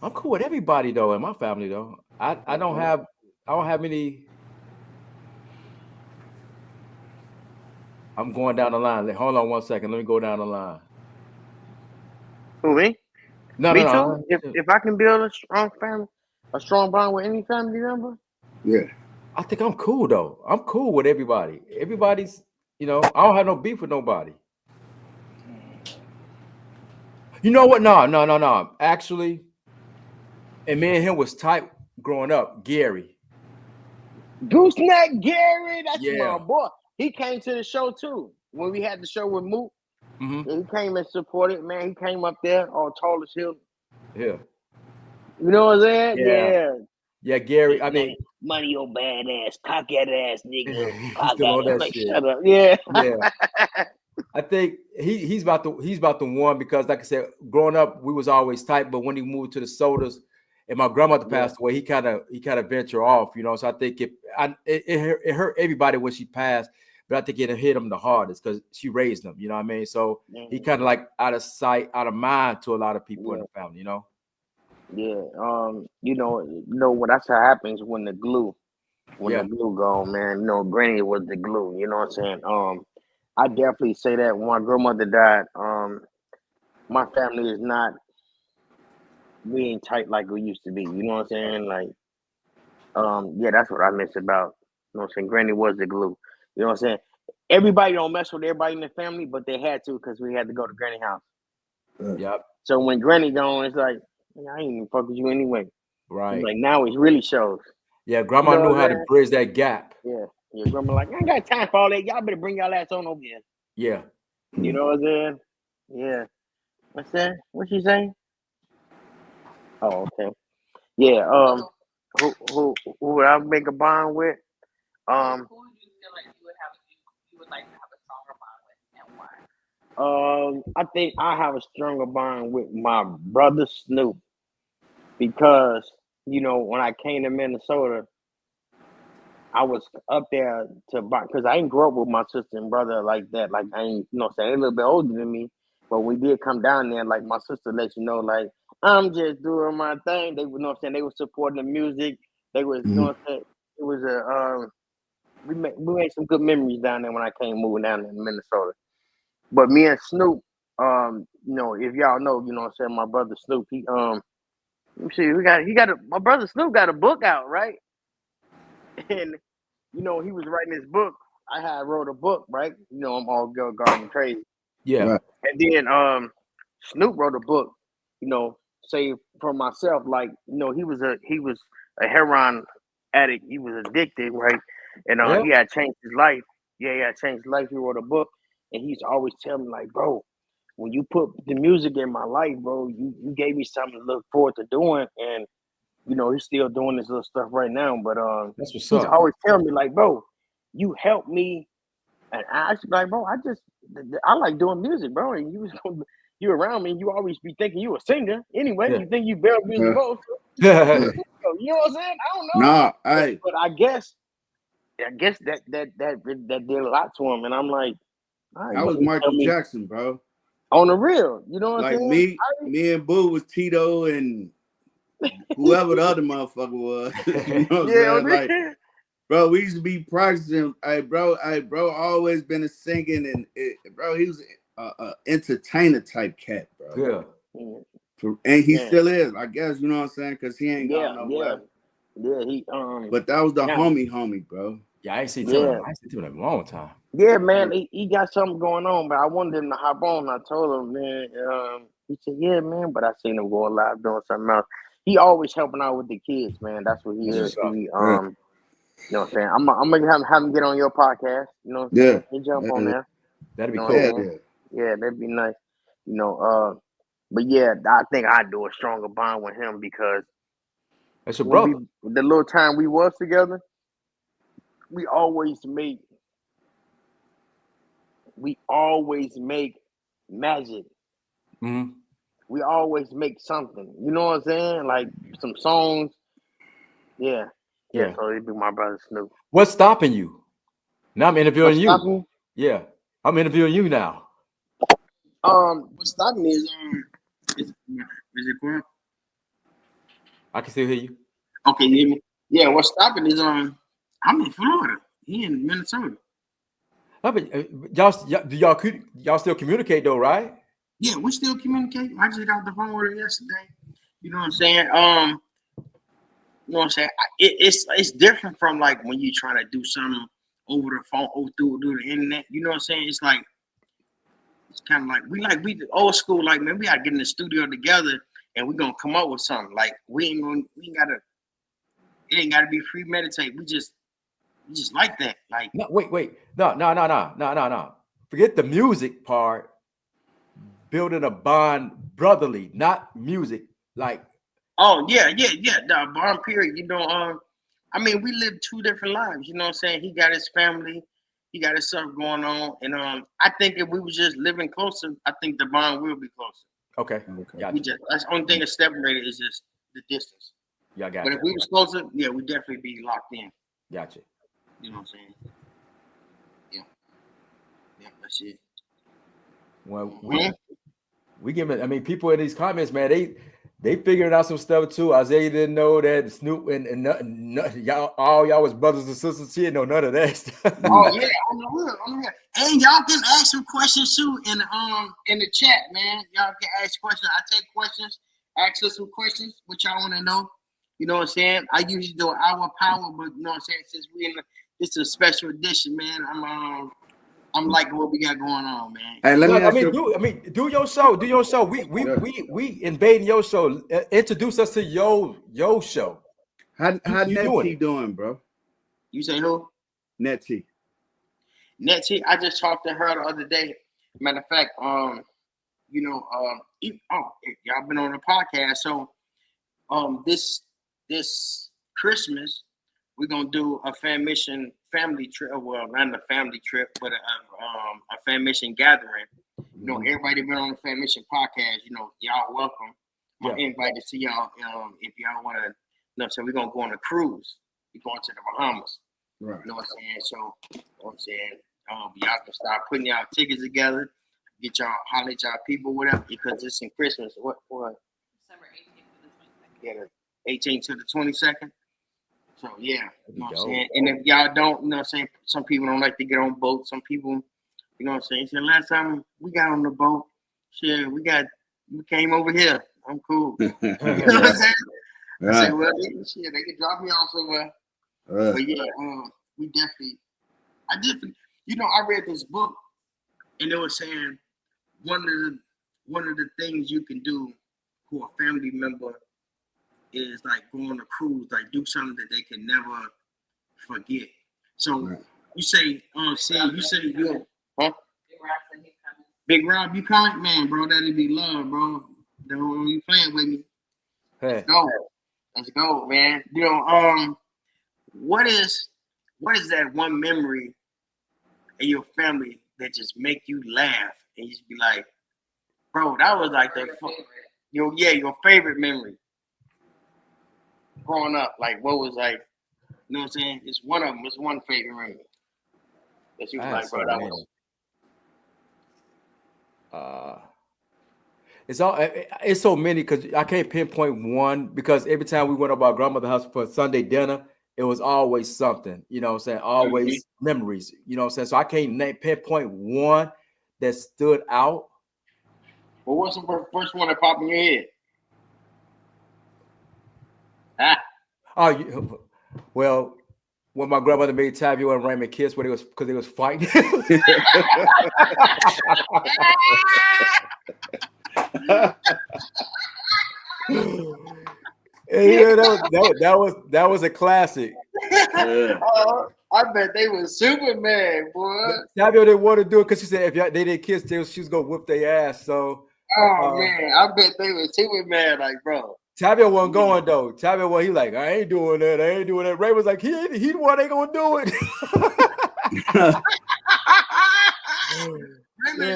[SPEAKER 2] I'm cool with everybody though in my family though. I don't have any. I'm going down the line. Hold on 1 second. Let me go down the line.
[SPEAKER 6] Who, me?
[SPEAKER 2] No.
[SPEAKER 6] Too. If I can build a strong bond with any family member.
[SPEAKER 3] Yeah.
[SPEAKER 2] I think I'm cool though. I'm cool with everybody. Everybody's, I don't have no beef with nobody. You know what? No. Actually, and me and him was tight growing up. Gary.
[SPEAKER 6] Gooseneck Gary, that's my boy. He came to the show too. When we had the show with Mook. Mm-hmm. He came and supported, man. He came up there all tall as hell.
[SPEAKER 2] Yeah.
[SPEAKER 6] You know what I'm saying? Yeah.
[SPEAKER 2] Yeah, Gary. I mean,
[SPEAKER 6] money, your badass, cock-head ass nigga.
[SPEAKER 2] Still on that shit.
[SPEAKER 6] Shut up. Yeah.
[SPEAKER 2] I think he's about the one because, like I said, growing up we was always tight, but when he moved to the sodas and my grandmother passed away, he kind of ventured off, you know. So I think it hurt everybody when she passed, but I think it hit him the hardest because she raised him, you know what I mean? So he kind of like out of sight, out of mind to a lot of people in the family, you know.
[SPEAKER 6] Yeah, you know what that's how happens when the glue gone, man. You know, Granny was the glue. You know what I'm saying? I definitely say that when my grandmother died, my family is not, we ain't tight like we used to be. You know what I'm saying? Like, yeah, that's what I miss about. You know what I'm saying? Granny was the glue. You know what I'm saying? Everybody don't mess with everybody in the family, but they had to because we had to go to Granny house.
[SPEAKER 2] Yep.
[SPEAKER 6] So when Granny gone, it's like, I ain't even fuck with you anyway.
[SPEAKER 2] Right.
[SPEAKER 6] Like now it really shows.
[SPEAKER 2] Yeah, grandma knew how to bridge that gap.
[SPEAKER 6] Yeah. Your grandma like, I ain't got time for all that. Y'all better bring y'all ass on over here.
[SPEAKER 2] Yeah.
[SPEAKER 6] You know what I'm saying? Yeah. What's that? What she saying? Oh, okay. Yeah. Who would I make a bond with?
[SPEAKER 4] Who would you feel like you would like to have a stronger bond with, and why?
[SPEAKER 6] I think I have a stronger bond with my brother Snoop because, you know, when I came to Minnesota, I was up there to buy, because I ain't grow up with my sister and brother like that. Like, I ain't, you know what I'm saying, they're a little bit older than me. But we did come down there, like, my sister let you know, like, I'm just doing my thing. They, you know what I'm saying, they were supporting the music. They was, you know what I'm saying, it was we made some good memories down there when I came moving down there in Minnesota. But me and Snoop, you know, if y'all know, you know what I'm saying, my brother Snoop, he, let me see, my brother Snoop got a book out, right? And, you know, he was writing his book. I had wrote a book, right? You know, I'm all girl garden crazy.
[SPEAKER 2] Yeah.
[SPEAKER 3] Right.
[SPEAKER 6] And then Snoop wrote a book, you know, say for myself, like, you know, he was a heroin addict. He was addicted, right? And
[SPEAKER 2] Yeah.
[SPEAKER 6] he had changed his life. Yeah, he had changed his life. He wrote a book, and he's always telling me, like, bro, when you put the music in my life, bro, you gave me something to look forward to doing. And you know, he's still doing this little stuff right now. But
[SPEAKER 2] That's what's
[SPEAKER 6] he's
[SPEAKER 2] up.
[SPEAKER 6] always telling me, like, bro, you helped me. And I was like, bro, I like doing music, bro. And you around me, and you always be thinking you a singer. Anyway,
[SPEAKER 2] Yeah.
[SPEAKER 6] you think you better music both.
[SPEAKER 2] Yeah.
[SPEAKER 6] You know what I'm saying? I don't know.
[SPEAKER 3] Nah, hey,
[SPEAKER 6] But I guess that did a lot to him. And I'm like, all right,
[SPEAKER 3] that was
[SPEAKER 6] bro,
[SPEAKER 3] Michael Jackson, bro.
[SPEAKER 6] on the real. You know what
[SPEAKER 3] Like
[SPEAKER 6] I'm saying?
[SPEAKER 3] me and Boo was Tito and whoever the other motherfucker was. You know what I'm
[SPEAKER 6] Yeah,
[SPEAKER 3] saying? Like, bro, we used to be practicing. Hey, bro, always been a singing bro, he was a entertainer type cat, bro.
[SPEAKER 2] Yeah.
[SPEAKER 3] And he still is, I guess. You know what I'm saying? Because he ain't gone nowhere.
[SPEAKER 6] Yeah, he
[SPEAKER 3] But that was the homie, bro.
[SPEAKER 2] Yeah, I ain't seen him in a long time.
[SPEAKER 6] Yeah, man, he got something going on, but I wanted him to hop on. I told him, man. He said, "Yeah, man," but I seen him going live doing something else. He always helping out with the kids, man. That's what he is. He, you know what I'm saying. I'm gonna have him get on your podcast. You know what I'm saying? He jump on there.
[SPEAKER 2] That'd be
[SPEAKER 6] you know
[SPEAKER 2] cool.
[SPEAKER 6] Yeah, that'd be nice. You know, but yeah, I think I do a stronger bond with him because
[SPEAKER 2] that's your brother.
[SPEAKER 6] The little time we was together, we always make magic.
[SPEAKER 2] Mm-hmm.
[SPEAKER 6] We always make something. You know what I'm saying? Like some songs. Yeah. So it'd be my brother Snoop.
[SPEAKER 2] What's stopping you? Now I'm interviewing you.
[SPEAKER 6] Stopping?
[SPEAKER 2] Yeah, I'm interviewing you now.
[SPEAKER 6] What's stopping me is is it quiet?
[SPEAKER 2] I can still hear you.
[SPEAKER 6] Okay, you hear me? Yeah, what's stopping is I'm in Florida. He in Minnesota.
[SPEAKER 2] Y'all still communicate though, right?
[SPEAKER 6] Yeah, we still communicate. I just got the phone with her yesterday. You know what I'm saying? You know what I'm saying? It's different from like when you trying to do something over the phone, through the internet. You know what I'm saying? It's like it's kind of like we the old school. Like, man, we gotta get in the studio together and we gonna come up with something. Like it ain't gotta be premeditated. We just like that. Like,
[SPEAKER 2] no, wait, no. Forget the music part. Building a bond brotherly, not music. Like,
[SPEAKER 6] oh yeah, the bond period. You know, I mean, we live two different lives. You know what I'm saying? He got his family. He got his stuff going on, and I think if we was just living closer, I think the bond will be closer.
[SPEAKER 2] Okay. Gotcha.
[SPEAKER 6] That's the only thing that's separated is just the distance.
[SPEAKER 2] Yeah, I got
[SPEAKER 6] But
[SPEAKER 2] you.
[SPEAKER 6] if we was closer, yeah, we'd definitely be locked in.
[SPEAKER 2] Gotcha.
[SPEAKER 6] You know what I'm saying? Yeah. Yeah, that's it.
[SPEAKER 2] Well,
[SPEAKER 6] Mhm.
[SPEAKER 2] we give it. I mean, people in these comments, man, they figured out some stuff too. Isaiah didn't know that Snoop and y'all, all y'all was brothers and sisters. She didn't know none of that stuff.
[SPEAKER 6] Oh yeah, on the real. And y'all can ask some questions too in the chat, man. Y'all can ask questions. I take questions. Ask us some questions. What y'all want to know? You know what I'm saying? I usually do an hour power, but you know what I'm saying? Since this is a special edition, man. I'm liking what we got going on, man.
[SPEAKER 3] Hey, let me ask you.
[SPEAKER 2] Do your show. Do your show. We invading your show. Introduce us to your show.
[SPEAKER 3] How
[SPEAKER 2] you
[SPEAKER 3] Netty doing, bro?
[SPEAKER 6] You say who?
[SPEAKER 3] Netty.
[SPEAKER 6] Netty. I just talked to her the other day. Matter of fact, y'all been on the podcast. So, this Christmas we're gonna do a Fammission family trip. Well, not a family trip, but a Fammission gathering. You know, everybody been on the Fammission podcast. You know, y'all welcome. I'm invited to y'all. If y'all want to, so we're gonna go on a cruise. We're going to the Bahamas.
[SPEAKER 3] Right.
[SPEAKER 6] You know what I'm saying? So, you know what I'm saying, y'all can start putting y'all tickets together. Get y'all, holler at y'all people, whatever, because it's in Christmas. What?
[SPEAKER 4] December 18th to the 22nd.
[SPEAKER 6] Yeah, the 18th to the 22nd. So yeah, you know what I'm
[SPEAKER 2] Dope.
[SPEAKER 6] saying. And if y'all don't, you know what I'm saying, some people don't like to get on boats. Some people, you know what I'm saying. So last time we got on the boat, shit, we came over here. I'm cool. You know what I'm saying? I said, well, shit, they can drop me off somewhere. But yeah, I definitely, you know, I read this book, and it was saying one of the things you can do for a family member is like go on a cruise, like do something that they can never forget. So you say, you say, yeah, huh? Big Rob, you coming, man, bro? That'd be love, bro. Don't you playing with me?
[SPEAKER 2] Hey.
[SPEAKER 6] Let's go, man. You know, what is that one memory in your family that just make you laugh and you just be like, bro, that was like your favorite memory growing up? Like, what was like, you know what I'm saying? It's one of them. It's one favorite memory that you was like, bro, that was.
[SPEAKER 2] It's so many because I can't pinpoint one, because every time we went up our grandmother's house for Sunday dinner, it was always something, you know what I'm saying? Always memories, you know what I'm saying? So I can't pinpoint one that stood out.
[SPEAKER 6] Well, what's the first one that popped in your head?
[SPEAKER 2] Well, when my grandmother made Tavio and Raymond kiss because they was fighting. Yeah, that was a classic.
[SPEAKER 6] I bet they was super mad, boy.
[SPEAKER 2] Tavio didn't want to do it because she said if they didn't kiss, she was gonna whip their ass. So,
[SPEAKER 6] man, I bet they was super mad, like, bro.
[SPEAKER 2] Tavio wasn't going though. Tavio, he like, I ain't doing that. Ray was like, he the one ain't gonna do it.
[SPEAKER 6] He's like,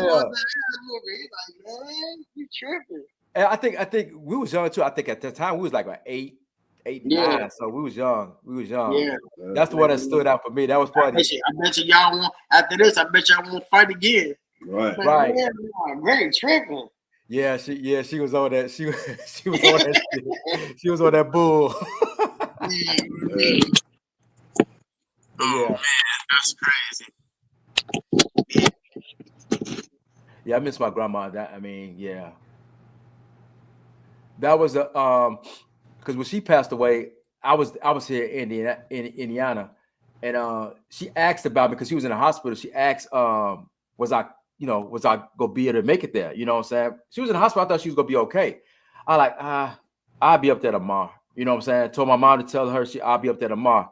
[SPEAKER 6] man, you tripping.
[SPEAKER 2] And I think we was young too. I think at the time we was like 8, 9. So we was young.
[SPEAKER 6] Yeah,
[SPEAKER 2] that's the one that stood out for me. That was funny.
[SPEAKER 6] I bet you y'all won't. After this, I bet y'all won't fight again.
[SPEAKER 3] Right.
[SPEAKER 6] Like,
[SPEAKER 2] Right.
[SPEAKER 6] Man, Ray tripping.
[SPEAKER 2] Yeah, she was on that. She was on that. She was on that bull.
[SPEAKER 6] Oh man, that's crazy.
[SPEAKER 2] Yeah, I miss my grandma. That was a because when she passed away, I was here in Indiana, and she asked about me because she was in the hospital. She asked, was I gonna be able to make it there? You know what I'm saying? She was in the hospital. I thought she was gonna be okay. I like, I'll be up there tomorrow. You know what I'm saying? I told my mom to tell her I'll be up there tomorrow.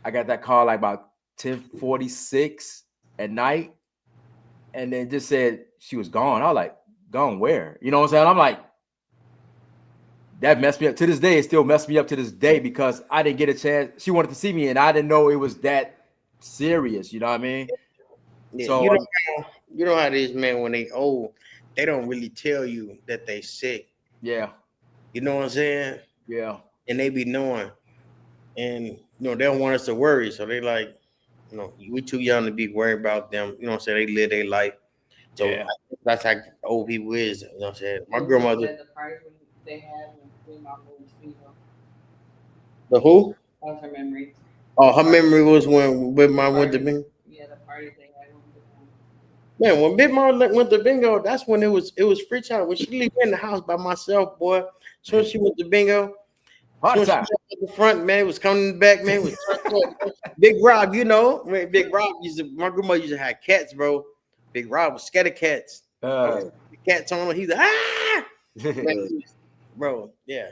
[SPEAKER 2] I got that call like about 10:46 at night, and then just said she was gone. I was like, gone where? You know what I'm saying? I'm like, that messed me up. To this day, it still messed me up to this day because I didn't get a chance. She wanted to see me, and I didn't know it was that serious. You know what I mean?
[SPEAKER 1] Yeah,
[SPEAKER 2] So
[SPEAKER 1] you know how it is, man. When they old, they don't really tell you that they sick.
[SPEAKER 2] yeah,
[SPEAKER 1] You know what I'm saying?
[SPEAKER 2] yeah,
[SPEAKER 1] And they be knowing, and they don't want us to worry. So they like, we too young to be worried about them. You know what I'm saying? They live their life. So
[SPEAKER 2] yeah.
[SPEAKER 1] that's how old people is. You know what I'm saying? My
[SPEAKER 4] They
[SPEAKER 1] grandmother.
[SPEAKER 4] said the parties they had when my mom was female.
[SPEAKER 1] The who?
[SPEAKER 4] That was her memory.
[SPEAKER 1] Oh, her memory was when Big Mom went to bingo.
[SPEAKER 4] Yeah, the parties they had when
[SPEAKER 1] Man, when Big Mom went to bingo, that's when it was free time. When she leave me in the house by myself, boy. As soon as she went to bingo,
[SPEAKER 2] Hot
[SPEAKER 1] soon as she
[SPEAKER 2] time.
[SPEAKER 1] got at the front, man, it was coming in the back, man. It was Big Rob, man, Big Rob my grandmother used to have cats, bro. Big Rob was scared of cats. The cats on him, he's like, ah! Man, bro, yeah,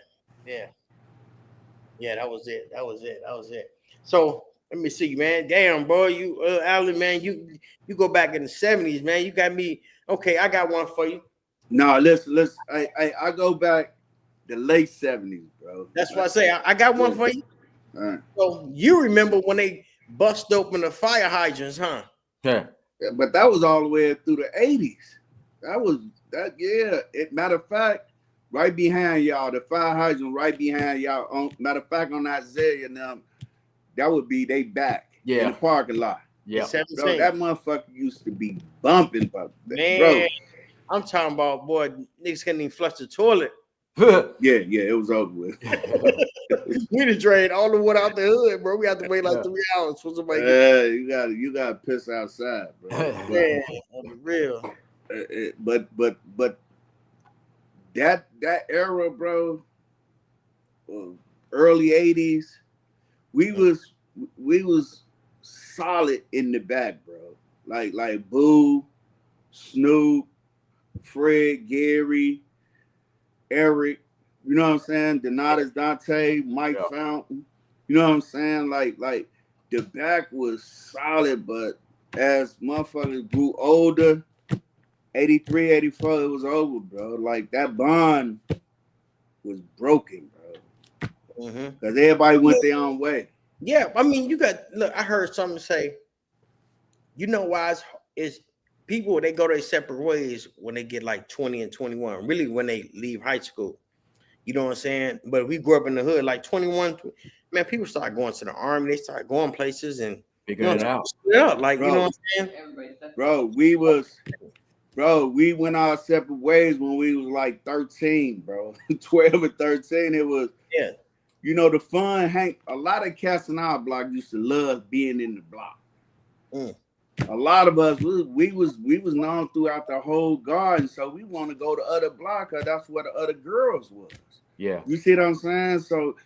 [SPEAKER 1] that was it. So let me see, man. Damn, bro, you Allen, man, you go back in the 70s, man. You got me. Okay, I got one for you.
[SPEAKER 3] No, listen. I go back the late 70s, bro.
[SPEAKER 1] That's what I say. I got one for you.
[SPEAKER 3] All right.
[SPEAKER 1] So you remember when they bust open the fire hydrants, huh?
[SPEAKER 2] Yeah.
[SPEAKER 3] Yeah, but that was all the way through the 80s. Matter of fact, right behind y'all, the fire hydrant right behind y'all. Matter of fact, on Isaiah and them, that would be they back in the parking lot.
[SPEAKER 2] Yeah.
[SPEAKER 3] Bro, that motherfucker used to be bumping, man.
[SPEAKER 1] Bro, I'm talking about, boy, niggas couldn't even flush the toilet.
[SPEAKER 3] Yeah, it was over with.
[SPEAKER 1] We done drained all the water out the hood, bro. We have to wait like 3 hours for somebody.
[SPEAKER 3] You gotta piss outside, bro.
[SPEAKER 1] Man, on the real.
[SPEAKER 3] But that era, bro, early 80s, we was solid in the back, bro. Like Boo, Snoop, Fred, Gary, Eric, you know what I'm saying? Donatas Dante, Mike Fountain, you know what I'm saying? Like the back was solid, but as motherfuckers grew older, 83, 84, it was over, bro. Like that bond was broken, bro. Because everybody went their own way.
[SPEAKER 1] Yeah, I mean, I heard someone say, you know why it's people, they go their separate ways when they get like 20 and 21, really when they leave high school. You know what I'm saying? But we grew up in the hood, like 21, man, people start going to the army, they start going places and
[SPEAKER 2] figuring it out.
[SPEAKER 1] Yeah, like,
[SPEAKER 3] bro,
[SPEAKER 1] you know what I'm
[SPEAKER 3] saying? Bro, we went our separate ways when we was like 13, bro. 12 or 13, it was, the fun. A lot of cats in our block used to love being in the block. A lot of us, we was known throughout the whole garden, so we want to go to other block because that's where the other girls was.
[SPEAKER 2] Yeah.
[SPEAKER 3] You see what I'm saying? So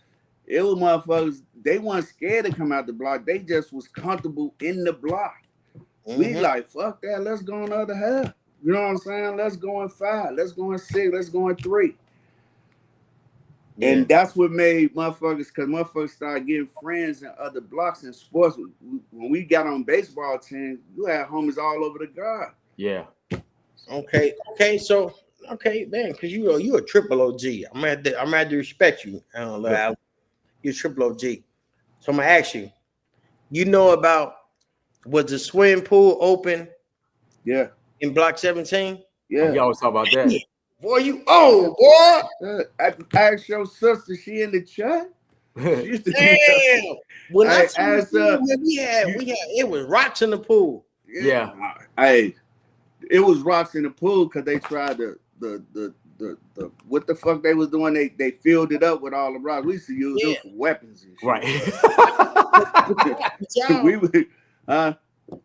[SPEAKER 3] it was motherfuckers, they weren't scared to come out the block. They just was comfortable in the block. We like, fuck that, let's go on the other half. You know what I'm saying? Let's go in 5, let's go in 6, let's go in 3. Yeah. And that's what made motherfuckers, because motherfuckers started getting friends in other blocks and sports. When we got on baseball team, you had homies all over the guard.
[SPEAKER 2] Yeah.
[SPEAKER 1] Okay, so man, because you a triple OG. I'm gonna have to respect you. You're triple OG. So I'm gonna ask you. You know about, was the swimming pool open?
[SPEAKER 3] Yeah.
[SPEAKER 1] In block 17?
[SPEAKER 3] Yeah.
[SPEAKER 2] You always talk about that.
[SPEAKER 1] Boy, you boy.
[SPEAKER 3] I asked your sister, she in the chat.
[SPEAKER 1] Damn. When I asked her, we had it was rocks in the pool.
[SPEAKER 2] Yeah.
[SPEAKER 3] Hey, it was rocks in the pool because they tried the what the fuck they was doing. They filled it up with all the rocks. We used to use them for weapons and shit.
[SPEAKER 2] Right.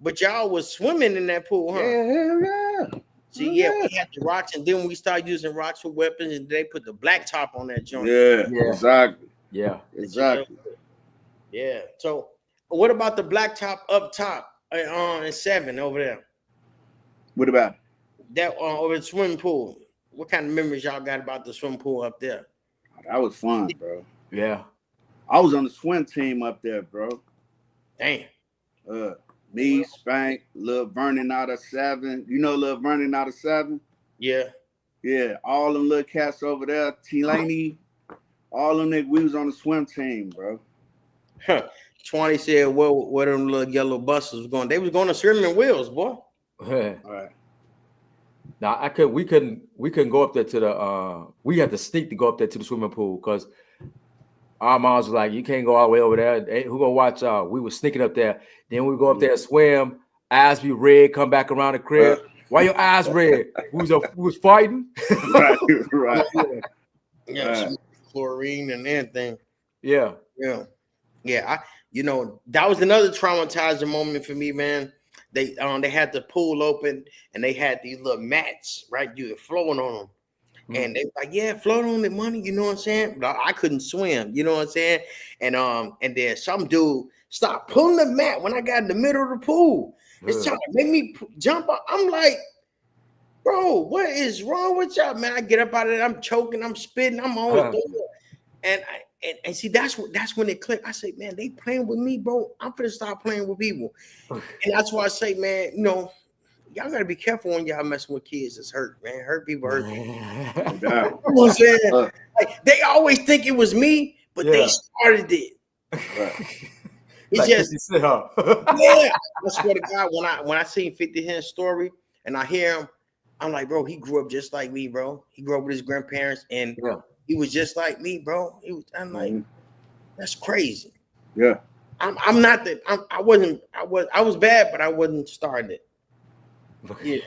[SPEAKER 1] But y'all was swimming in that pool, huh?
[SPEAKER 3] Yeah, hell yeah.
[SPEAKER 1] See, we had the rocks, and then we started using rocks for weapons, and they put the black top on that joint.
[SPEAKER 3] Yeah, exactly.
[SPEAKER 2] Yeah,
[SPEAKER 3] exactly.
[SPEAKER 1] Yeah. So, what about the black top up top in 7 over there?
[SPEAKER 3] What about it?
[SPEAKER 1] That over the swimming pool? What kind of memories y'all got about the swimming pool up there?
[SPEAKER 3] That was fun, bro.
[SPEAKER 2] Yeah.
[SPEAKER 3] I was on the swim team up there, bro.
[SPEAKER 1] Damn.
[SPEAKER 3] Me, Spank, Lil Vernon out of 7. You know Lil Vernon out of 7?
[SPEAKER 1] Yeah.
[SPEAKER 3] Yeah, all them little cats over there, T. Laney, all them niggas, we was on the swim team, bro.
[SPEAKER 1] Huh. 20 said, "Well, where them little yellow buses was going? They was going to swimming wheels, boy."
[SPEAKER 3] All right.
[SPEAKER 2] Now we couldn't go up there to the we had to sneak to go up there to the swimming pool because our moms was like, you can't go all the way over there. Hey, who gonna watch y'all? We were sneaking up there. Then we go up there and swim, eyes be red, come back around the crib. Why your eyes red? We was fighting.
[SPEAKER 3] Right.
[SPEAKER 1] Yeah, chlorine and everything.
[SPEAKER 2] Yeah.
[SPEAKER 1] That was another traumatizing moment for me, man. They had the pool open and they had these little mats, right? You were floating on them. And they like, yeah, float on the money, you know what I'm saying? But I couldn't swim, you know what I'm saying? And then some dude stopped pulling the mat when I got in the middle of the pool. It's trying to make me jump up. I'm like, bro, what is wrong with y'all, man? I get up out of it, I'm choking, I'm spitting, I'm always and see, that's when it clicked. I say, man, they playing with me, bro. I'm gonna stop playing with people. And that's why I say, man, y'all gotta be careful when y'all messing with kids. It's hurt, man. Hurt people hurt. You know what I'm saying? Like, they always think it was me, but they started it. It's
[SPEAKER 2] like
[SPEAKER 1] just
[SPEAKER 2] yeah.
[SPEAKER 1] I swear to God, when I seen 50 Cent's story and I hear him, I'm like, bro, he grew up just like me, bro. He grew up with his grandparents and he was just like me, bro. I'm like, that's crazy.
[SPEAKER 3] Yeah.
[SPEAKER 1] I'm not that. I was bad, but I wasn't starting it. Yeah.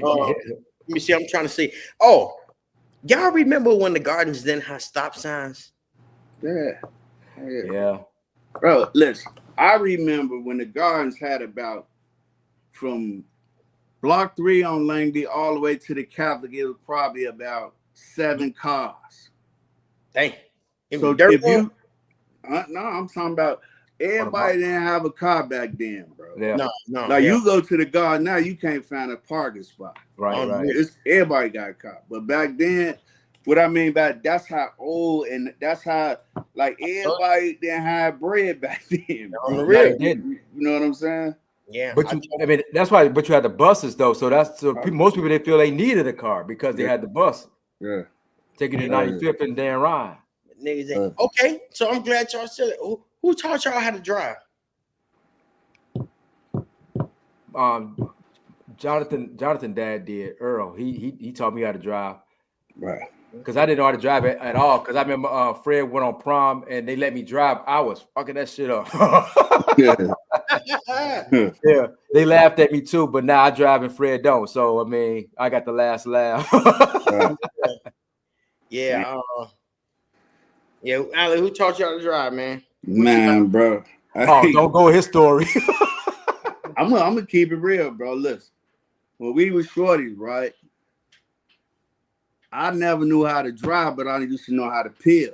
[SPEAKER 1] Let me see. I'm trying to see. Oh, y'all remember when the gardens didn't have stop signs?
[SPEAKER 3] Yeah. Bro, listen. I remember when the gardens had about from Block 3 on Langley all the way to the Catholic, it was probably about 7 cars.
[SPEAKER 1] Dang.
[SPEAKER 3] So if you, no, I'm talking about everybody didn't have a car back then, bro.
[SPEAKER 2] Yeah.
[SPEAKER 1] No.
[SPEAKER 3] Like you go to the garden now, you can't find a parking spot.
[SPEAKER 2] Right.
[SPEAKER 3] Everybody got a car, but back then, what I mean by that's how old and that's how like everybody didn't have bread back then.
[SPEAKER 1] On the real,
[SPEAKER 3] you know what I'm saying?
[SPEAKER 1] Yeah,
[SPEAKER 2] but that's why. But you had the buses though, so most people they feel they needed a car because they had the bus.
[SPEAKER 3] Yeah,
[SPEAKER 2] taking the 95th and Dan Ryan.
[SPEAKER 1] Niggas okay, so I'm glad y'all said it. Who taught y'all how to drive?
[SPEAKER 2] Jonathan dad did. Earl, he taught me how to drive.
[SPEAKER 3] Right.
[SPEAKER 2] Because I didn't know how to drive it at all. Because I remember Fred went on prom and they let me drive. I was fucking that shit up. Yeah, they laughed at me too, but now I drive and Fred don't. So I mean, I got the last laugh.
[SPEAKER 1] Ali, who taught y'all to drive, man?
[SPEAKER 3] Man, bro.
[SPEAKER 2] Don't go his story.
[SPEAKER 3] I'm gonna keep it real, bro. Listen, when we were shorties, right? I never knew how to drive, but I used to know how to peel.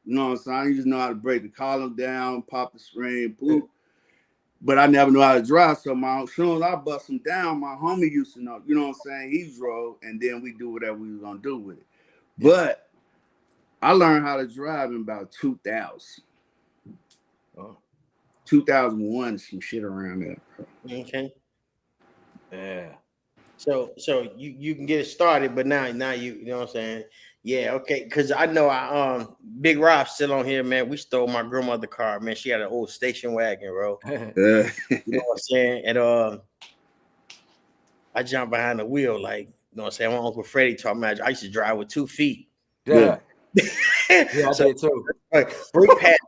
[SPEAKER 3] You know what I'm saying? I used to know how to break the column down, pop the spring, poop. But I never knew how to drive. So as soon as I bust him down, my homie used to know. You know what I'm saying? He drove, and then we do whatever we was gonna do with it. But I learned how to drive in about 2000. 2001, some shit around there. Bro.
[SPEAKER 1] Okay.
[SPEAKER 2] Yeah.
[SPEAKER 1] So you can get it started, but now you know what I'm saying? Yeah, okay. Cause I know Big Rob still on here, man. We stole my grandmother's car, man. She had an old station wagon, bro. You know what I'm saying? And I jumped behind the wheel, like, you know what I'm saying? My Uncle Freddie taught me I used to drive with 2 feet.
[SPEAKER 2] Yeah, I did too.
[SPEAKER 1] Brake pad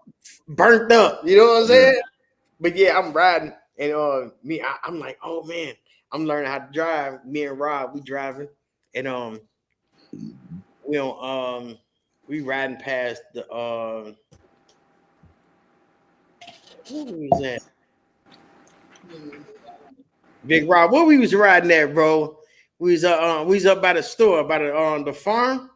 [SPEAKER 1] burnt up, you know what I'm saying? But yeah, I'm riding, and I'm like, oh man, I'm learning how to drive. Me and Rob, we driving, and we riding past the what was that? Big Rob, what we was riding at, bro? We was up by the store, by the farm.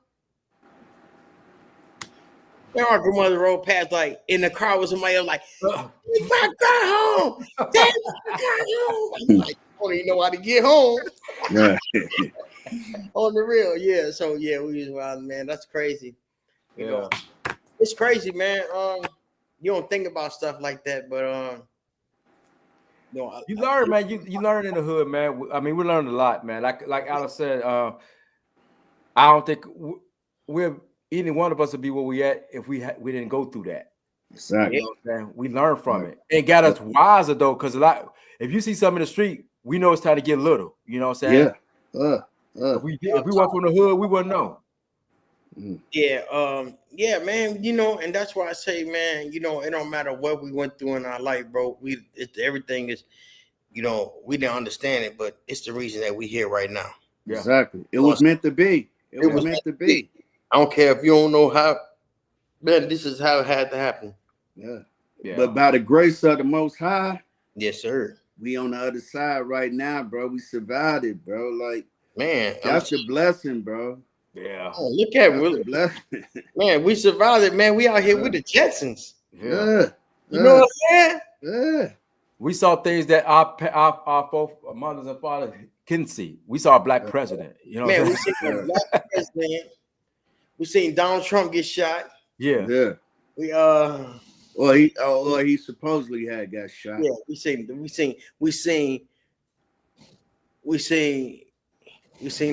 [SPEAKER 1] And our grandmother rode past, like in the car with somebody else, like, if I got home, Dad, I got home. I'm like, I don't even know how to get home. On the real, yeah. So yeah, we was riding, man. That's crazy. You know, it's crazy, man. You don't think about stuff like that, but
[SPEAKER 2] you learn, man. You learn in the hood, man. I mean, we learned a lot, man. Like Alice said, I don't think we're any one of us would be where we at if we didn't go through that.
[SPEAKER 3] Exactly.
[SPEAKER 2] You know what I'm saying? We learn from it. It got us wiser though, because a lot. If you see something in the street, we know it's time to get little. You know what I'm saying?
[SPEAKER 3] Yeah.
[SPEAKER 2] If we went from the hood, we wouldn't know.
[SPEAKER 1] Yeah, man. You know, and that's why I say, man, you know, it don't matter what we went through in our life, bro. Everything is, you know, we didn't understand it, but it's the reason that we here right now.
[SPEAKER 2] Yeah.
[SPEAKER 3] Exactly. It was meant to be. It was meant to be.
[SPEAKER 1] I don't care if you don't know how, man. This is how it had to happen.
[SPEAKER 3] Yeah.
[SPEAKER 2] Yeah.
[SPEAKER 3] But by the grace of the Most High,
[SPEAKER 1] Yes, sir.
[SPEAKER 3] we on the other side right now, bro. We survived it, bro. Like,
[SPEAKER 1] Man,
[SPEAKER 3] that's the blessing, bro.
[SPEAKER 2] Yeah.
[SPEAKER 1] oh, look at
[SPEAKER 3] That's
[SPEAKER 1] me.
[SPEAKER 3] the blessing.
[SPEAKER 1] Man, we survived it, man. We out here with the Jetsons.
[SPEAKER 3] Yeah.
[SPEAKER 1] You know what I'm saying?
[SPEAKER 3] Yeah.
[SPEAKER 2] We saw things that our both mothers and fathers couldn't see. We saw a black president. You know what
[SPEAKER 1] Man,
[SPEAKER 2] I'm
[SPEAKER 1] we
[SPEAKER 2] saying?
[SPEAKER 1] seen a black president. We seen Donald Trump get shot.
[SPEAKER 2] Yeah.
[SPEAKER 3] Yeah.
[SPEAKER 1] We
[SPEAKER 3] Or he supposedly had got shot.
[SPEAKER 1] yeah, we seen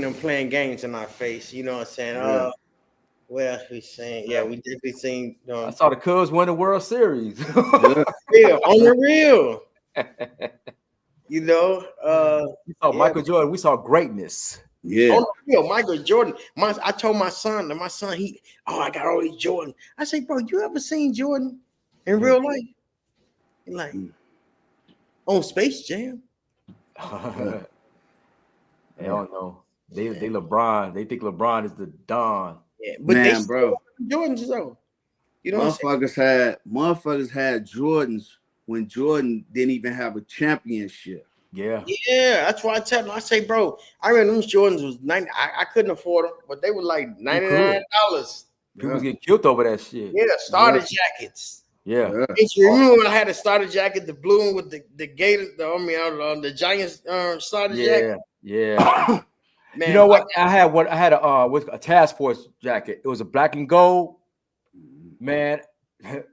[SPEAKER 1] them playing games in our face. You know what I'm saying?
[SPEAKER 3] Yeah.
[SPEAKER 1] What else we seen? Yeah, we definitely seen.
[SPEAKER 2] I saw the Cubs win the World Series.
[SPEAKER 1] Yeah, on the real. You know,
[SPEAKER 2] We saw Michael Jordan. We saw greatness.
[SPEAKER 3] Yeah.
[SPEAKER 1] on the real, Michael Jordan. I told my son, I got all these Jordan. I say, bro, you ever seen Jordan in real life? He like on Space Jam.
[SPEAKER 2] They don't know. They LeBron. They think LeBron is the Don.
[SPEAKER 1] Yeah, but
[SPEAKER 3] Man, bro.
[SPEAKER 1] Jordans though. You know what I'm saying?
[SPEAKER 3] Motherfuckers had Jordans when Jordan didn't even have a championship.
[SPEAKER 2] Yeah.
[SPEAKER 1] Yeah, that's why I tell them. I say, bro, I remember them Jordans was 90. I couldn't afford them, but they were like $99.
[SPEAKER 2] People was getting killed over that shit.
[SPEAKER 1] Yeah, starter jackets.
[SPEAKER 2] Yeah.
[SPEAKER 1] Don't you remember when I had a starter jacket, the blue one with the Gator, the Giants starter jacket?
[SPEAKER 2] Yeah.
[SPEAKER 1] Man,
[SPEAKER 2] You know what? I had a task force jacket. It was a black and gold. Man, I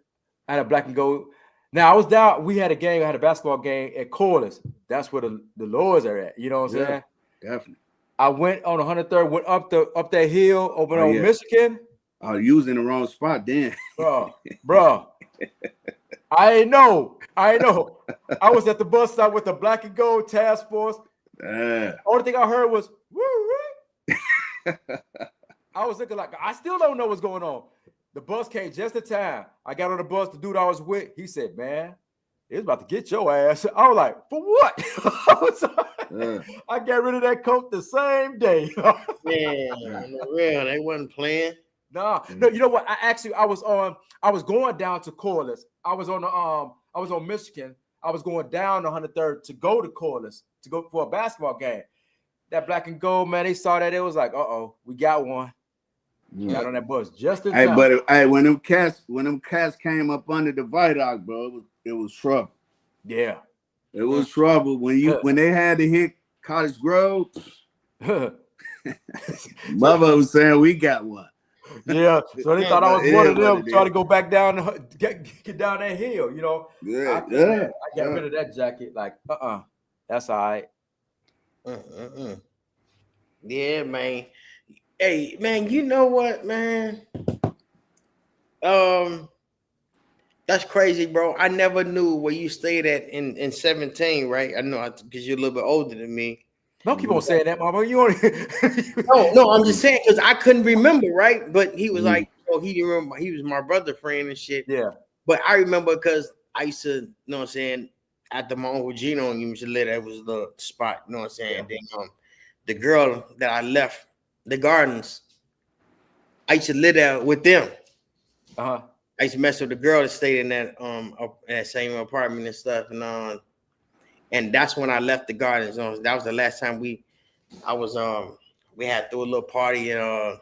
[SPEAKER 2] had a black and gold. Now I was down. We had a game. I had a basketball game at Corliss. That's where the Lords are at. You know what I'm saying?
[SPEAKER 3] Definitely.
[SPEAKER 2] I went on 103rd, went up that hill over on Michigan.
[SPEAKER 3] Oh, you was in the wrong spot then.
[SPEAKER 2] Bro. I ain't know. I was at the bus stop with the black and gold task force. Only thing I heard was woo woo. I was looking like I still don't know what's going on. The bus came just in time. I got on the bus. The dude I was with, he said, "Man, it's about to get your ass." I was like, "For what?" I got rid of that coat the same day.
[SPEAKER 1] Man, real, they wasn't playing.
[SPEAKER 2] No, you know what? I was going down to Corliss. I was on Michigan. I was going down 103rd to go to Corliss to go for a basketball game. That black and gold, man, they saw that. It was like, we got one. Got on that bus just in time.
[SPEAKER 3] But when them cats came up under the viaduct, bro, it was trouble.
[SPEAKER 2] Yeah.
[SPEAKER 3] It was trouble. When they had to hit Cottage Grove, mother was saying we got one.
[SPEAKER 2] Yeah, so they thought I was one of them trying to go back down, get down that hill, you know.
[SPEAKER 3] Yeah,
[SPEAKER 2] I got rid of that jacket. Like, that's all right.
[SPEAKER 1] Yeah, man. Hey, man, you know what, man? That's crazy, bro. I never knew where you stayed at in 17, right? I know because you're a little bit older than me.
[SPEAKER 2] Don't keep on saying that, Mama. You only
[SPEAKER 1] No, I'm just saying because I couldn't remember, right? But he was like, he didn't remember. He was my brother friend and shit.
[SPEAKER 2] Yeah.
[SPEAKER 1] But I remember because I used to, you know what I'm saying, after my uncle Gino used to live, that was the spot, you know what I'm saying? Yeah. Then the girl that I left the Gardens, I used to live there with them. I used to mess with the girl that stayed in that same apartment and stuff, and that's when I left the Gardens. That was the last time we had to throw a little party, and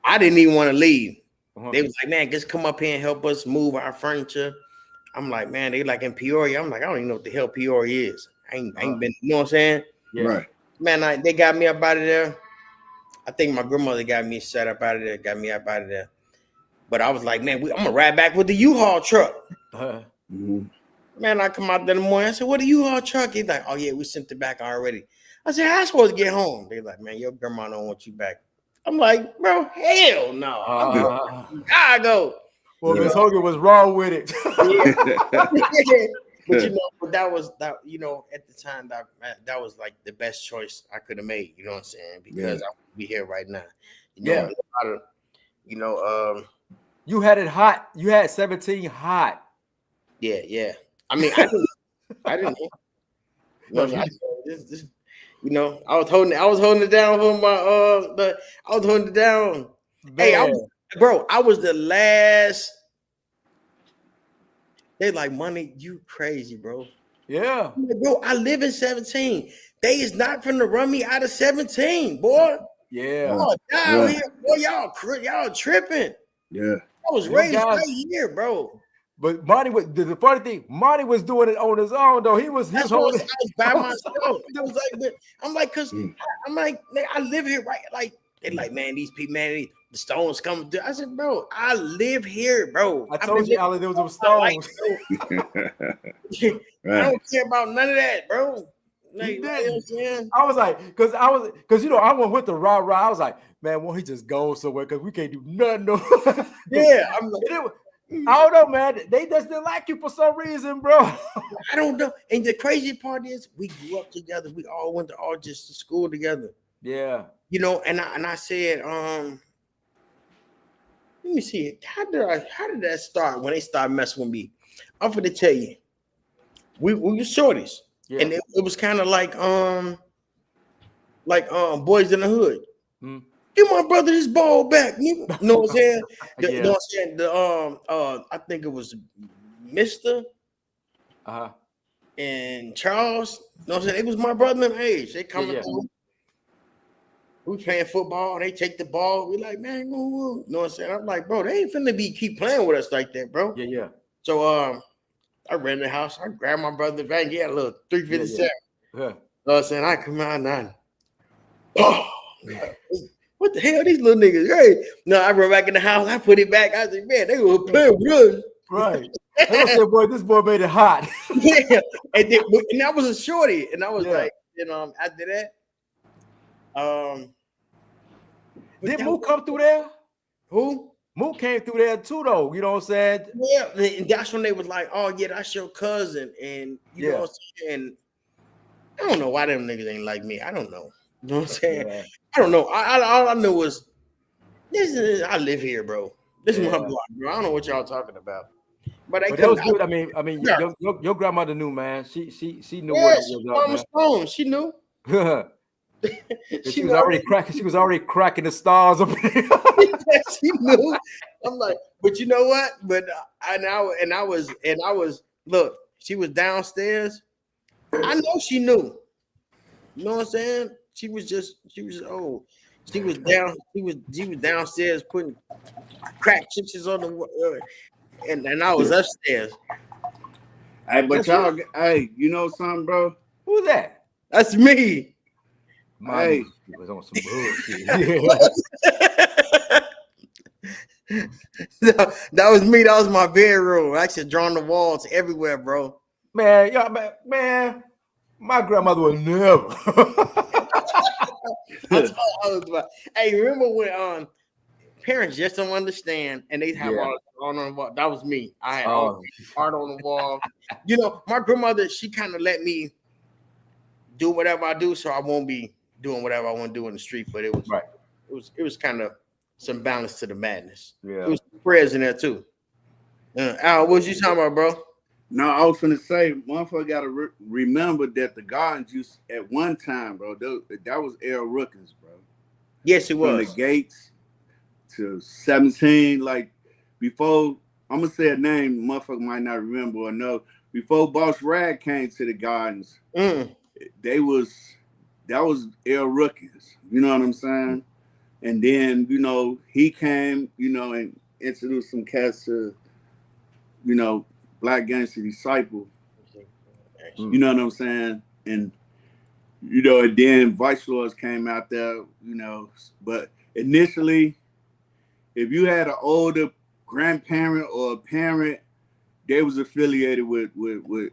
[SPEAKER 1] I didn't even want to leave. They was like, man, just come up here and help us move our furniture. I'm like, man, they like in Peoria. I'm like, I don't even know what the hell Peoria is. I ain't been, you know what I'm saying?
[SPEAKER 2] Yeah.
[SPEAKER 3] Right.
[SPEAKER 1] Man, they got me up out of there. I think my grandmother got me set up out of there, got me up out of there. But I was like, man, I'm gonna ride back with the U-Haul truck. Man, I come out there in the morning. I said, what a U-Haul truck? He's like, oh yeah, we sent it back already. I said, how am I supposed to get home? They're like, man, your grandma don't want you back. I'm like, bro, hell no. I'm going to Chicago.
[SPEAKER 2] Well, Miss Hogan was wrong with it.
[SPEAKER 1] But but that was that. At the time that was like the best choice I could have made. You know what I'm saying? Because I would be here right now.
[SPEAKER 2] You had it hot. You had 17 hot.
[SPEAKER 1] Yeah. I mean, I didn't. I was holding it down for my I was holding it down. Man. Hey, I was the last. They like, money, you crazy, bro.
[SPEAKER 2] Yeah.
[SPEAKER 1] Bro, I live in 17. They is not finna run me out of 17, boy.
[SPEAKER 2] Yeah.
[SPEAKER 1] Oh, down here, boy, y'all tripping.
[SPEAKER 3] Yeah.
[SPEAKER 1] I was raised right here, bro.
[SPEAKER 2] But Marty was the funny thing. Marty was doing it on his own, though. He was holding.
[SPEAKER 1] I was by myself. I'm like, cause I'm like, I live here, right? Like, they like, man, these people, man, the stones coming through. I said, bro, I live here, bro.
[SPEAKER 2] I told you, Alan, there was some stones.
[SPEAKER 1] I don't care about none of that, bro. Like,
[SPEAKER 2] I was like, because I went with the rah. I was like, man, won't he just go somewhere? Because we can't do nothing. No.
[SPEAKER 1] Yeah, I'm like,
[SPEAKER 2] I don't know, man. They just didn't like you for some reason, bro.
[SPEAKER 1] I don't know. And the crazy part is, we grew up together. We all went to school together.
[SPEAKER 2] Yeah.
[SPEAKER 1] And I said, let me see. How did that start when they started messing with me? I'm gonna tell you. We were shorties. Yeah. And it was kind of like Boys in the Hood. Give my brother his ball back. You know what I'm saying? You know what I'm saying? I think it was Mr. And Charles. You know what I'm saying? It was my brother in age. They coming through. We playing football. They take the ball. We like, man, you know what I'm saying? I'm like, bro, they ain't finna keep playing with us like that, bro.
[SPEAKER 2] Yeah.
[SPEAKER 1] So I ran the house. I grabbed my brother van. He had a little 357.
[SPEAKER 2] Yeah.
[SPEAKER 1] You know what I'm saying? I come out and what the hell, these little niggas? Hey, no, I run back in the house. I put it back. I said, man, they were playing with us.
[SPEAKER 2] Right. I said, boy, this boy made it hot.
[SPEAKER 1] Yeah. And I was a shorty. And I was like, after that,
[SPEAKER 2] did Mook come through there?
[SPEAKER 1] Who?
[SPEAKER 2] Mook came through there too, though. You know what I'm saying?
[SPEAKER 1] Yeah, and that's when they was like, "Oh yeah, that's your cousin," and you know what I'm saying. And I don't know why them niggas ain't like me. I don't know. You know what I'm saying? Yeah. I don't know. All I knew was I live here, bro. This is my block, bro. I don't know what y'all talking about. But that was
[SPEAKER 2] good. I mean, your grandmother knew, man. She knew what it was.
[SPEAKER 1] Mama Stone, she knew.
[SPEAKER 2] She was already cracking. She was already cracking the stars up there.
[SPEAKER 1] She knew. I'm like, but you know what? But I was. Look, she was downstairs. I know she knew. You know what I'm saying? She was old. She was downstairs putting crack chips on the and I was upstairs.
[SPEAKER 3] Hey, but y'all, you know something, bro?
[SPEAKER 2] Who's that?
[SPEAKER 1] That's me.
[SPEAKER 2] Hey, was on some bullshit.
[SPEAKER 1] That was me. That was my bedroom. I actually drawn the walls everywhere, bro.
[SPEAKER 2] Man, my grandmother would never.
[SPEAKER 1] Hey, remember when parents just don't understand and they have all on the wall? That was me. I had all art on the wall. My grandmother, she kind of let me do whatever I do, so I won't be doing whatever I want to do in the street. But it was kind of some balance to the madness.
[SPEAKER 2] Yeah,
[SPEAKER 1] it was prayers in there too. Al, what you talking about, bro?
[SPEAKER 3] No, I was gonna say, motherfucker got to remember that the Gardens used at one time, bro. That was L. Rookins, bro.
[SPEAKER 1] Yes, it was.
[SPEAKER 3] From the Gates to 17, like before. I'm gonna say a name, motherfucker might not remember or know. Before Boss Rag came to the Gardens, that was L. Rookins. You know what I'm saying? And then he came, and introduced some cats to, Black Gangster Disciple. You know what I'm saying? And and then Vice Lords came out there, but initially, if you had an older grandparent or a parent, they was affiliated with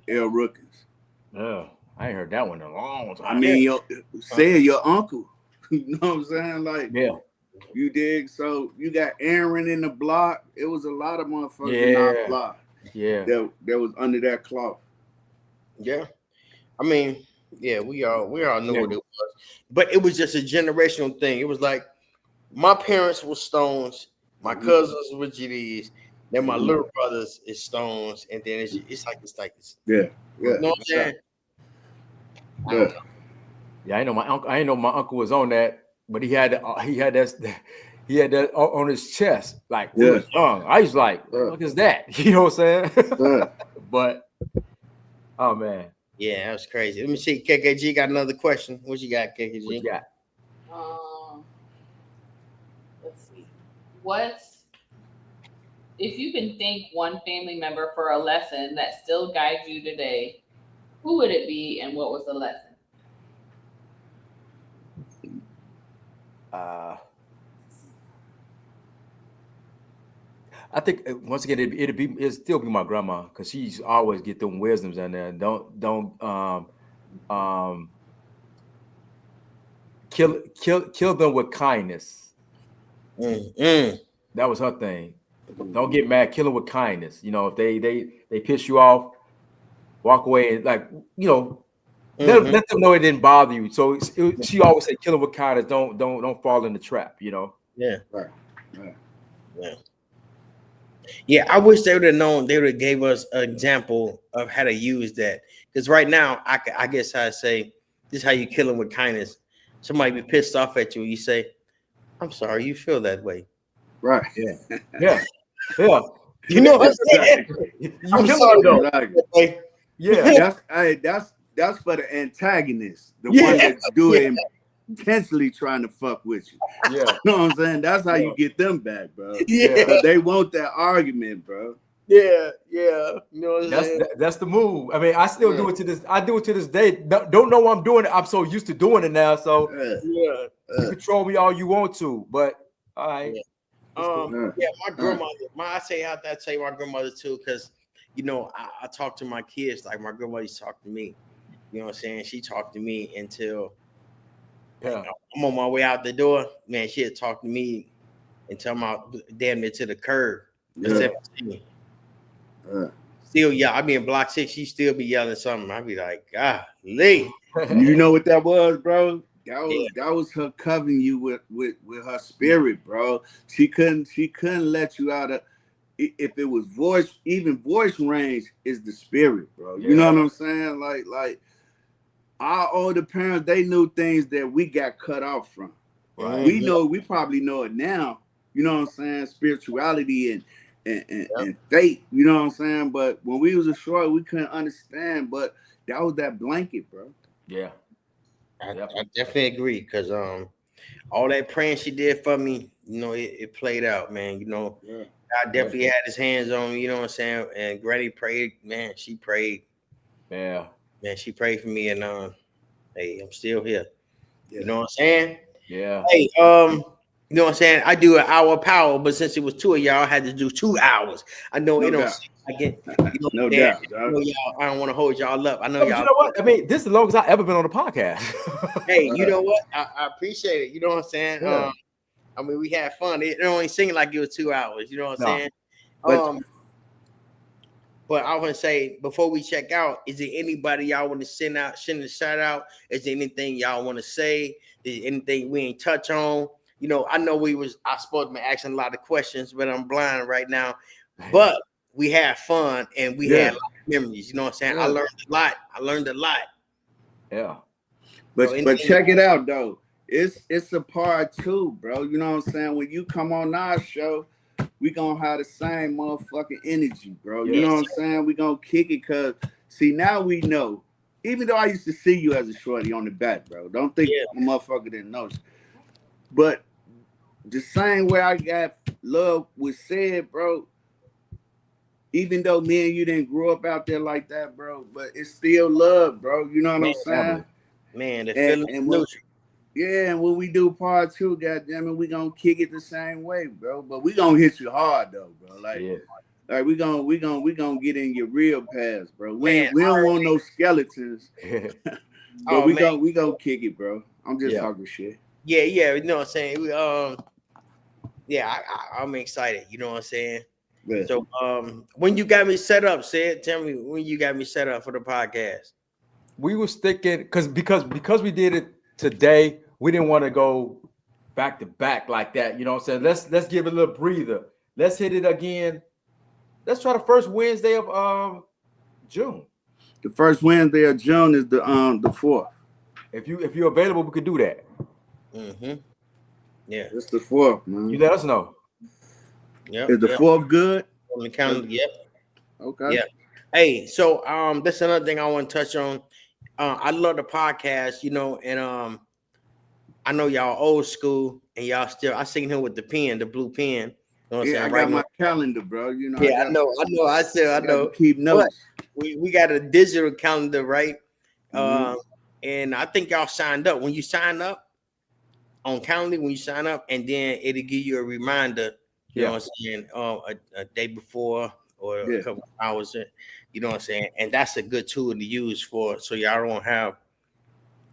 [SPEAKER 3] L. Rookins.
[SPEAKER 2] Oh, I ain't heard that one in a long time.
[SPEAKER 3] I mean, your uncle. You know what I'm saying? Like, You dig? So you got Aaron in the block. It was a lot of motherfuckers in our block.
[SPEAKER 2] Yeah.
[SPEAKER 3] That was under that cloth.
[SPEAKER 1] Yeah. I mean, yeah, we all know what it was. But it was just a generational thing. It was like my parents were Stones, my cousins were GDs, then my little brothers is Stones, and then it's like
[SPEAKER 3] Yeah.
[SPEAKER 1] You know what I'm saying?
[SPEAKER 3] Yeah.
[SPEAKER 2] Yeah, I know my uncle was on that, but he had that on his chest. Like we was young. I was like, what is that? You know what I'm saying? But oh man.
[SPEAKER 1] Yeah, that was crazy. Let me see. KKG got another question. What you got, KKG?
[SPEAKER 2] What you got?
[SPEAKER 4] Let's see. If you can thank one family member for a lesson that still guides you today, who would it be and what was the lesson?
[SPEAKER 2] I think once again it'd still be my grandma, because she's always get them wisdoms in there. Don't kill them with kindness. That was her thing. Don't get mad. Kill them with kindness. You know, if they piss you off, walk away and let them know it didn't bother you. So she always said, kill them with kindness. Don't fall in the trap. You know.
[SPEAKER 1] Yeah.
[SPEAKER 3] Right.
[SPEAKER 1] Yeah. Yeah, I wish they would have known. They would have gave us an example of how to use that. Because right now, I guess I'd say this is how you kill them with kindness. Somebody be pissed off at you. You say, "I'm sorry, you feel that way."
[SPEAKER 3] Right.
[SPEAKER 2] Yeah.
[SPEAKER 1] You know what I'm saying? I'm sorry, though.
[SPEAKER 3] Exactly.
[SPEAKER 2] Yeah.
[SPEAKER 3] That's for the antagonist, the one that do it intentionally trying to fuck with you.
[SPEAKER 2] Yeah.
[SPEAKER 3] You know what I'm saying? That's how you get them back, bro.
[SPEAKER 1] Yeah.
[SPEAKER 3] But they want that argument, bro.
[SPEAKER 1] Yeah. You know what I'm saying?
[SPEAKER 2] That's the move. I mean, I still do it to this. I do it to this day. Don't know why I'm doing it. I'm so used to doing it now. So you control me all you want to, but all right.
[SPEAKER 1] Yeah, my grandmother. I say my grandmother too, because you know I talk to my kids like my grandmother talked to me. You know what I'm saying? She talked to me until I'm on my way out the door. Man, she had talked to me until I'm out damn near to the curb.
[SPEAKER 3] Yeah.
[SPEAKER 1] Still, I be in block 6. She still be yelling something. I be like, golly.
[SPEAKER 3] You know what that was, bro? That was her covering you with her spirit, bro. She couldn't let you out of. If it was voice range is the spirit, bro. You know what I'm saying? Like our older parents, they knew things that we got cut off from. Right. We probably know it now. You know what I'm saying? Spirituality and faith. You know what I'm saying? But when we was a short, we couldn't understand. But that was that blanket, bro.
[SPEAKER 2] Yeah.
[SPEAKER 1] I definitely agree, because all that praying she did for me, you know, it played out, man. You know, God definitely had his hands on me, you know what I'm saying? And Granny prayed, man. She prayed.
[SPEAKER 2] Yeah.
[SPEAKER 1] Man, she prayed for me, and hey, I'm still here. You know what I'm saying?
[SPEAKER 2] Yeah.
[SPEAKER 1] Hey, you know what I'm saying? I do an hour power, but since it was 2 of y'all, I had to do 2 hours. I know it don't seem like it. You know,
[SPEAKER 3] no doubt.
[SPEAKER 1] I know y'all, I don't want to hold y'all up. I know y'all.
[SPEAKER 2] You know what? I mean, this is the longest I've ever been on a podcast.
[SPEAKER 1] Hey, you know what? I appreciate it. You know what I'm saying?
[SPEAKER 2] Yeah.
[SPEAKER 1] I mean, we had fun. It only seemed like it was 2 hours. You know what I'm saying? But I want to say, before we check out, is there anybody y'all want to send a shout out? Is there anything y'all want to say? Is there anything we ain't touch on? You know, I know I supposed to be asking a lot of questions, but I'm blind right now. But we had fun and we had a lot of memories. You know what I'm saying? Yeah. I learned a lot.
[SPEAKER 2] Yeah.
[SPEAKER 3] But check it out though. It's a part 2, bro. You know what I'm saying? When you come on our show, we gonna have the same motherfucking energy, bro. You know what I'm saying? We gonna kick it, cause see, now we know. Even though I used to see you as a shorty on the back, bro. Don't think a motherfucker didn't know. But the same way I got love was said, bro. Even though me and you didn't grow up out there like that, bro, but it's still love, bro. You know what I'm saying?
[SPEAKER 1] Man, the feeling.
[SPEAKER 3] And when we do part 2, goddamn it, we gonna kick it the same way, bro. But we gonna hit you hard though, bro. Like we gonna get in your real past, bro. We don't want no skeletons. But we gonna kick it, bro. I'm just talking shit.
[SPEAKER 1] Yeah, you know what I'm saying? yeah, I'm excited. You know what I'm saying?
[SPEAKER 3] Yeah.
[SPEAKER 1] So when you got me set up, tell me when you got me set up for the podcast.
[SPEAKER 2] We were sticking because we did it today. We didn't want to go back to back like that. You know what I'm saying? Let's give it a little breather. Let's hit it again. Let's try the first Wednesday of June.
[SPEAKER 3] The first Wednesday of June is the 4th.
[SPEAKER 2] If you're available, we could do that.
[SPEAKER 1] Mm-hmm. Yeah.
[SPEAKER 3] It's the 4th, man.
[SPEAKER 2] You let us know.
[SPEAKER 1] Yep.
[SPEAKER 3] Is the 4th good?
[SPEAKER 1] On the calendar. Yep.
[SPEAKER 3] Okay.
[SPEAKER 1] Yeah. Hey, so that's another thing I want to touch on. I love the podcast, you know, and I know y'all old school and y'all still. I seen him with the pen, the blue pen. You know what I'm
[SPEAKER 3] Yeah,
[SPEAKER 1] saying?
[SPEAKER 3] I got my calendar, bro. You know.
[SPEAKER 1] Yeah, I know. I know.
[SPEAKER 3] Keep notes.
[SPEAKER 1] We got a digital calendar, right? And I think y'all signed up. When you sign up on Calendly, when you sign up, and then it'll give you a reminder. You know what I'm saying? A day before or a couple of hours. You know what I'm saying? And that's a good tool to use for so y'all don't have.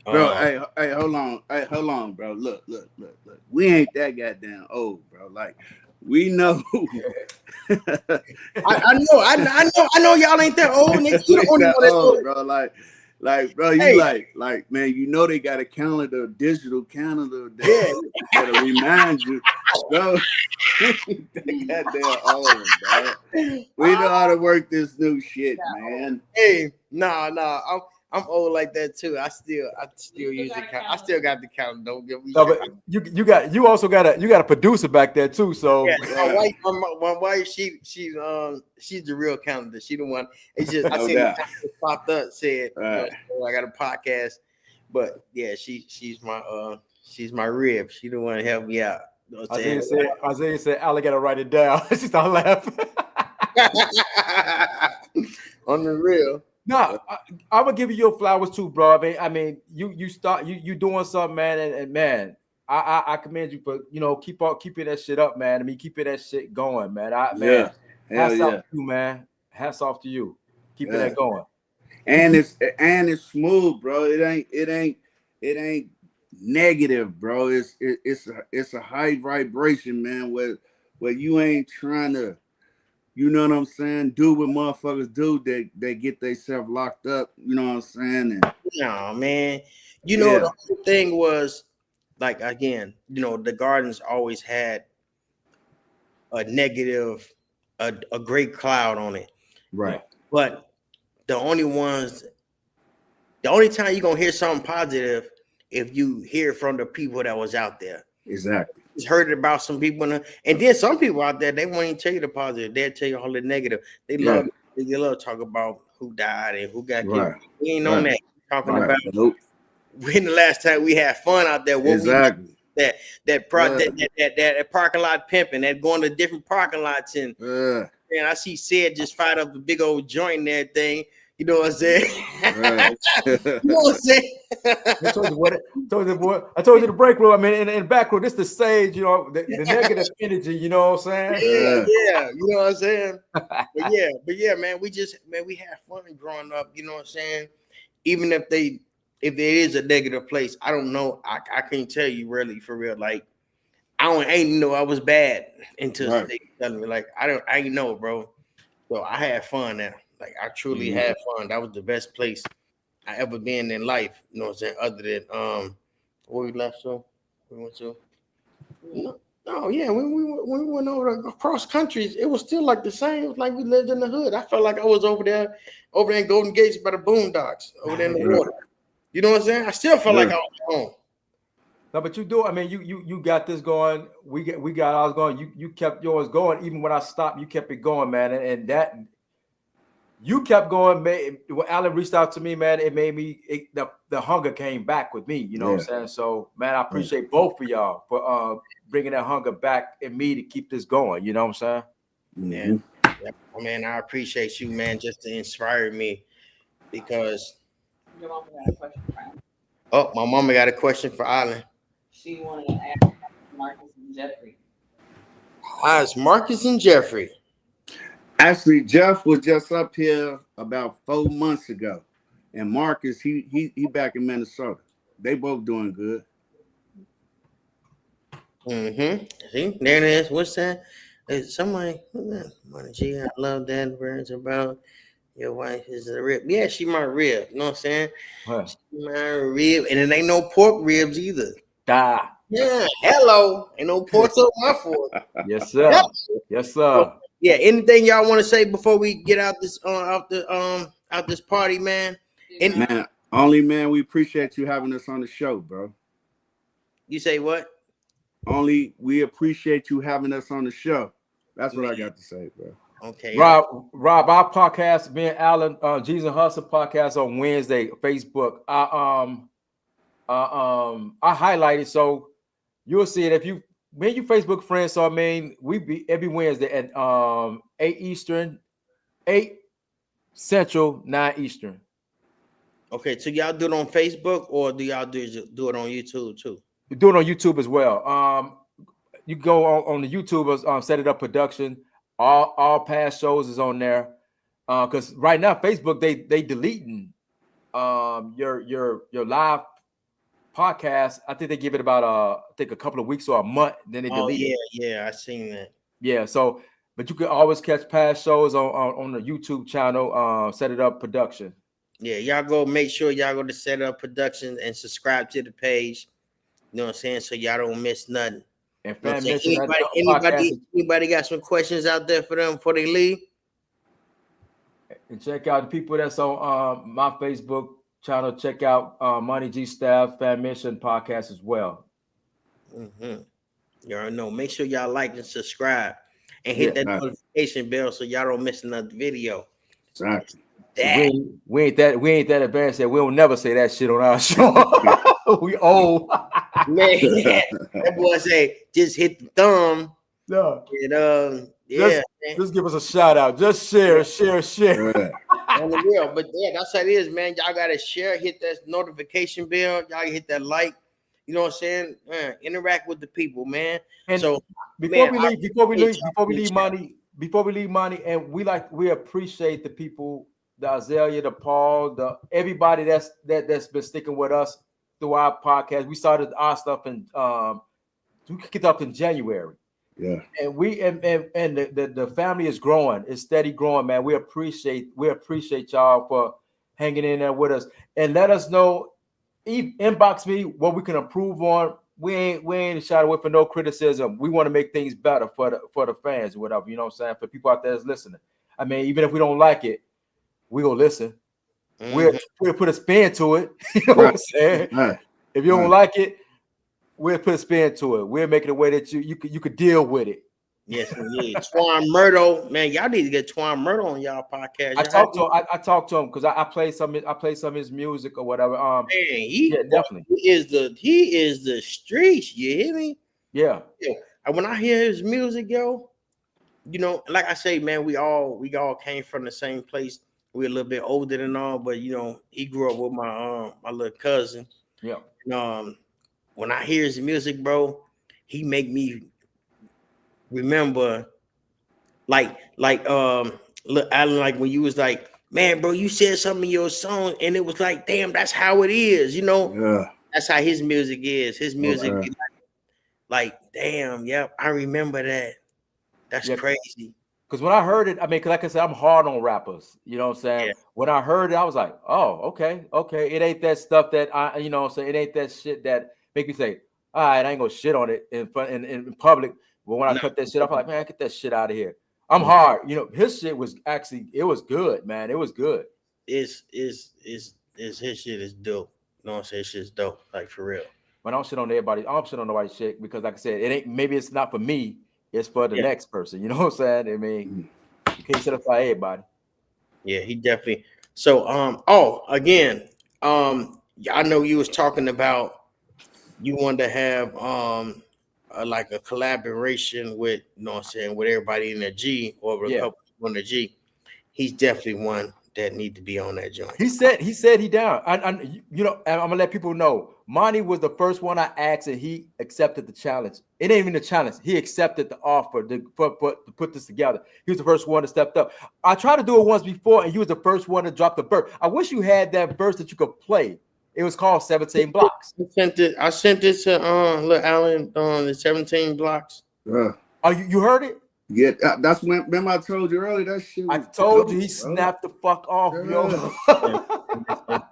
[SPEAKER 3] Bro, hey, hold on, bro. Look. We ain't that goddamn old, bro. Like, we know.
[SPEAKER 1] I know y'all ain't that old. You the only one that's old,
[SPEAKER 3] bro. Like, bro, you like, man, you know they got a calendar, digital calendar that'll remind you, bro. That goddamn old, bro. We know how to work this new shit, man.
[SPEAKER 1] Hey, I'm old like that too. I still use the calendar. I still got the calendar. Don't get me.
[SPEAKER 2] No, but you also got a producer back there too. So
[SPEAKER 1] my wife, she's the real calendar. She the one. It's just I seen it popped up said I got a podcast, but yeah, she's my rib. She the one to help me out. You know
[SPEAKER 2] Isaiah said, "I gotta write it down." She started laughing.
[SPEAKER 1] On the real.
[SPEAKER 2] No, I'm gonna give you your flowers too, bro. I mean, you doing something, man, and man, I commend you for keeping that shit up, man. I mean, keeping that shit going, man. Hats off to you, man. Hats off to you, keeping that going.
[SPEAKER 3] And it's smooth, bro. It ain't negative, bro. It's a high vibration, man. Where you ain't trying to. You know what I'm saying? Do what motherfuckers do. They get themselves locked up. You know what I'm saying?
[SPEAKER 1] No, man. You know, the whole thing was, like, again, you know, the Gardens always had a negative, a great cloud on it.
[SPEAKER 3] Right.
[SPEAKER 1] But the only time you're going to hear something positive if you hear from the people that was out there.
[SPEAKER 3] Exactly.
[SPEAKER 1] Heard about some people, and then some people out there, they won't even tell you the positive. They'll tell you all the negative. They love to talk about who died and who got killed. We ain't on that. Talking about when the last time we had fun out there. That parking lot pimping, that going to different parking lots, and I see Sid just fired up a big old joint and everything. You know what I'm saying?
[SPEAKER 3] Right.
[SPEAKER 1] You know what I'm saying?
[SPEAKER 2] I told you the break room. I mean, in the back room, this the sage, you know, the negative energy. You know what I'm saying?
[SPEAKER 1] Yeah. You know what I'm saying? But yeah, man, we had fun growing up. You know what I'm saying? Even if there is a negative place, I don't know. I can't tell you really for real. Like I ain't know I was bad until they telling me. Like I ain't know, bro. So I had fun there. Like I truly had fun. That was the best place I ever been in life. You know what I'm saying? Other than where we left, so we went to. No, yeah, when we went over across countries, it was still like the same. It was like we lived in the hood. I felt like I was over there in Golden Gates by the Boondocks, over there in the water. You know what I'm saying? I still felt like I was home.
[SPEAKER 2] No, but you do. I mean, you got this going. We got ours going. You kept yours going. Even when I stopped, you kept it going, man. And that. You kept going, man. When Alan reached out to me, man, it made me the hunger came back with me. You know what I'm saying? So, man, I appreciate both of y'all for bringing that hunger back in me to keep this going. You know what I'm saying?
[SPEAKER 1] Yeah. Man, I appreciate you, man, just to inspire me because.
[SPEAKER 4] Your mama got a question for Alan.
[SPEAKER 1] Oh, my mama got a question for Alan.
[SPEAKER 4] She wanted to ask Marcus and Jeffrey.
[SPEAKER 1] It's Marcus and Jeffrey.
[SPEAKER 3] Actually, Jeff was just up here about 4 months ago, and Marcus he back in Minnesota. They both doing good.
[SPEAKER 1] See, there it is. What's that? Somebody, Money G, I love that words about your wife is a rib. Yeah, she my rib. You know what I'm saying?
[SPEAKER 2] Huh.
[SPEAKER 1] She my rib, and it ain't no pork ribs either.
[SPEAKER 2] Da.
[SPEAKER 1] Yeah, hello, ain't no pork on my fork.
[SPEAKER 2] Yes, sir.
[SPEAKER 1] Yep.
[SPEAKER 2] Yes, sir.
[SPEAKER 1] Yeah, anything y'all want to say before we get out this out this party, man? And
[SPEAKER 3] Man, only man, we appreciate you having us on the show, bro.
[SPEAKER 1] you say what?
[SPEAKER 3] Only we appreciate you having us on the show. That's what I got to say, bro.
[SPEAKER 1] Okay,
[SPEAKER 2] Rob, our podcast, me and Alan, Jesus and Hustle podcast on Wednesday, Facebook. I highlighted so you'll see it if you Facebook friends. So I mean, we be every Wednesday at 8 Eastern, 8 Central, 9 Eastern.
[SPEAKER 1] Okay, so y'all do it on Facebook or do y'all do it on YouTube too?
[SPEAKER 2] We do it on YouTube as well. You go on the YouTube, Set It Up Production. All past shows is on there. Because right now Facebook they deleting your live podcast. I think they give it about a couple of weeks or a month. Then they delete it.
[SPEAKER 1] Yeah, I seen that.
[SPEAKER 2] Yeah, so but you can always catch past shows on the YouTube channel. Set It Up Production.
[SPEAKER 1] Yeah, y'all go make sure y'all go to Set Up Productions and subscribe to the page. You know what I'm saying? So y'all don't miss nothing.
[SPEAKER 2] And
[SPEAKER 1] You know what I'm saying? Anybody got some questions out there for them before they leave?
[SPEAKER 2] And check out the people that's on my Facebook channel. Check out Money G Staff Fammission Podcast as well.
[SPEAKER 1] You already know. Make sure y'all like and subscribe and hit that notification bell so y'all don't miss another video.
[SPEAKER 3] Exactly.
[SPEAKER 2] We ain't that advanced that we'll never say that shit on our show. We old.
[SPEAKER 1] Man, that boy say just hit the thumb.
[SPEAKER 2] No.
[SPEAKER 1] And
[SPEAKER 2] just give us a shout out. Just share.
[SPEAKER 1] On the real, but yeah, that's how it is, man. Y'all gotta share, hit that notification bell, y'all hit that like. You know what I'm saying? Interact with the people, man. And so
[SPEAKER 2] before we leave money, and we appreciate the people, the Azalea, the Paul, the everybody that's been sticking with us through our podcast. We started our stuff in we kicked off in January.
[SPEAKER 3] Yeah.
[SPEAKER 2] And the family is growing, it's steady growing, man. We appreciate y'all for hanging in there with us. And let us know, inbox me what we can improve on. We ain't shy away for no criticism. We want to make things better for the fans or whatever, you know what I'm saying? For people out there that's listening. I mean, even if we don't like it, we gonna listen. We'll put a spin to it. You know what I'm saying? If you don't like it, we'll put a spin to it. We'll make it a way that you could deal with it.
[SPEAKER 1] Yes, indeed. Twan Murdo, man, y'all need to get Twan Murdo on y'all podcast.
[SPEAKER 2] I talked to him because I play some of his music or whatever.
[SPEAKER 1] Man,
[SPEAKER 2] definitely.
[SPEAKER 1] He is the streets. You hear me?
[SPEAKER 2] Yeah.
[SPEAKER 1] And when I hear his music, yo, you know, like I say, man, we all came from the same place. We're a little bit older than all, but you know, he grew up with my little cousin.
[SPEAKER 2] Yeah.
[SPEAKER 1] And, when I hear his music, bro, he make me remember, like look, Alan, like when you was like, man, bro, you said something in your song, and it was like, damn, that's how it is, you know.
[SPEAKER 3] Yeah.
[SPEAKER 1] That's how his music is. His music be like, damn, yep, I remember that. That's crazy.
[SPEAKER 2] Because when I heard it, I mean, because like I said, I'm hard on rappers. You know what I'm saying? Yeah. When I heard it, I was like, oh, okay. It ain't that stuff that you know what I'm saying? It ain't that shit that make me say, all right, I ain't gonna shit on it in public. But when I cut that shit off, I'm like, man, get that shit out of here. I'm hard. You know, his shit was actually, it was good, man. It was good.
[SPEAKER 1] His shit is dope. You know what I'm saying? His shit's dope, like for real.
[SPEAKER 2] But I don't shit on everybody. I don't shit on nobody's shit because, like I said, it ain't. Maybe it's not for me. It's for the next person. You know what I'm saying? I mean, you can't shit up by everybody. Yeah,
[SPEAKER 1] he definitely. So, again, I know you was talking about you wanted to have like a collaboration with, you know what I'm saying, with everybody in the G or a couple on the G. He's definitely one that need to be on that joint.
[SPEAKER 2] He said he down. You know, I'm gonna let people know. Monty was the first one I asked, and he accepted the challenge. It ain't even a challenge. He accepted the offer to put this together. He was the first one to step up. I tried to do it once before, and he was the first one to drop the verse. I wish you had that verse that you could play It was called 17 Blocks.
[SPEAKER 1] I sent it to little Alan on the 17 blocks.
[SPEAKER 3] Yeah.
[SPEAKER 2] Oh, you heard it?
[SPEAKER 3] Yeah, that's when. Remember I told you earlier that shit.
[SPEAKER 2] I
[SPEAKER 3] Was
[SPEAKER 2] told
[SPEAKER 3] dope,
[SPEAKER 2] you he
[SPEAKER 3] bro.
[SPEAKER 2] snapped the fuck off, yo.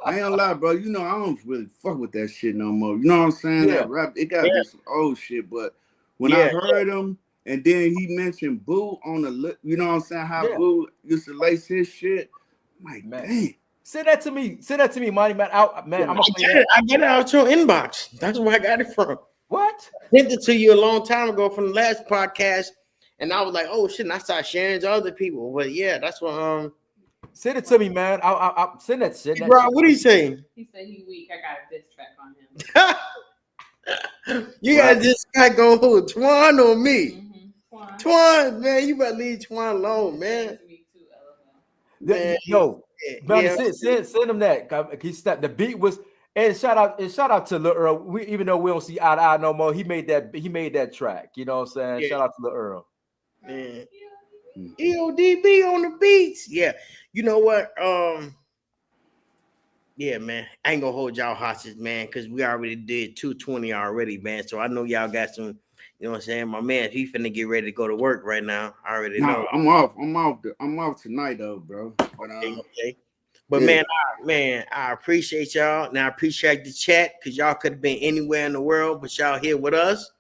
[SPEAKER 3] I ain't gonna lie, bro. You know I don't really fuck with that shit no more. You know what I'm saying?
[SPEAKER 2] Yeah.
[SPEAKER 3] That rap, it got this old shit. But when I heard him, and then he mentioned Boo on the lip, you know what I'm saying? How Boo used to lace his shit. I'm like,
[SPEAKER 2] Man.
[SPEAKER 3] dang.
[SPEAKER 2] Send that to me, Money Man. Man, I'm
[SPEAKER 1] I got it out your inbox. That's where I got it from.
[SPEAKER 2] What?
[SPEAKER 1] I sent it to you a long time ago from the last podcast, and I was like, "Oh shit!" And I started sharing it to other people. But yeah, that's what.
[SPEAKER 2] Send it to me, man. I'll send that shit.
[SPEAKER 1] Bro, what did he say?
[SPEAKER 4] He said he weak. I got a diss track on him.
[SPEAKER 1] You got this guy going who? Twan or me?
[SPEAKER 4] Mm-hmm.
[SPEAKER 1] Twan, man, you better leave Twan alone, man. Man,
[SPEAKER 2] Yo,
[SPEAKER 1] yeah.
[SPEAKER 2] send him that. He snapped. The beat was. And shout out to Lil Earl. Even though we don't see eye to eye no more, he made that track. You know what I'm saying?
[SPEAKER 1] Yeah.
[SPEAKER 2] Shout out to Lil Earl.
[SPEAKER 1] Man. EODB on the beats. Yeah. You know what? Yeah, man. I ain't gonna hold y'all hostage, man, because we already did 220 already, man. So I know y'all got some, you know what I'm saying? My man, he finna get ready to go to work right now. I already know.
[SPEAKER 3] I'm off tonight though, bro. But,
[SPEAKER 1] okay. But man, I appreciate y'all. And I appreciate the chat because y'all could have been anywhere in the world, but y'all here with us.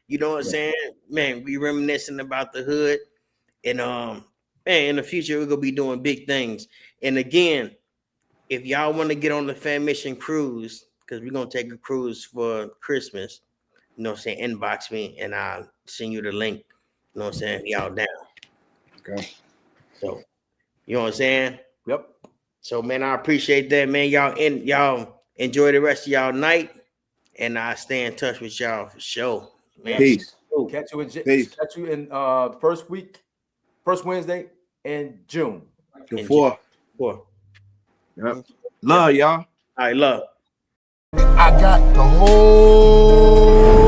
[SPEAKER 1] You know what I'm saying? Man, we reminiscing about the hood. And man, in the future, we're gonna be doing big things. And again, if y'all want to get on the Fammission cruise, because we're gonna take a cruise for Christmas, you know what I'm saying, inbox me and I'll send you the link. You know what I'm saying? Y'all down.
[SPEAKER 3] Okay.
[SPEAKER 1] So you know what I'm saying?
[SPEAKER 2] Yep.
[SPEAKER 1] So man, I appreciate that, man. Y'all enjoy the rest of y'all night, and I'll stay in touch with y'all for sure. Man.
[SPEAKER 3] Peace.
[SPEAKER 2] Catch you in first Wednesday in June.
[SPEAKER 3] The 4th.
[SPEAKER 1] 4.
[SPEAKER 3] Yep. Love y'all.
[SPEAKER 1] All right, love.
[SPEAKER 5] I got the whole